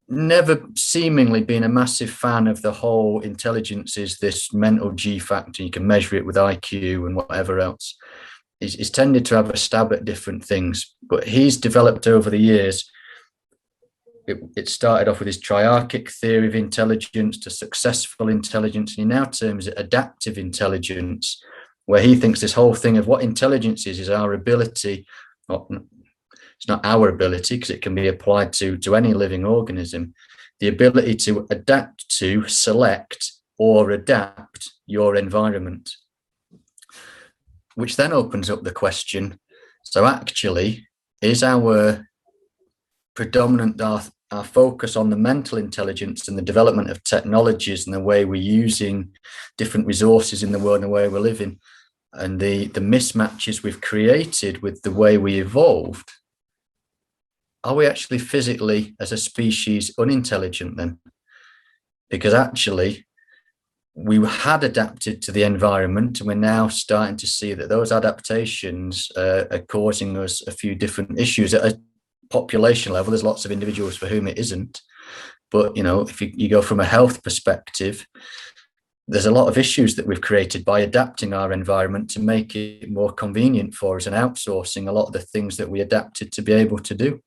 B: never seemingly been a massive fan of the whole intelligence is this mental G factor. You can measure it with IQ and whatever else. he's tended to have a stab at different things, but he's developed over the years. It started off with his triarchic theory of intelligence to successful intelligence, and he now terms it adaptive intelligence, where he thinks this whole thing of what intelligence is our ability, it's not our ability because it can be applied to any living organism, the ability to adapt to, select, or adapt your environment. Which then opens up the question, so actually, is our predominant, our focus on the mental intelligence and the development of technologies and the way we're using different resources in the world and the way we're living, and the mismatches we've created with the way we evolved, are we actually physically, as a species, unintelligent then? Because actually, we had adapted to the environment, and we're now starting to see that those adaptations are causing us a few different issues at a population level. There's lots of individuals for whom it isn't, but if you go from a health perspective, there's a lot of issues that we've created by adapting our environment to make it more convenient for us and outsourcing a lot of the things that we adapted to be able to do.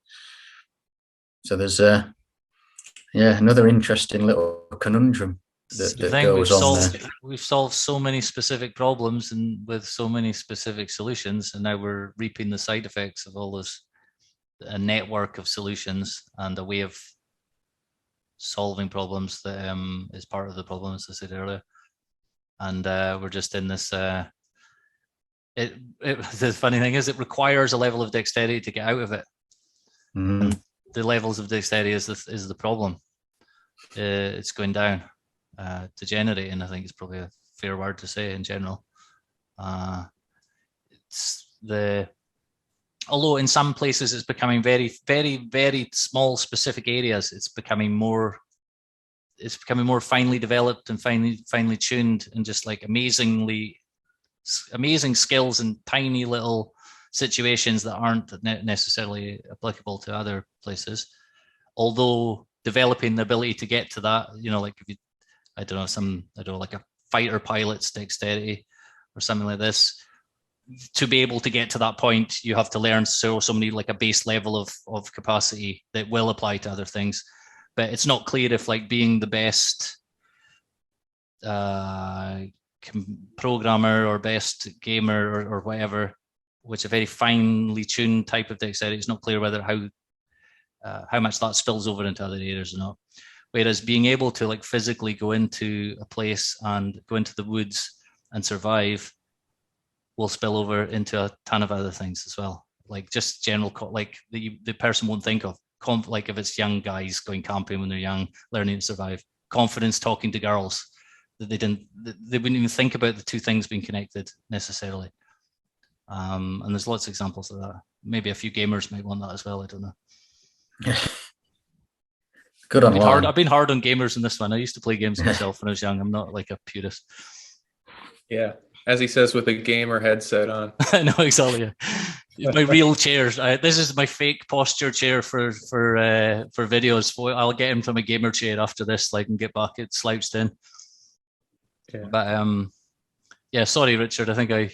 B: So there's another interesting little conundrum that goes on there.
A: We've solved so many specific problems and with so many specific solutions, and now we're reaping the side effects of all this, a network of solutions and a way of solving problems that is part of the problem, as I said earlier. And we're just in this. The funny thing is, it requires a level of dexterity to get out of it. And the levels of dexterity is the problem. It's going down. Degenerating, I think, is probably a fair word to say in general. Although in some places it's becoming very, very, very small specific areas, it's becoming more finely developed and finely tuned, and just like amazing skills in tiny little situations that aren't necessarily applicable to other places. Although developing the ability to get to that, like if you, like a fighter pilot's dexterity or something like this, to be able to get to that point, you have to learn so many, like a base level of capacity that will apply to other things. But it's not clear if like being the best programmer or best gamer or whatever, which a very finely tuned type of dexterity, it's not clear whether how much that spills over into other areas or not. Whereas being able to like physically go into a place and go into the woods and survive will spill over into a ton of other things as well. Like just general, like the person won't think of, like if it's young guys going camping when they're young, learning to survive, confidence talking to girls, that they wouldn't even think about the two things being connected necessarily. And there's lots of examples of that. Maybe a few gamers might want that as well. I don't know.
B: Good on
A: I've been hard on gamers in this one. I used to play games myself when I was young. I'm not like a purist.
C: Yeah, as he says, with a gamer headset on.
A: I know, exactly. My real chairs. This is my fake posture chair for videos. I'll get him from a gamer chair after this, like, and get back it slouched in. Yeah. But yeah. Sorry, Richard. I think I.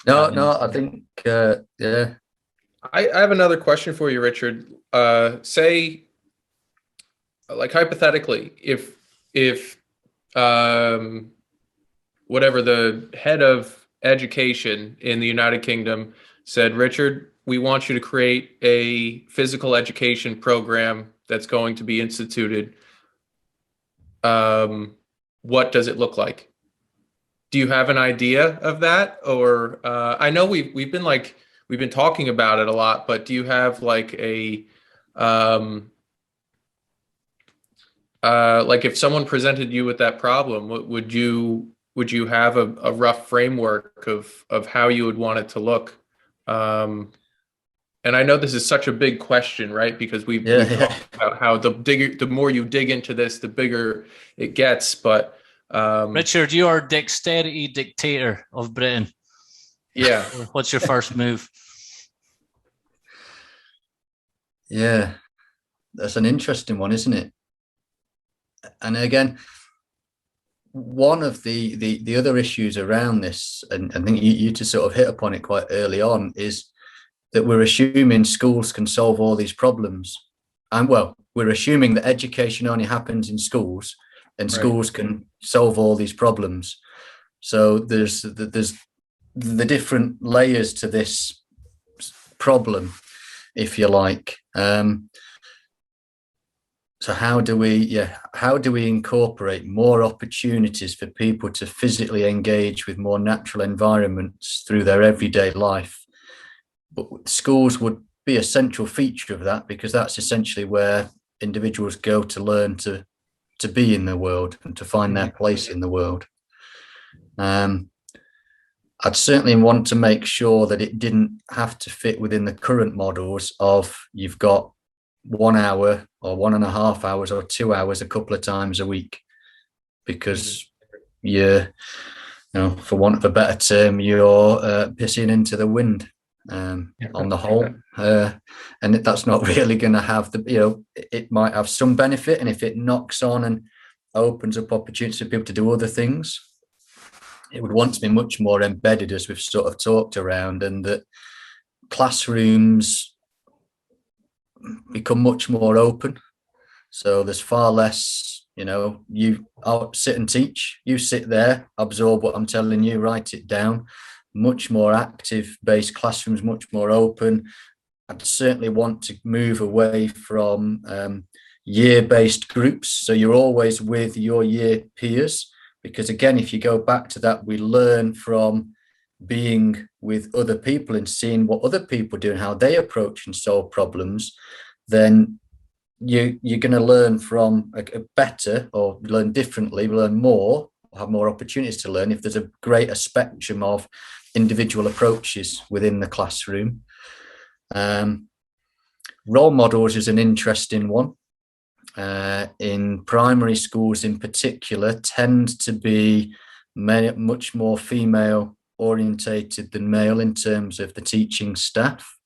C: No. I think yeah. I have another question for you, Richard. Say, like hypothetically, if whatever the head of education in the United Kingdom said, Richard, we want you to create a physical education program that's going to be instituted. What does it look like? Do you have an idea of that? Or I know we've been talking about it a lot, but do you have like a like if someone presented you with that problem, would you have a rough framework of how you would want it to look? And I know this is such a big question, right? Because we've talked about how the more you dig into this, the bigger it gets. But
A: Richard, you are dexterity dictator of Britain.
C: Yeah.
A: What's your first move?
B: Yeah, that's an interesting one, isn't it? And again, one of the other issues around this, and I think you to sort of hit upon it quite early on, is that we're assuming schools can solve all these problems. And well, we're assuming that education only happens in schools, and schools can solve all these problems. So there's the different layers to this problem, if you like. So how do we incorporate more opportunities for people to physically engage with more natural environments through their everyday life? But schools would be a central feature of that, because that's essentially where individuals go to learn to be in the world and to find their place in the world. I'd certainly want to make sure that it didn't have to fit within the current models of you've got 1 hour or 1.5 hours or 2 hours a couple of times a week, because for want of a better term, you're pissing into the wind on the whole, and that's not really going to have it might have some benefit, and if it knocks on and opens up opportunities for people to do other things, it would want to be much more embedded, as we've sort of talked around, and that classrooms become much more open. So there's far less, you sit and teach, you sit there, absorb what I'm telling you, write it down. Much more active based classrooms, much more open. I'd certainly want to move away from year-based groups, so you're always with your year peers, because again, if you go back to that, we learn from being with other people and seeing what other people do and how they approach and solve problems. Then you're going to learn from a better, or learn differently, learn more, have more opportunities to learn if there's a greater spectrum of individual approaches within the classroom. Role models is an interesting one. In primary schools in particular, tend to be much more female orientated than male in terms of the teaching staff,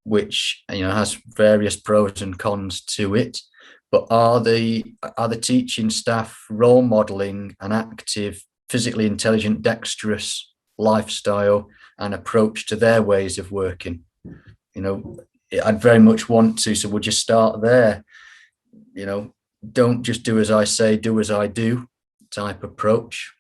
B: which has various pros and cons to it. But are the teaching staff role modeling an active, physically intelligent, dexterous lifestyle and approach to their ways of working? I'd very much want to. So would you start there? Don't just do as I say, do as I do type approach.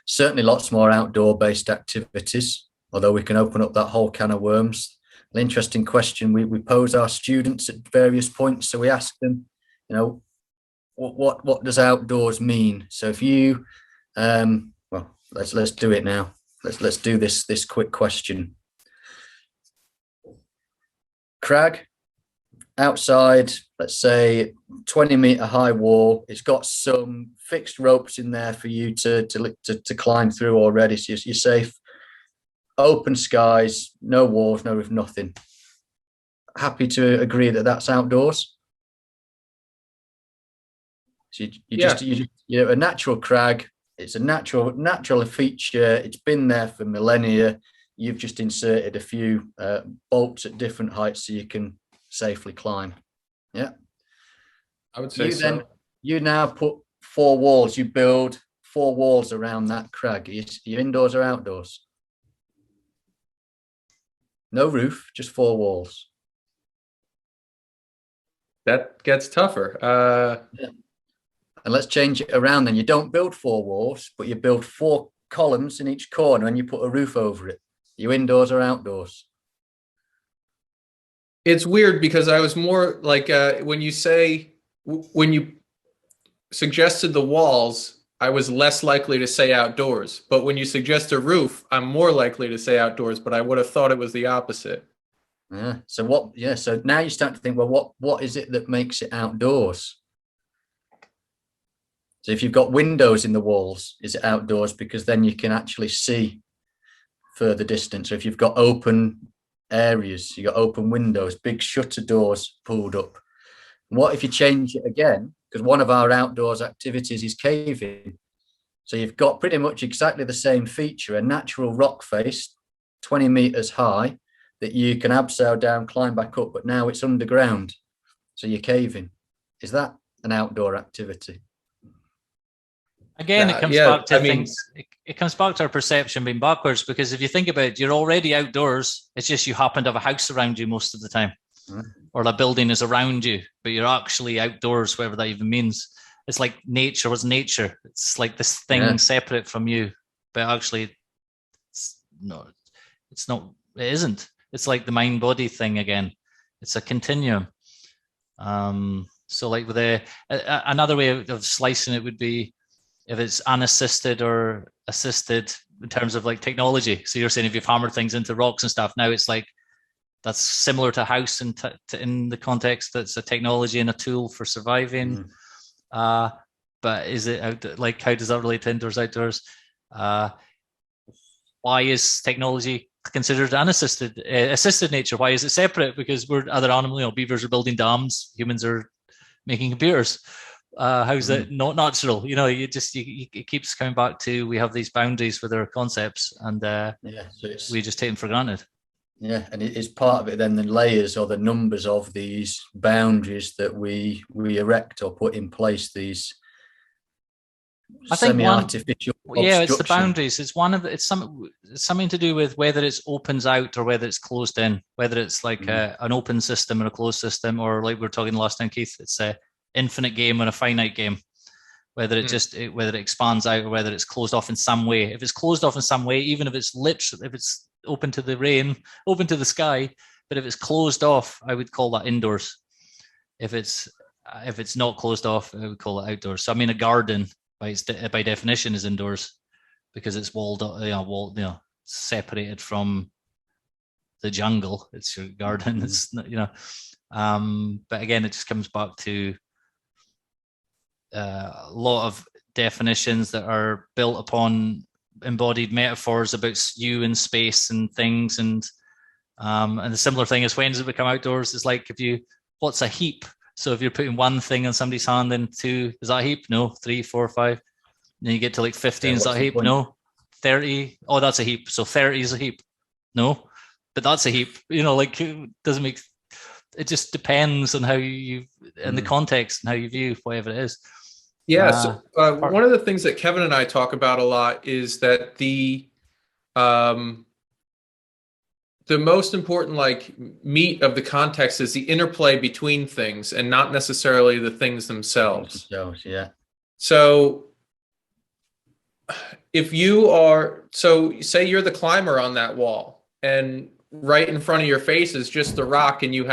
B: Certainly lots more outdoor based activities, although we can open up that whole can of worms. An interesting question we pose our students at various points. So we ask them, what does outdoors mean? So if you, let's do it now. Let's do this quick question. Crag, outside, let's say 20-meter high wall. It's got some fixed ropes in there for you to climb through already, so you're safe. Open skies, no walls, no roof, nothing. Happy to agree that that's outdoors? So you're a natural crag. It's a natural feature. It's been there for millennia. You've just inserted a few bolts at different heights so you can safely climb. Yeah, I would say so. Then you now put 4 walls. You build 4 walls around that crag. Are you indoors or outdoors? No roof, just 4 walls.
C: That gets tougher.
B: Yeah. And let's change it around then. You don't build 4 walls, but you build 4 columns in each corner and you put a roof over it. Are you indoors or outdoors?
C: It's weird, because I was more like when you suggested the walls, I was less likely to say outdoors. But when you suggest a roof, I'm more likely to say outdoors, but I would have thought it was the opposite.
B: Yeah. So so now you start to think, well, what is it that makes it outdoors? So if you've got windows in the walls, is it outdoors? Because then you can actually see further distance. Or if you've got open areas, you've got open windows, big shutter doors pulled up. And what if you change it again? Because one of our outdoors activities is caving. So you've got pretty much exactly the same feature, a natural rock face, 20 meters high, that you can abseil down, climb back up, but now it's underground. So you're caving. Is that an outdoor activity?
A: Again, it comes back to things. It comes back to our perception being backwards, because if you think about it, you're already outdoors. It's just you happen to have a house around you most of the time, or a building is around you, but you're actually outdoors, whatever that even means. It's like nature was nature. It's like this thing separate from you, but actually, it's not. It isn't. It's like the mind-body thing again. It's a continuum. So like with another way of slicing it would be if it's unassisted or assisted in terms of like technology. So you're saying if you've hammered things into rocks and stuff, now it's like that's similar to a house in the context that's a technology and a tool for surviving. But is it like, how does that relate to indoors, outdoors? Why is technology considered unassisted, assisted nature? Why is it separate? Because we're other animals, beavers are building dams, humans are making computers. How's that not natural? It keeps coming back to, we have these boundaries with our concepts, and we just take them for granted.
B: Yeah, and it is part of it then, the layers or the numbers of these boundaries that we erect or put in place, these semi-artificial
A: it's the boundaries. It's something to do with whether it's opens out or whether it's closed in, whether it's like an open system and a closed system, or like we were talking last time, Keith, it's a infinite game and a finite game, whether it whether it expands out or whether it's closed off in some way. If it's closed off in some way, even if it's if it's open to the rain, open to the sky, but if it's closed off, I would call that indoors. If it's not closed off, I would call it outdoors. So I mean, a garden by definition is indoors because it's walled, separated from the jungle. It's your garden. It's but again, it just comes back to a lot of definitions that are built upon embodied metaphors about you and space and things, and the similar thing is, when does it become outdoors? It's like, what's a heap? So if you're putting one thing on somebody's hand, then 2, is that a heap? No. 3, 4, 5. Then you get to like 15, is that a heap? No. 30, oh, that's a heap. So 30 is a heap. No, but that's a heap. It doesn't make. It just depends on how you and the context and how you view whatever it is.
C: Yeah. So one of the things that Kevin and I talk about a lot is that the most important meat of the context is the interplay between things and not necessarily the things themselves.
B: Yeah.
C: So say you're the climber on that wall, and right in front of your face is just the rock, and you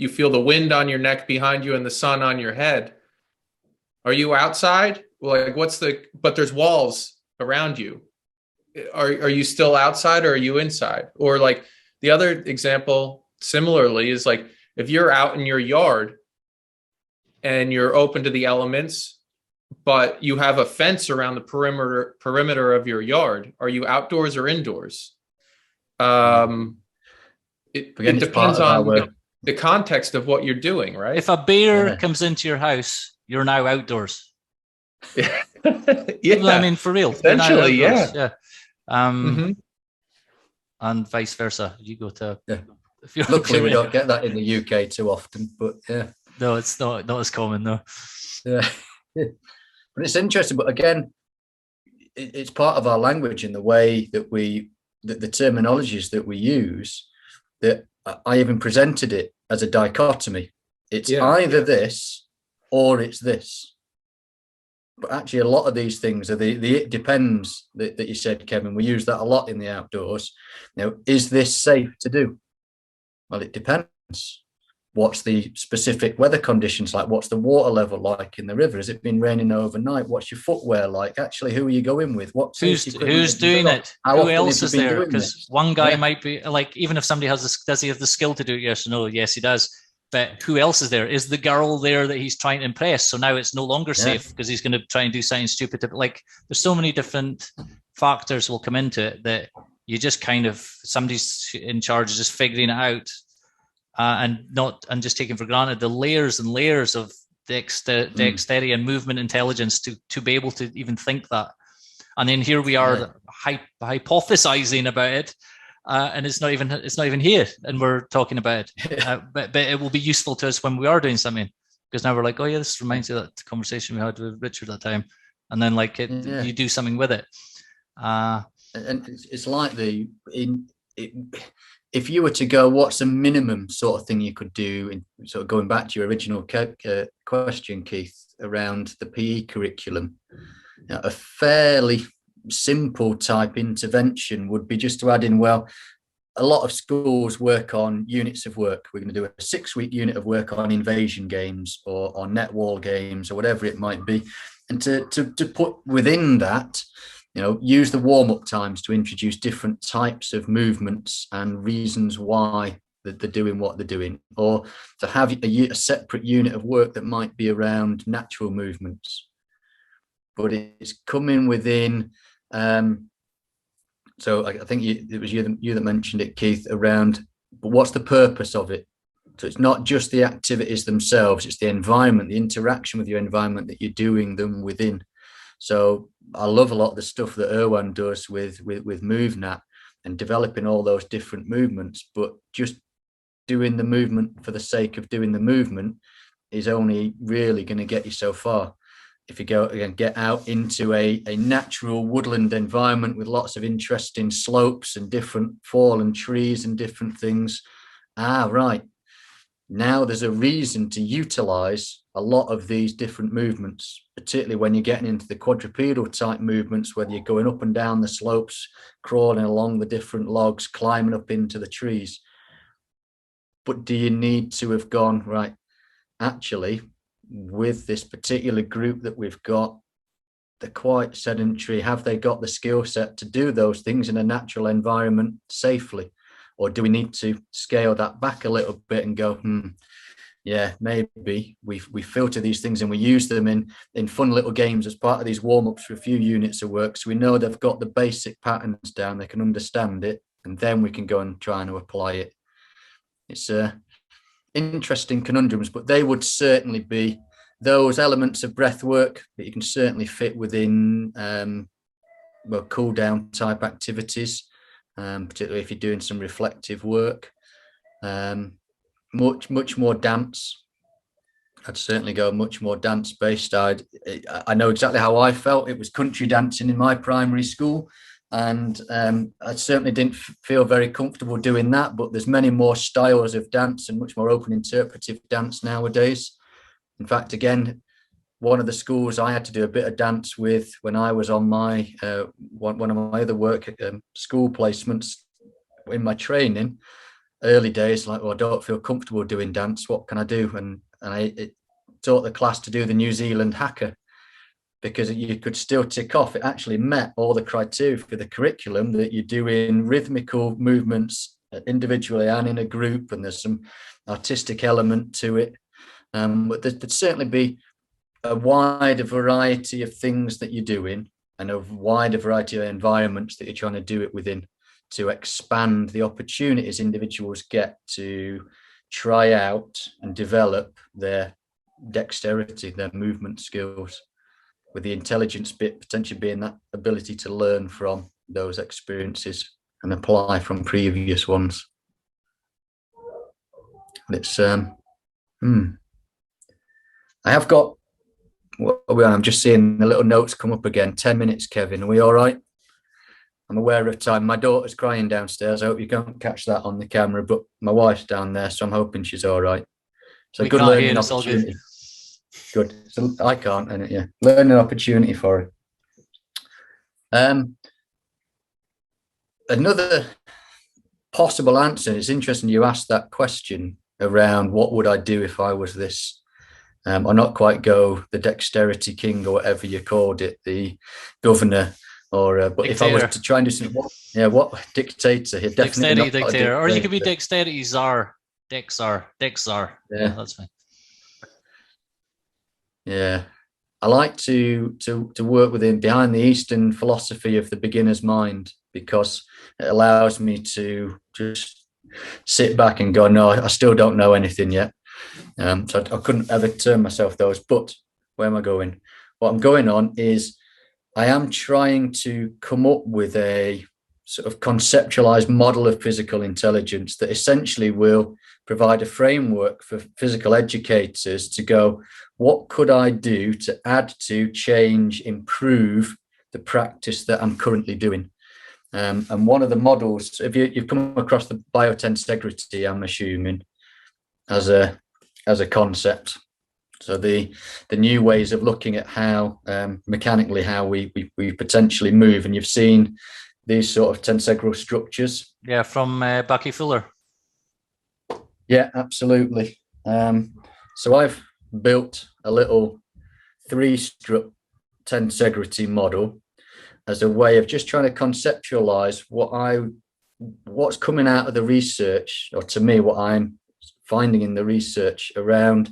C: feel the wind on your neck behind you and the sun on your head. Are you outside? But there's walls around you. Are you still outside, or are you inside? Or the other example similarly is if you're out in your yard and you're open to the elements, but you have a fence around the perimeter of your yard, are you outdoors or indoors? It depends on the context of what you're doing, right?
A: If a bear comes into your house, you're now outdoors.
C: Yeah.
A: I mean, for real.
C: Essentially, yeah.
A: And vice versa. You go to.
B: Yeah. Luckily, we don't get that in the UK too often, but yeah.
A: No, it's not as common, though.
B: Yeah. But it's interesting. But again, it's part of our language in the way that the terminologies that we use, that I even presented it as a dichotomy. It's either this or it's this. But actually, a lot of these things are the it depends that you said, Kevin. We use that a lot in the outdoors. Now, is this safe to do? Well, it depends. What's the specific weather conditions like? What's the water level like in the river? Has it been raining overnight? What's your footwear like? Actually, who are you going with?
A: Who's doing it? Who else is there? Because one guy might be even if somebody does he have the skill to do it? Yes or no? Yes, he does. But who else is there? Is the girl there that he's trying to impress? So now it's no longer safe because he's going to try and do something stupid. There's so many different factors will come into it that you just kind of, somebody's in charge of just figuring it out. And just taking for granted the layers and layers of dexterity and movement intelligence to be able to even think that. And then here we are hypothesizing about it, and it's not even here, and we're talking about it. But it will be useful to us when we are doing something, because now we're like, oh yeah, this reminds me of that conversation we had with Richard that time. and then
B: Yeah.
A: you do something with it.
B: And it's like if you were to go, what's a minimum sort of thing you could do, in sort of going back to your original question, Keith, around the PE curriculum, a fairly simple type intervention would be just to add in, well, a lot of schools work on units of work. We're going to do a 6-week unit of work on invasion games or on net wall games or whatever it might be. And to put within that, use the warm-up times to introduce different types of movements and reasons why they're doing what they're doing, or to have a separate unit of work that might be around natural movements. But it's coming within, so I think it was you that mentioned it, Keith, around, but what's the purpose of it? So it's not just the activities themselves, it's the environment, the interaction with your environment that you're doing them within. So I love a lot of the stuff that Erwan does with MoveNat and developing all those different movements, but just doing the movement for the sake of doing the movement is only really going to get you so far. If you go and get out into a natural woodland environment with lots of interesting slopes and different fallen trees and different things, right, now there's a reason to utilize a lot of these different movements, particularly when you're getting into the quadrupedal type movements, whether you're going up and down the slopes, crawling along the different logs, climbing up into the trees. But do you need to have gone, right, actually, with this particular group that we've got, they're quite sedentary. Have they got the skill set to do those things in a natural environment safely? Or do we need to scale that back a little bit and go, yeah, maybe we filter these things and we use them in fun little games as part of these warm-ups for a few units of work. So we know they've got the basic patterns down, they can understand it, and then we can go and try to apply it. It's interesting conundrums, but they would certainly be those elements of breath work that you can certainly fit within cool down type activities, particularly if you're doing some reflective work. Much more dance. I'd certainly go much more dance based. I know exactly how I felt. It was country dancing in my primary school, and I certainly didn't feel very comfortable doing that, but there's many more styles of dance and much more open interpretive dance nowadays. In fact, again, one of the schools I had to do a bit of dance with when I was on my one of my other work school placements in my training early days, like, well, I don't feel comfortable doing dance, what can I do? And I taught the class to do the New Zealand haka, because you could still tick off. It actually met all the criteria for the curriculum, that you're doing rhythmical movements individually and in a group, and there's some artistic element to it. But there'd certainly be a wider variety of things that you're doing and a wider variety of environments that you're trying to do it within, to expand the opportunities individuals get to try out and develop their dexterity, their movement skills, with the intelligence bit potentially being that ability to learn from those experiences and apply from previous ones. It's I have got, what are we on? I'm just seeing the little notes come up again. 10 minutes, Kevin. Are we all right? I'm aware of time. My daughter's crying downstairs. I hope you can't catch that on the camera, but my wife's down there, so I'm hoping she's all right. So we good learning opportunity. Good. So I can't, and yeah, learning opportunity for her. Another possible answer. It's interesting you asked that question around what would I do if I was this, or not quite go the dexterity king or whatever you called it, the governor. Or but dictator. If I was to try and do something, what dictator? Definitely
A: dexterity dictator, or you could be dexterity czar, dex czar. Yeah, that's fine.
B: Yeah, I like to work within behind the Eastern philosophy of the beginner's mind, because it allows me to just sit back and go, no, I still don't know anything yet. So I couldn't ever term myself those. But where am I going? What I'm going on is, I am trying to come up with a sort of conceptualized model of physical intelligence that essentially will provide a framework for physical educators to go, what could I do to add to, change, improve the practice that I'm currently doing? And one of the models, if you've come across the biotensegrity, I'm assuming, as a concept. So the new ways of looking at how mechanically how we potentially move, and you've seen these sort of tensegral structures.
A: Yeah, from Bucky Fuller.
B: Yeah, absolutely. So I've built a little 3-strut tensegrity model as a way of just trying to conceptualize what's coming out of the research, or to me, what I'm finding in the research around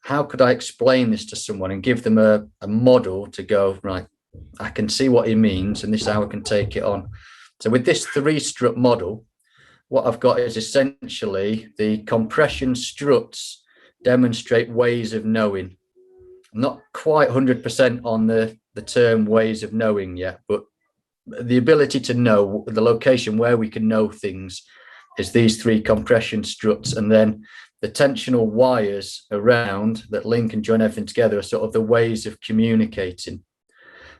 B: how could I explain this to someone and give them a model to go, right, I can see what he means, and this is how I can take it on. So with this 3-strut model, what I've got is essentially the compression struts demonstrate ways of knowing. I'm not quite 100% on the term ways of knowing yet, but the ability to know the location where we can know things is these 3 compression struts, and then the tensional wires around that link and join everything together are sort of the ways of communicating.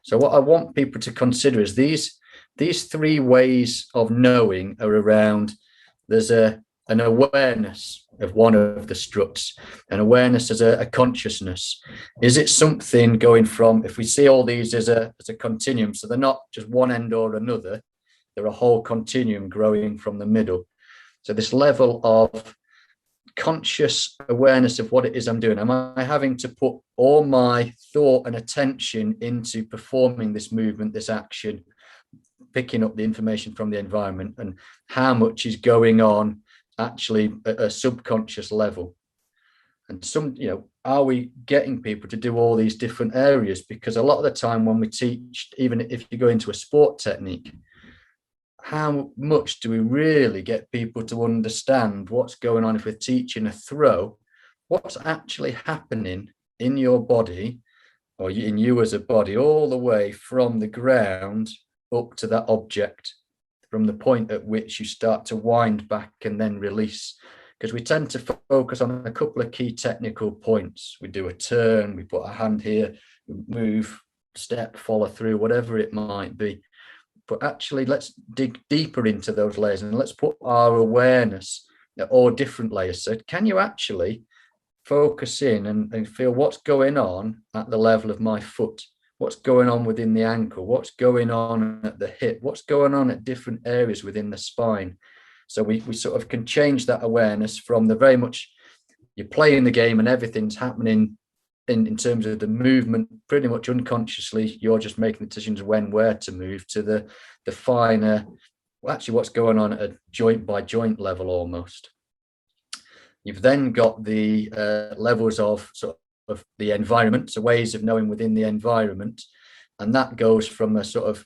B: So what I want people to consider is these 3 ways of knowing are around, there's an awareness of one of the struts, an awareness as a consciousness. Is it something going from, if we see all these as a continuum, so they're not just one end or another, they're a whole continuum growing from the middle. So this level of conscious awareness of what it is I'm doing. Am I having to put all my thought and attention into performing this movement, this action, picking up the information from the environment, and how much is going on actually at a subconscious level? And are we getting people to do all these different areas? Because a lot of the time when we teach, even if you go into a sport technique, how much do we really get people to understand what's going on if we're teaching a throw? What's actually happening in your body, or in you as a body, all the way from the ground up to that object, from the point at which you start to wind back and then release? Because we tend to focus on a couple of key technical points. We do a turn, we put a hand here, move, step, follow through, whatever it might be. But actually, let's dig deeper into those layers, and let's put our awareness at all different layers. So can you actually focus in and feel what's going on at the level of my foot? What's going on within the ankle? What's going on at the hip? What's going on at different areas within the spine? So we sort of can change that awareness from the very much you're playing the game and everything's happening in terms of the movement, pretty much unconsciously, you're just making decisions when, where to move, to the finer, well, actually what's going on at a joint by joint level almost. You've then got the levels of sort of the environment, so ways of knowing within the environment, and that goes from a sort of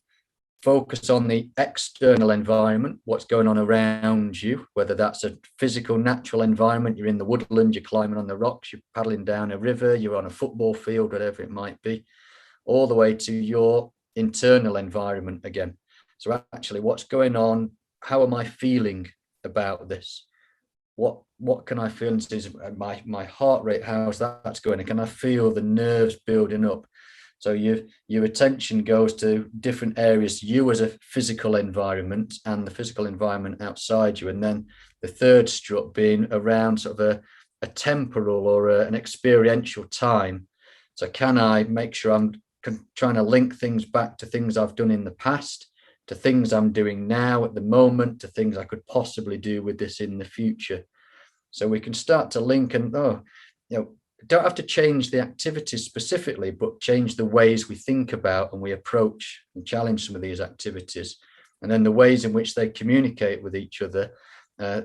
B: focus on the external environment, what's going on around you, whether that's a physical, natural environment, you're in the woodland, you're climbing on the rocks, you're paddling down a river, you're on a football field, whatever it might be, all the way to your internal environment again. So actually, what's going on? How am I feeling about this? What can I feel in terms of my heart rate? How's that's going? And can I feel the nerves building up? So your attention goes to different areas, you as a physical environment and the physical environment outside you. And then the 3rd strut being around sort of a temporal or an experiential time. So can I make sure I'm trying to link things back to things I've done in the past, to things I'm doing now at the moment, to things I could possibly do with this in the future. So we can start to link and, don't have to change the activities specifically, but change the ways we think about and we approach and challenge some of these activities. And then the ways in which they communicate with each other,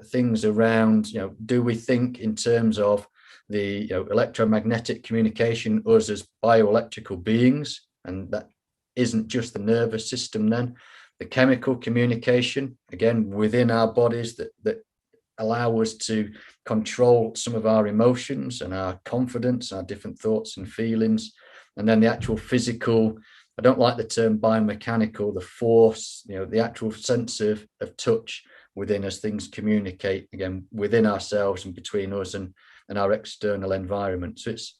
B: things around, do we think in terms of the electromagnetic communication, us as bioelectrical beings, and that isn't just the nervous system then, the chemical communication, again, within our bodies that allow us to control some of our emotions and our confidence, our different thoughts and feelings, and then the actual physical I don't like the term biomechanical, the force, the actual sense of touch within as things communicate, again, within ourselves and between us and our external environment. So it's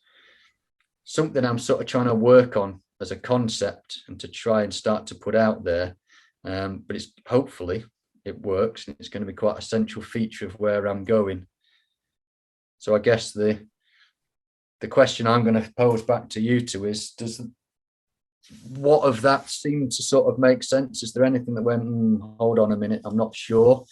B: something I'm sort of trying to work on as a concept and to try and start to put out there. But it's hopefully it works, and it's going to be quite a central feature of where I'm going. So I guess the question I'm going to pose back to you two is, what of that seem to sort of make sense? Is there anything that went, hold on a minute, I'm not sure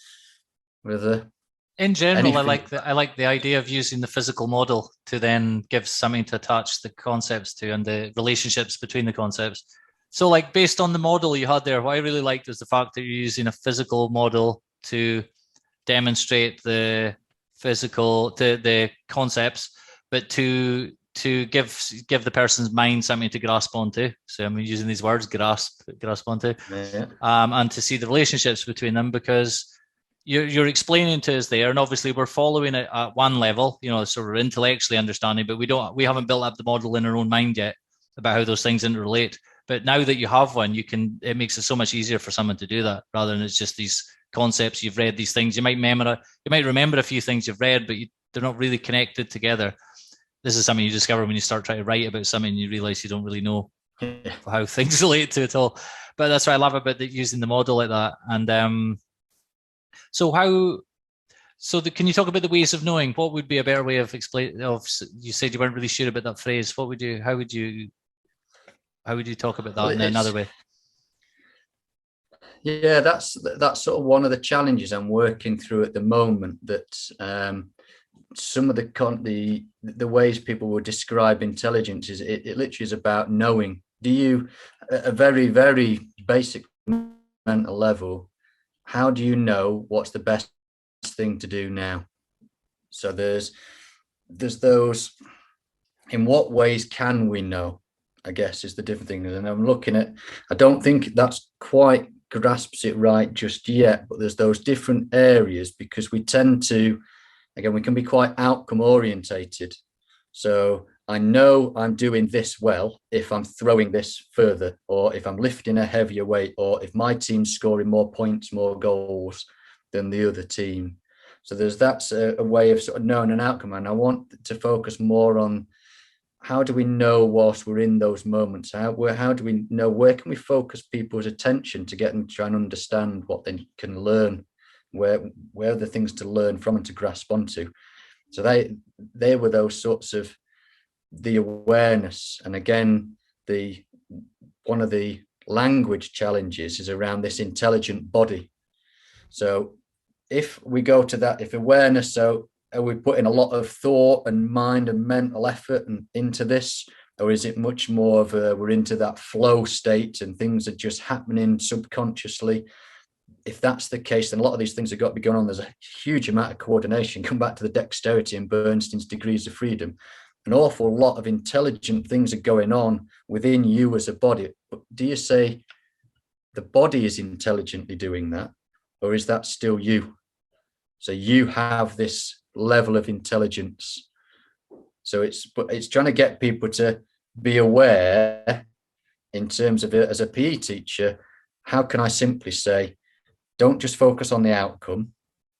B: whether...
A: In general, I like the idea of using the physical model to then give something to attach the concepts to and the relationships between the concepts. So like based on the model you had there, what I really liked was the fact that you're using a physical model to demonstrate the concepts, but to give the person's mind something to grasp onto. So I'm using these words, grasp onto, and to see the relationships between them, because you're explaining to us there, and obviously we're following it at one level, so we're intellectually understanding, but we haven't built up the model in our own mind yet about how those things interrelate. But now that you have one, it makes it so much easier for someone to do that, rather than it's just these concepts you've read, these things you might remember a few things you've read, but they're not really connected together. This is something you discover when you start trying to write about something, and you realize you don't really know how things relate to it all. But that's what I love about using the model like that. And can you talk about the ways of knowing? What would be a better way of explaining? You said you weren't really sure about that phrase. How would you talk about that in another way?
B: Yeah, that's sort of one of the challenges I'm working through at the moment. That some of the ways people will describe intelligence is it literally is about knowing. Do you, at a very, very basic mental level, how do you know what's the best thing to do now? So there's those, in what ways can we know, I guess, is the different thing. And I'm looking at, I don't think that's quite grasps it right just yet, but there's those different areas, because we tend to, again, we can be quite outcome orientated. So I know I'm doing this well if I'm throwing this further, or if I'm lifting a heavier weight, or if my team's scoring more points, more goals than the other team. So that's a way of sort of knowing an outcome. And I want to focus more on, how do we know whilst we're in those moments? How do we know, where can we focus people's attention to get them to try and understand what they can learn, where are the things to learn from and to grasp onto? So they were those sorts of the awareness. And again, one of the language challenges is around this intelligent body. So if we go to that, if awareness, so are we putting a lot of thought and mind and mental effort into this, or is it much more of we're into that flow state and things are just happening subconsciously? If that's the case, then a lot of these things have got to be going on. There's a huge amount of coordination. Come back to the Dexterity and Bernstein's degrees of freedom. An awful lot of intelligent things are going on within you as a body. But do you say the body is intelligently doing that, or is that still you? So you have this level of intelligence. So it's trying to get people to be aware in terms of it as a PE teacher. How can I simply say, don't just focus on the outcome.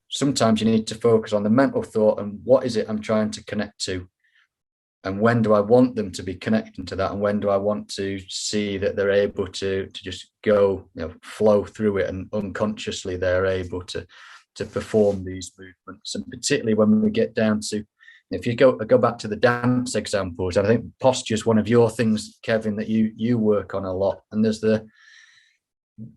B: Sometimes you need to focus on the mental thought and what is it I'm trying to connect to, and when do I want them to be connecting to that, and when do I want to see that they're able to just go, flow through it, and unconsciously they're able to perform these movements. And particularly when we get down to, if you go back to the dance examples, I think posture is one of your things, Kevin, that you work on a lot. And there's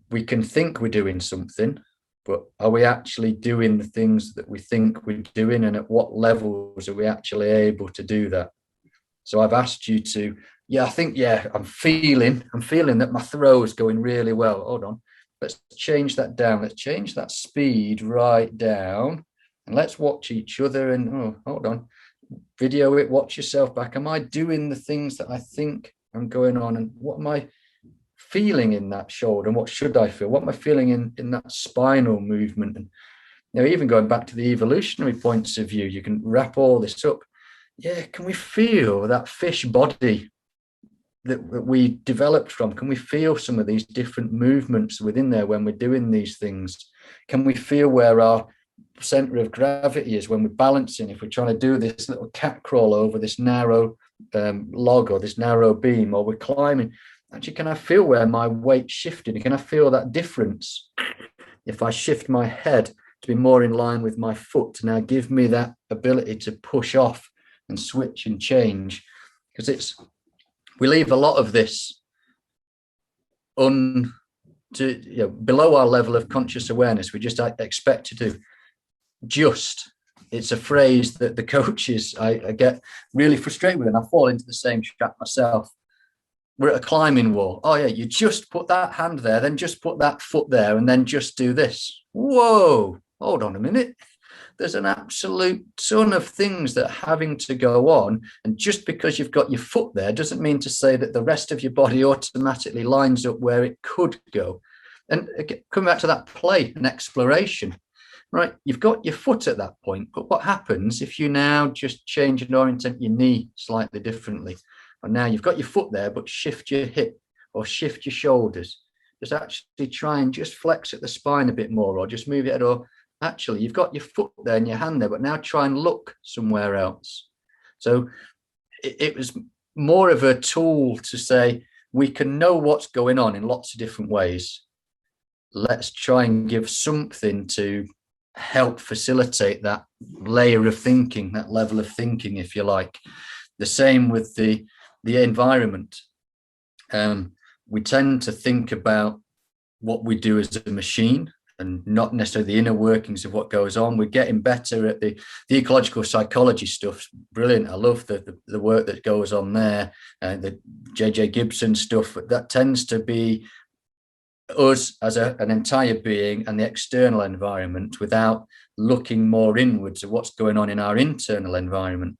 B: we can think we're doing something, but are we actually doing the things that we think we're doing, and at what levels are we actually able to do that? So I've asked you to, I'm feeling that my throw is going really well. Hold on, let's change that down. Let's change that speed right down, and let's watch each other. And hold on, video it, watch yourself back. Am I doing the things that I think I'm going on? And what am I feeling in that shoulder, and what should I feel? What am I feeling in that spinal movement? And even going back to the evolutionary points of view, you can wrap all this up. Yeah, can we feel that fish body that we developed from? Can we feel some of these different movements within there when we're doing these things? Can we feel where our center of gravity is when we're balancing? If we're trying to do this little cat crawl over this narrow log or this narrow beam, or we're climbing, actually, can I feel where my weight's shifting? Can I feel that difference? If I shift my head to be more in line with my foot to now give me that ability to push off and switch and change, because we leave a lot of this below our level of conscious awareness. We just expect to do just. It's a phrase that the coaches I get really frustrated with, and I fall into the same trap myself. We're at a climbing wall. Oh yeah, you just put that hand there, then just put that foot there, and then just do this. Whoa, hold on a minute. There's an absolute ton of things that are having to go on. And just because you've got your foot there doesn't mean to say that the rest of your body automatically lines up where it could go. And again, coming back to that play and exploration, right? You've got your foot at that point, but what happens if you now just change and orient your knee slightly differently? And now you've got your foot there, but shift your hip or shift your shoulders. Just actually try and just flex at the spine a bit more, or just move it, or actually you've got your foot there and your hand there, but now try and look somewhere else. So it was more of a tool to say, we can know what's going on in lots of different ways. Let's try and give something to help facilitate that layer of thinking, that level of thinking, if you like. The same with the environment. We tend to think about what we do as a machine and not necessarily the inner workings of what goes on. We're getting better at the ecological psychology stuff. Brilliant. I love the work that goes on there. The J.J. Gibson stuff, that tends to be us as an entire being and the external environment, without looking more inwards at what's going on in our internal environment.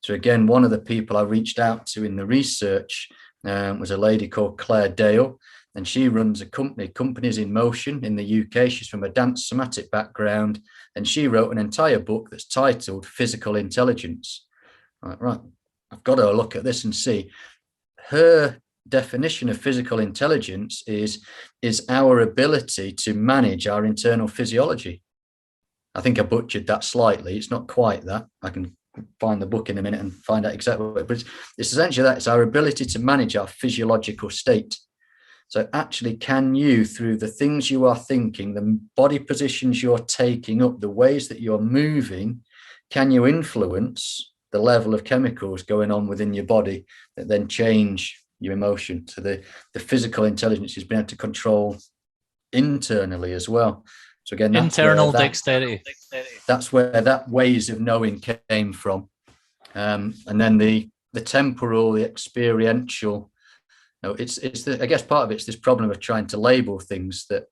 B: So again, one of the people I reached out to in the research was a lady called Claire Dale, and she runs a company, Companies in Motion, in the UK. She's from a dance somatic background, and she wrote an entire book that's titled Physical Intelligence. Right, I've got to look at this and see. Her definition of physical intelligence is our ability to manage our internal physiology. I think I butchered that slightly. It's not quite that. I can find the book in a minute and find out exactly what, but it's essentially that. It's our ability to manage our physiological state. So actually, can you, through the things you are thinking, the body positions you're taking up, the ways that you're moving, can you influence the level of chemicals going on within your body that then change your emotion? So the physical intelligence is being able to control internally as well. So again, that's
A: internal dexterity.
B: That's where that ways of knowing came from. And then the temporal, the experiential. It's I guess part of it's this problem of trying to label things that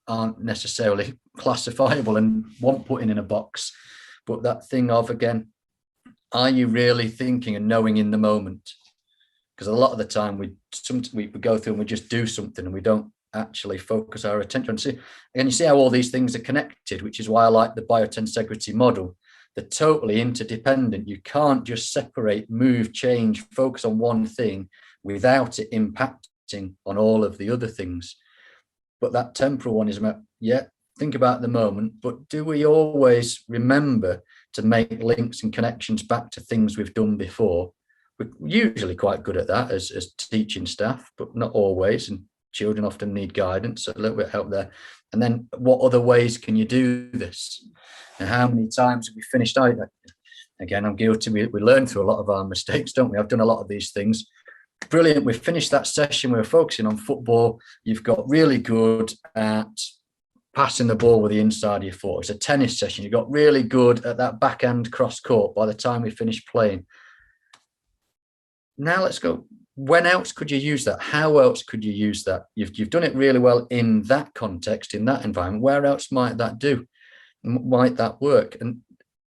B: aren't necessarily classifiable and want putting in a box. But that thing of, again, are you really thinking and knowing in the moment? Because a lot of the time we go through and we just do something and we don't actually focus our attention. And you see how all these things are connected, which is why I like the biotensegrity model. They're totally interdependent. You can't just separate, move, change, focus on one thing without it impacting on all of the other things. But that temporal one is about, think about the moment, but do we always remember to make links and connections back to things we've done before? We're usually quite good at that as teaching staff, but not always. And children often need guidance, so a little bit of help there. And then what other ways can you do this? And how many times have we finished out? Again, I'm guilty. We learn through a lot of our mistakes, don't we? I've done a lot of these things. Brilliant. We've finished that session. We were focusing on football. You've got really good at passing the ball with the inside of your foot. It's a tennis session. You got really good at that backhand cross court by the time we finished playing. Now let's go. When else could you use that? How else could you use that? You've done it really well in that context, in that environment. Where else might that do? Might that work? And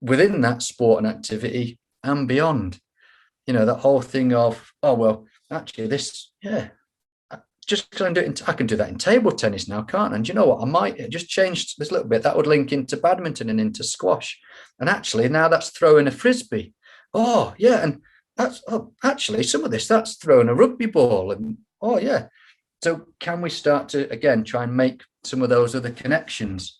B: within that, sport and activity and beyond, that whole thing of, oh, well, actually this, just because I can do that in table tennis now, can't I? And you know what? I might just change this a little bit. That would link into badminton and into squash. And actually now that's throwing a frisbee. Oh, yeah. And actually, some of this, that's throwing a rugby ball. And, oh, yeah. So can we start to, again, try and make some of those other connections,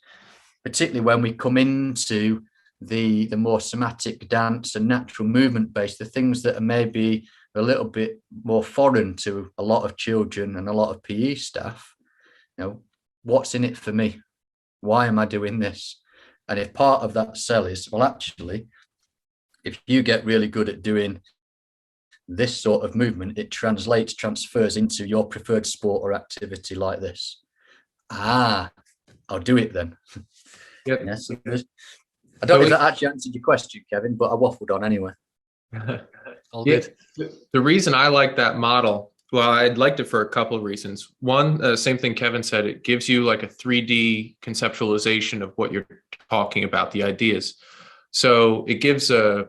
B: particularly when we come into the more somatic dance and natural movement based, the things that are maybe a little bit more foreign to a lot of children and a lot of PE staff. You know, what's in it for me? Why am I doing this? And if part of that sell is, well, actually, if you get really good at doing this sort of movement, it transfers into your preferred sport or activity like this. I'll do it then.
C: Yep.
B: Yeah, so I don't know if that actually answered your question, Kevin, but I waffled on anyway.
A: All good.
C: The reason I like that model, well, I liked it for a couple of reasons. One, same thing Kevin said, it gives you like a 3D conceptualization of what you're talking about, the ideas. So it gives it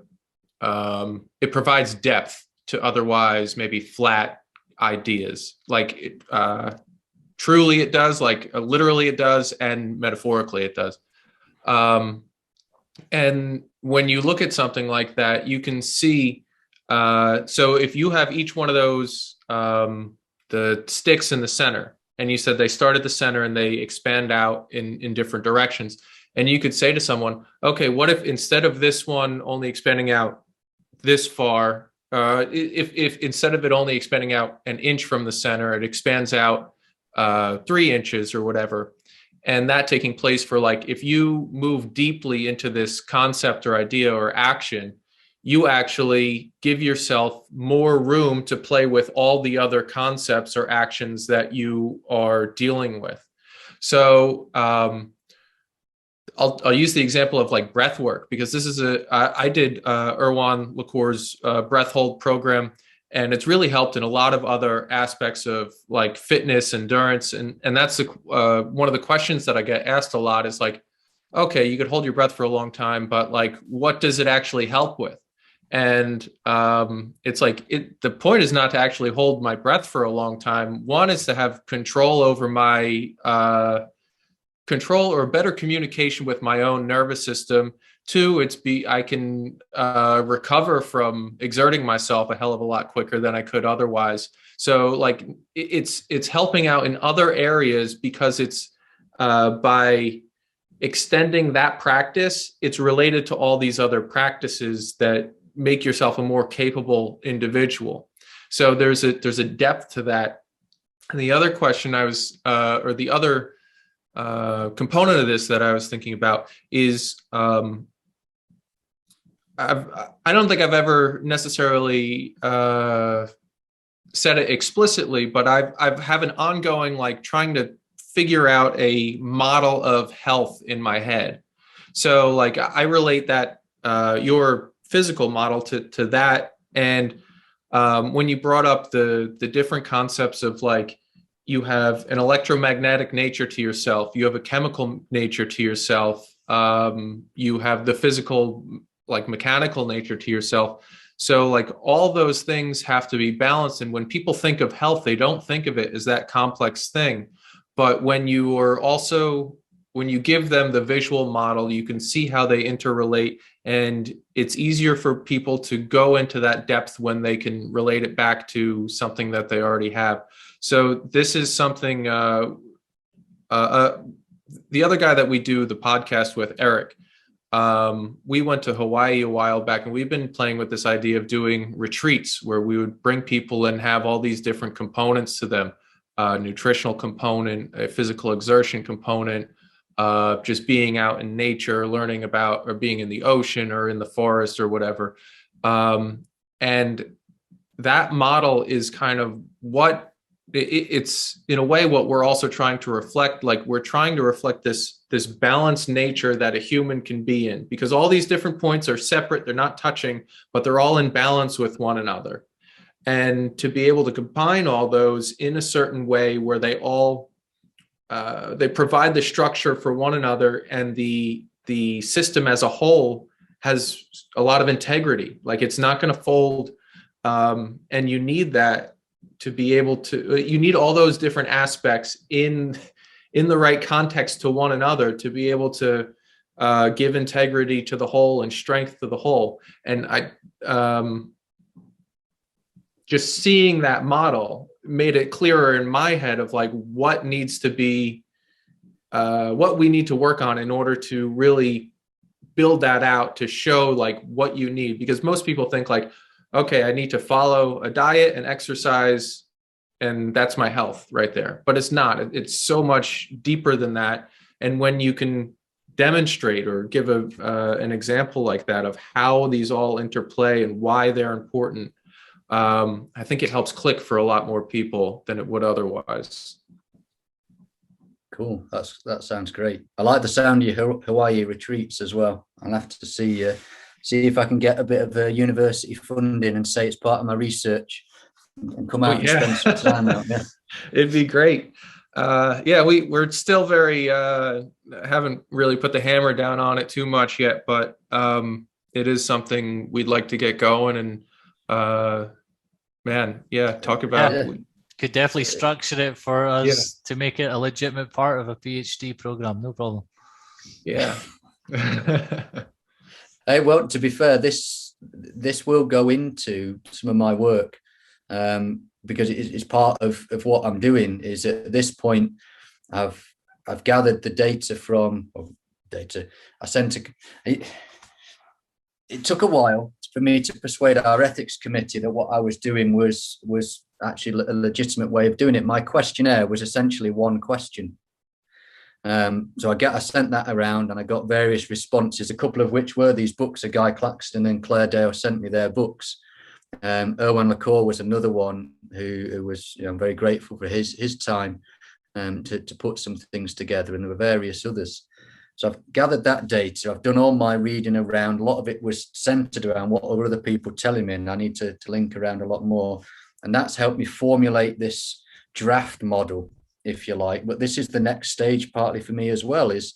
C: provides depth to otherwise maybe flat ideas. Like truly it does, like literally it does, and metaphorically it does. And when you look at something like that, you can see, so if you have each one of those, the sticks in the center, and you said they start at the center and they expand out in different directions. And you could say to someone, okay, what if instead of this one only expanding out this far, if instead of it only expanding out an inch from the center, it expands out 3 inches or whatever. And that taking place for, like, if you move deeply into this concept or idea or action, you actually give yourself more room to play with all the other concepts or actions that you are dealing with. So I'll use the example of like breath work, because this is I did Erwan Lacour's breath hold program, and it's really helped in a lot of other aspects of like fitness, endurance. And that's one of the questions that I get asked a lot is like, okay, you could hold your breath for a long time, but like, what does it actually help with? And it's like, the point is not to actually hold my breath for a long time. One is to have control over my control or better communication with my own nervous system. 2, I can recover from exerting myself a hell of a lot quicker than I could otherwise. So like it's helping out in other areas, because it's by extending that practice, it's related to all these other practices that make yourself a more capable individual. So there's a depth to that. And the other question or the other component of this that I was thinking about is I don't think I've ever necessarily said it explicitly, but I've have an ongoing like trying to figure out a model of health in my head. So like I relate that your physical model to that, and when you brought up the different concepts of like, you have an electromagnetic nature to yourself, you have a chemical nature to yourself, you have the physical, like mechanical nature to yourself. So like all those things have to be balanced. And when people think of health, they don't think of it as that complex thing. But when you give them the visual model, you can see how they interrelate, and it's easier for people to go into that depth when they can relate it back to something that they already have. So this is something, the other guy that we do the podcast with, Eric, we went to Hawaii a while back, and we've been playing with this idea of doing retreats where we would bring people and have all these different components to them, nutritional component, a physical exertion component, just being out in nature, learning about, or being in the ocean or in the forest or whatever. And that model is kind of what it's in a way what we're also trying to reflect. Like we're trying to reflect this balanced nature that a human can be in, because all these different points are separate, they're not touching, but they're all in balance with one another. And to be able to combine all those in a certain way where they all they provide the structure for one another, and the system as a whole has a lot of integrity. Like it's not going to fold, and you need that to be able to. You need all those different aspects in the right context to one another to be able to give integrity to the whole and strength to the whole. And just seeing that model made it clearer in my head of like what needs to be, what we need to work on in order to really build that out to show like what you need. Because most people think like, okay, I need to follow a diet and exercise and that's my health right there. But it's not. It's so much deeper than that. And when you can demonstrate or give an example like that of how these all interplay and why they're important, I think it helps click for a lot more people than it would otherwise.
B: Cool. That sounds great. I like the sound of your Hawaii retreats as well. I'll have to see if I can get a bit of university funding and say it's part of my research and come out and spend some time out there.
C: It'd be great. We're still very haven't really put the hammer down on it too much yet, but it is something we'd like to get going. And talk about.
A: Yeah. Could definitely structure it for us to make it a legitimate part of a PhD program. No problem.
C: Yeah.
B: Hey, well, to be fair, this will go into some of my work, because it's part of what I'm doing. Is at this point, I've gathered the data from data. It took a while for me to persuade our ethics committee that what I was doing was actually a legitimate way of doing it. My questionnaire was essentially one question. So I sent that around and I got various responses, a couple of which were these books. Guy Claxton and Claire Dale sent me their books. Erwan LaCour was another one who was, I'm very grateful for his time to put some things together, and there were various others. So I've gathered that data. I've done all my reading around. A lot of it was centered around what are other people telling me, and I need to link around a lot more. And that's helped me formulate this draft model, if you like. But this is the next stage partly for me as well, is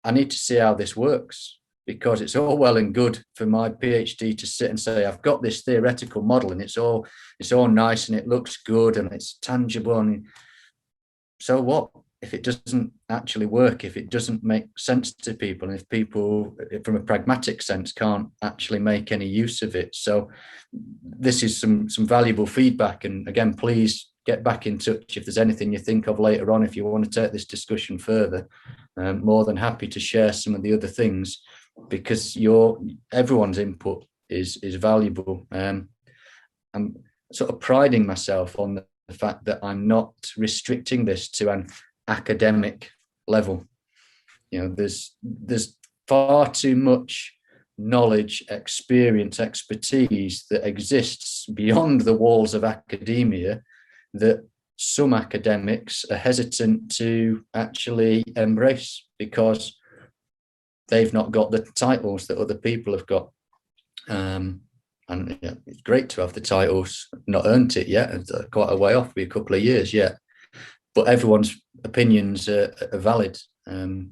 B: I need to see how this works, because it's all well and good for my PhD to sit and say, I've got this theoretical model and it's all nice and it looks good and it's tangible. And so what? If it doesn't actually work, if it doesn't make sense to people, and if people from a pragmatic sense can't actually make any use of it. So this is some valuable feedback. And again, please get back in touch if there's anything you think of later on, if you want to take this discussion further. More than happy to share some of the other things, because everyone's input is valuable. I'm sort of priding myself on the fact that I'm not restricting this to an academic level. There's far too much knowledge, experience, expertise that exists beyond the walls of academia that some academics are hesitant to actually embrace because they've not got the titles that other people have got. And it's great to have the titles, not earned it yet, it's quite a way off, be a couple of years yet, but everyone's opinions are valid. And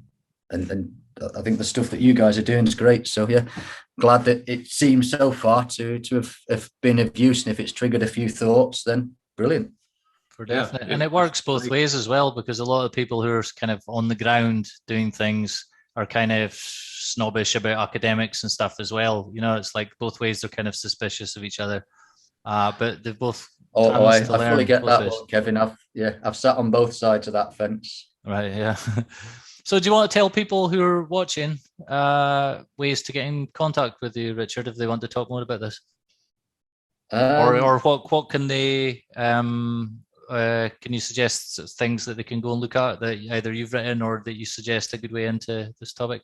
B: I think the stuff that you guys are doing is great. So yeah, glad that it seems so far to have been of use. And if it's triggered a few thoughts, then brilliant.
A: For definite. And it works both ways as well, because a lot of people who are kind of on the ground doing things are kind of snobbish about academics and stuff as well. It's like both ways they're kind of suspicious of each other. But they've both.
B: I fully get that one, Kevin. I've sat on both sides of that fence.
A: Right, yeah. So do you want to tell people who are watching ways to get in contact with you, Richard, if they want to talk more about this? Or what can they can you suggest things that they can go and look at that either you've written or that you suggest a good way into this topic?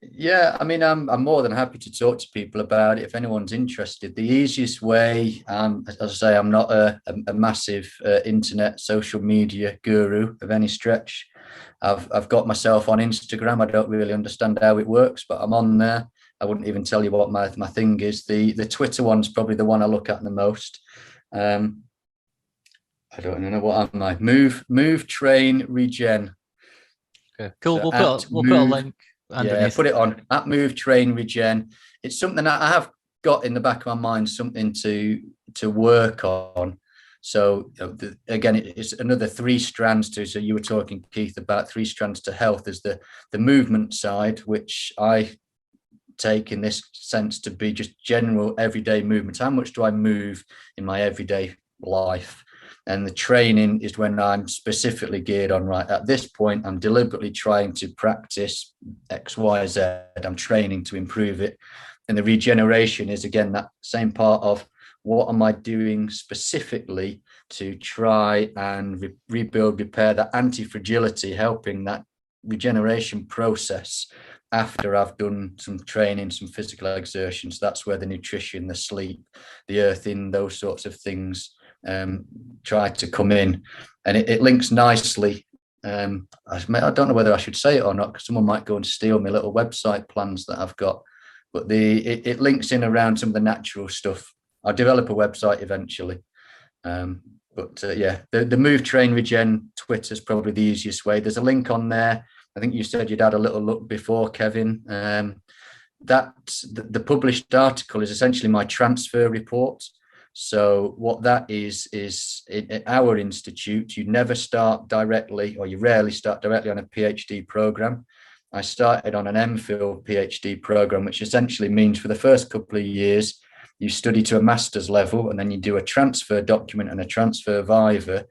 B: Yeah, I mean, I'm more than happy to talk to people about it if anyone's interested. The easiest way, as I say, I'm not a massive internet social media guru of any stretch. I've got myself on Instagram. I don't really understand how it works, but I'm on there. I wouldn't even tell you what my thing is. The Twitter one's probably the one I look at the most. I don't know what am I. Move, train, regen.
A: Okay, cool. So we'll put a link underneath.
B: Yeah, put it on at Move, Train, Regen. It's something that I have got in the back of my mind, something to work on. So again, it's another 3 strands to. So you were talking, Keith, about 3 strands to health. There's the movement side, which I take in this sense to be just general everyday movements. How much do I move in my everyday life? And the training is when I'm specifically geared on, right, at this point, I'm deliberately trying to practice X, Y, Z. I'm training to improve it. And the regeneration is, again, that same part of what am I doing specifically to try and rebuild, repair that anti-fragility, helping that regeneration process after I've done some training, some physical exertions. That's where the nutrition, the sleep, the earthing, those sorts of things try to come in. And it links nicely. I don't know whether I should say it or not, because someone might go and steal my little website plans that I've got. But it links in around some of the natural stuff. I'll develop a website eventually. The Move, Train, Regen Twitter is probably the easiest way. There's a link on there. I think you said you'd had a little look before, Kevin. The published article is essentially my transfer report. So what that is in our institute, you never start directly, or you rarely start directly on a PhD program. I started on an MPhil PhD program, which essentially means for the first couple of years, you study to a master's level, and then you do a transfer document and a transfer viva,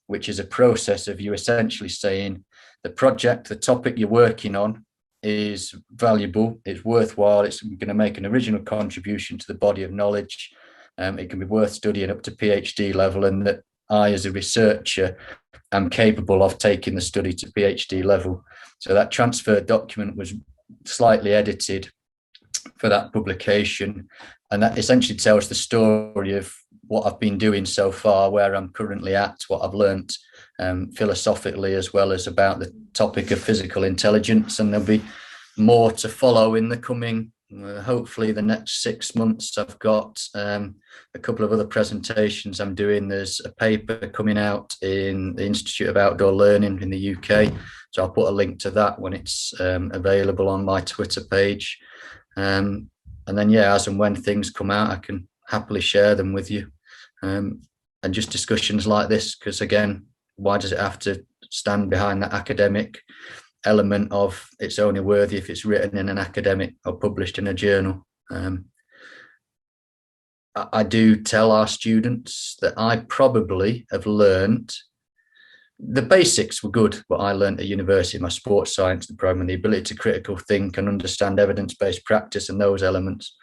B: which is a process of you essentially saying the project, the topic you're working on is valuable, it's worthwhile, it's going to make an original contribution to the body of knowledge. It can be worth studying up to PhD level, and that I, as a researcher, am capable of taking the study to PhD level. So that transfer document was slightly edited for that publication, and that essentially tells the story of what I've been doing so far, where I'm currently at, what I've learnt philosophically, as well as about the topic of physical intelligence. And there'll be more to follow in the coming, hopefully the next 6 months. I've got a couple of other presentations I'm doing. There's a paper coming out in the Institute of Outdoor Learning in the UK. So I'll put a link to that when it's available on my Twitter page. And then, as and when things come out, I can happily share them with you. And just discussions like this, because again, why does it have to stand behind that academic element of it's only worthy if it's written in an academic or published in a journal? I do tell our students that I probably have learned, the basics were good, what I learned at university, my sports science program, the ability to critical think and understand evidence-based practice and those elements.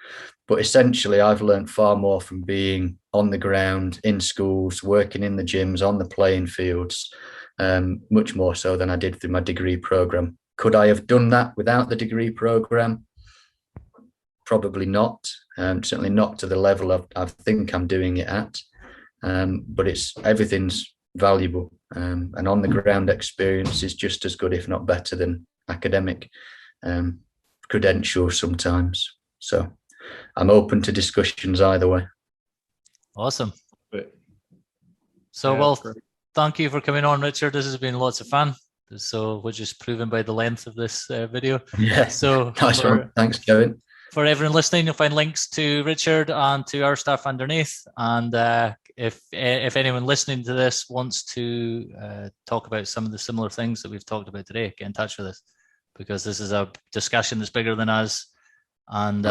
B: But essentially, I've learned far more from being on the ground, in schools, working in the gyms, on the playing fields, much more so than I did through my degree program. Could I have done that without the degree program? Probably not. Certainly not to the level I think I'm doing it at. But everything's valuable, and on the ground experience is just as good, if not better, than academic credentials sometimes. So I'm open to discussions either way.
A: Awesome. So, thank you for coming on, Richard. This has been lots of fun. So we're just proven by the length of this video. Yeah. So
B: nice one. Thanks, Kevin.
A: For everyone listening, you'll find links to Richard and to our stuff underneath. And if anyone listening to this wants to talk about some of the similar things that we've talked about today, get in touch with us, because this is a discussion that's bigger than us, and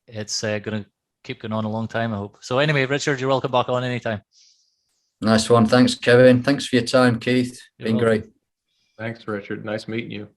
A: it's going to keep going on a long time, I hope. So anyway, Richard, you're welcome back on anytime. Nice one. Thanks, Kevin. Thanks for your time, Keith. Been great.
C: Thanks, Richard. Nice meeting you.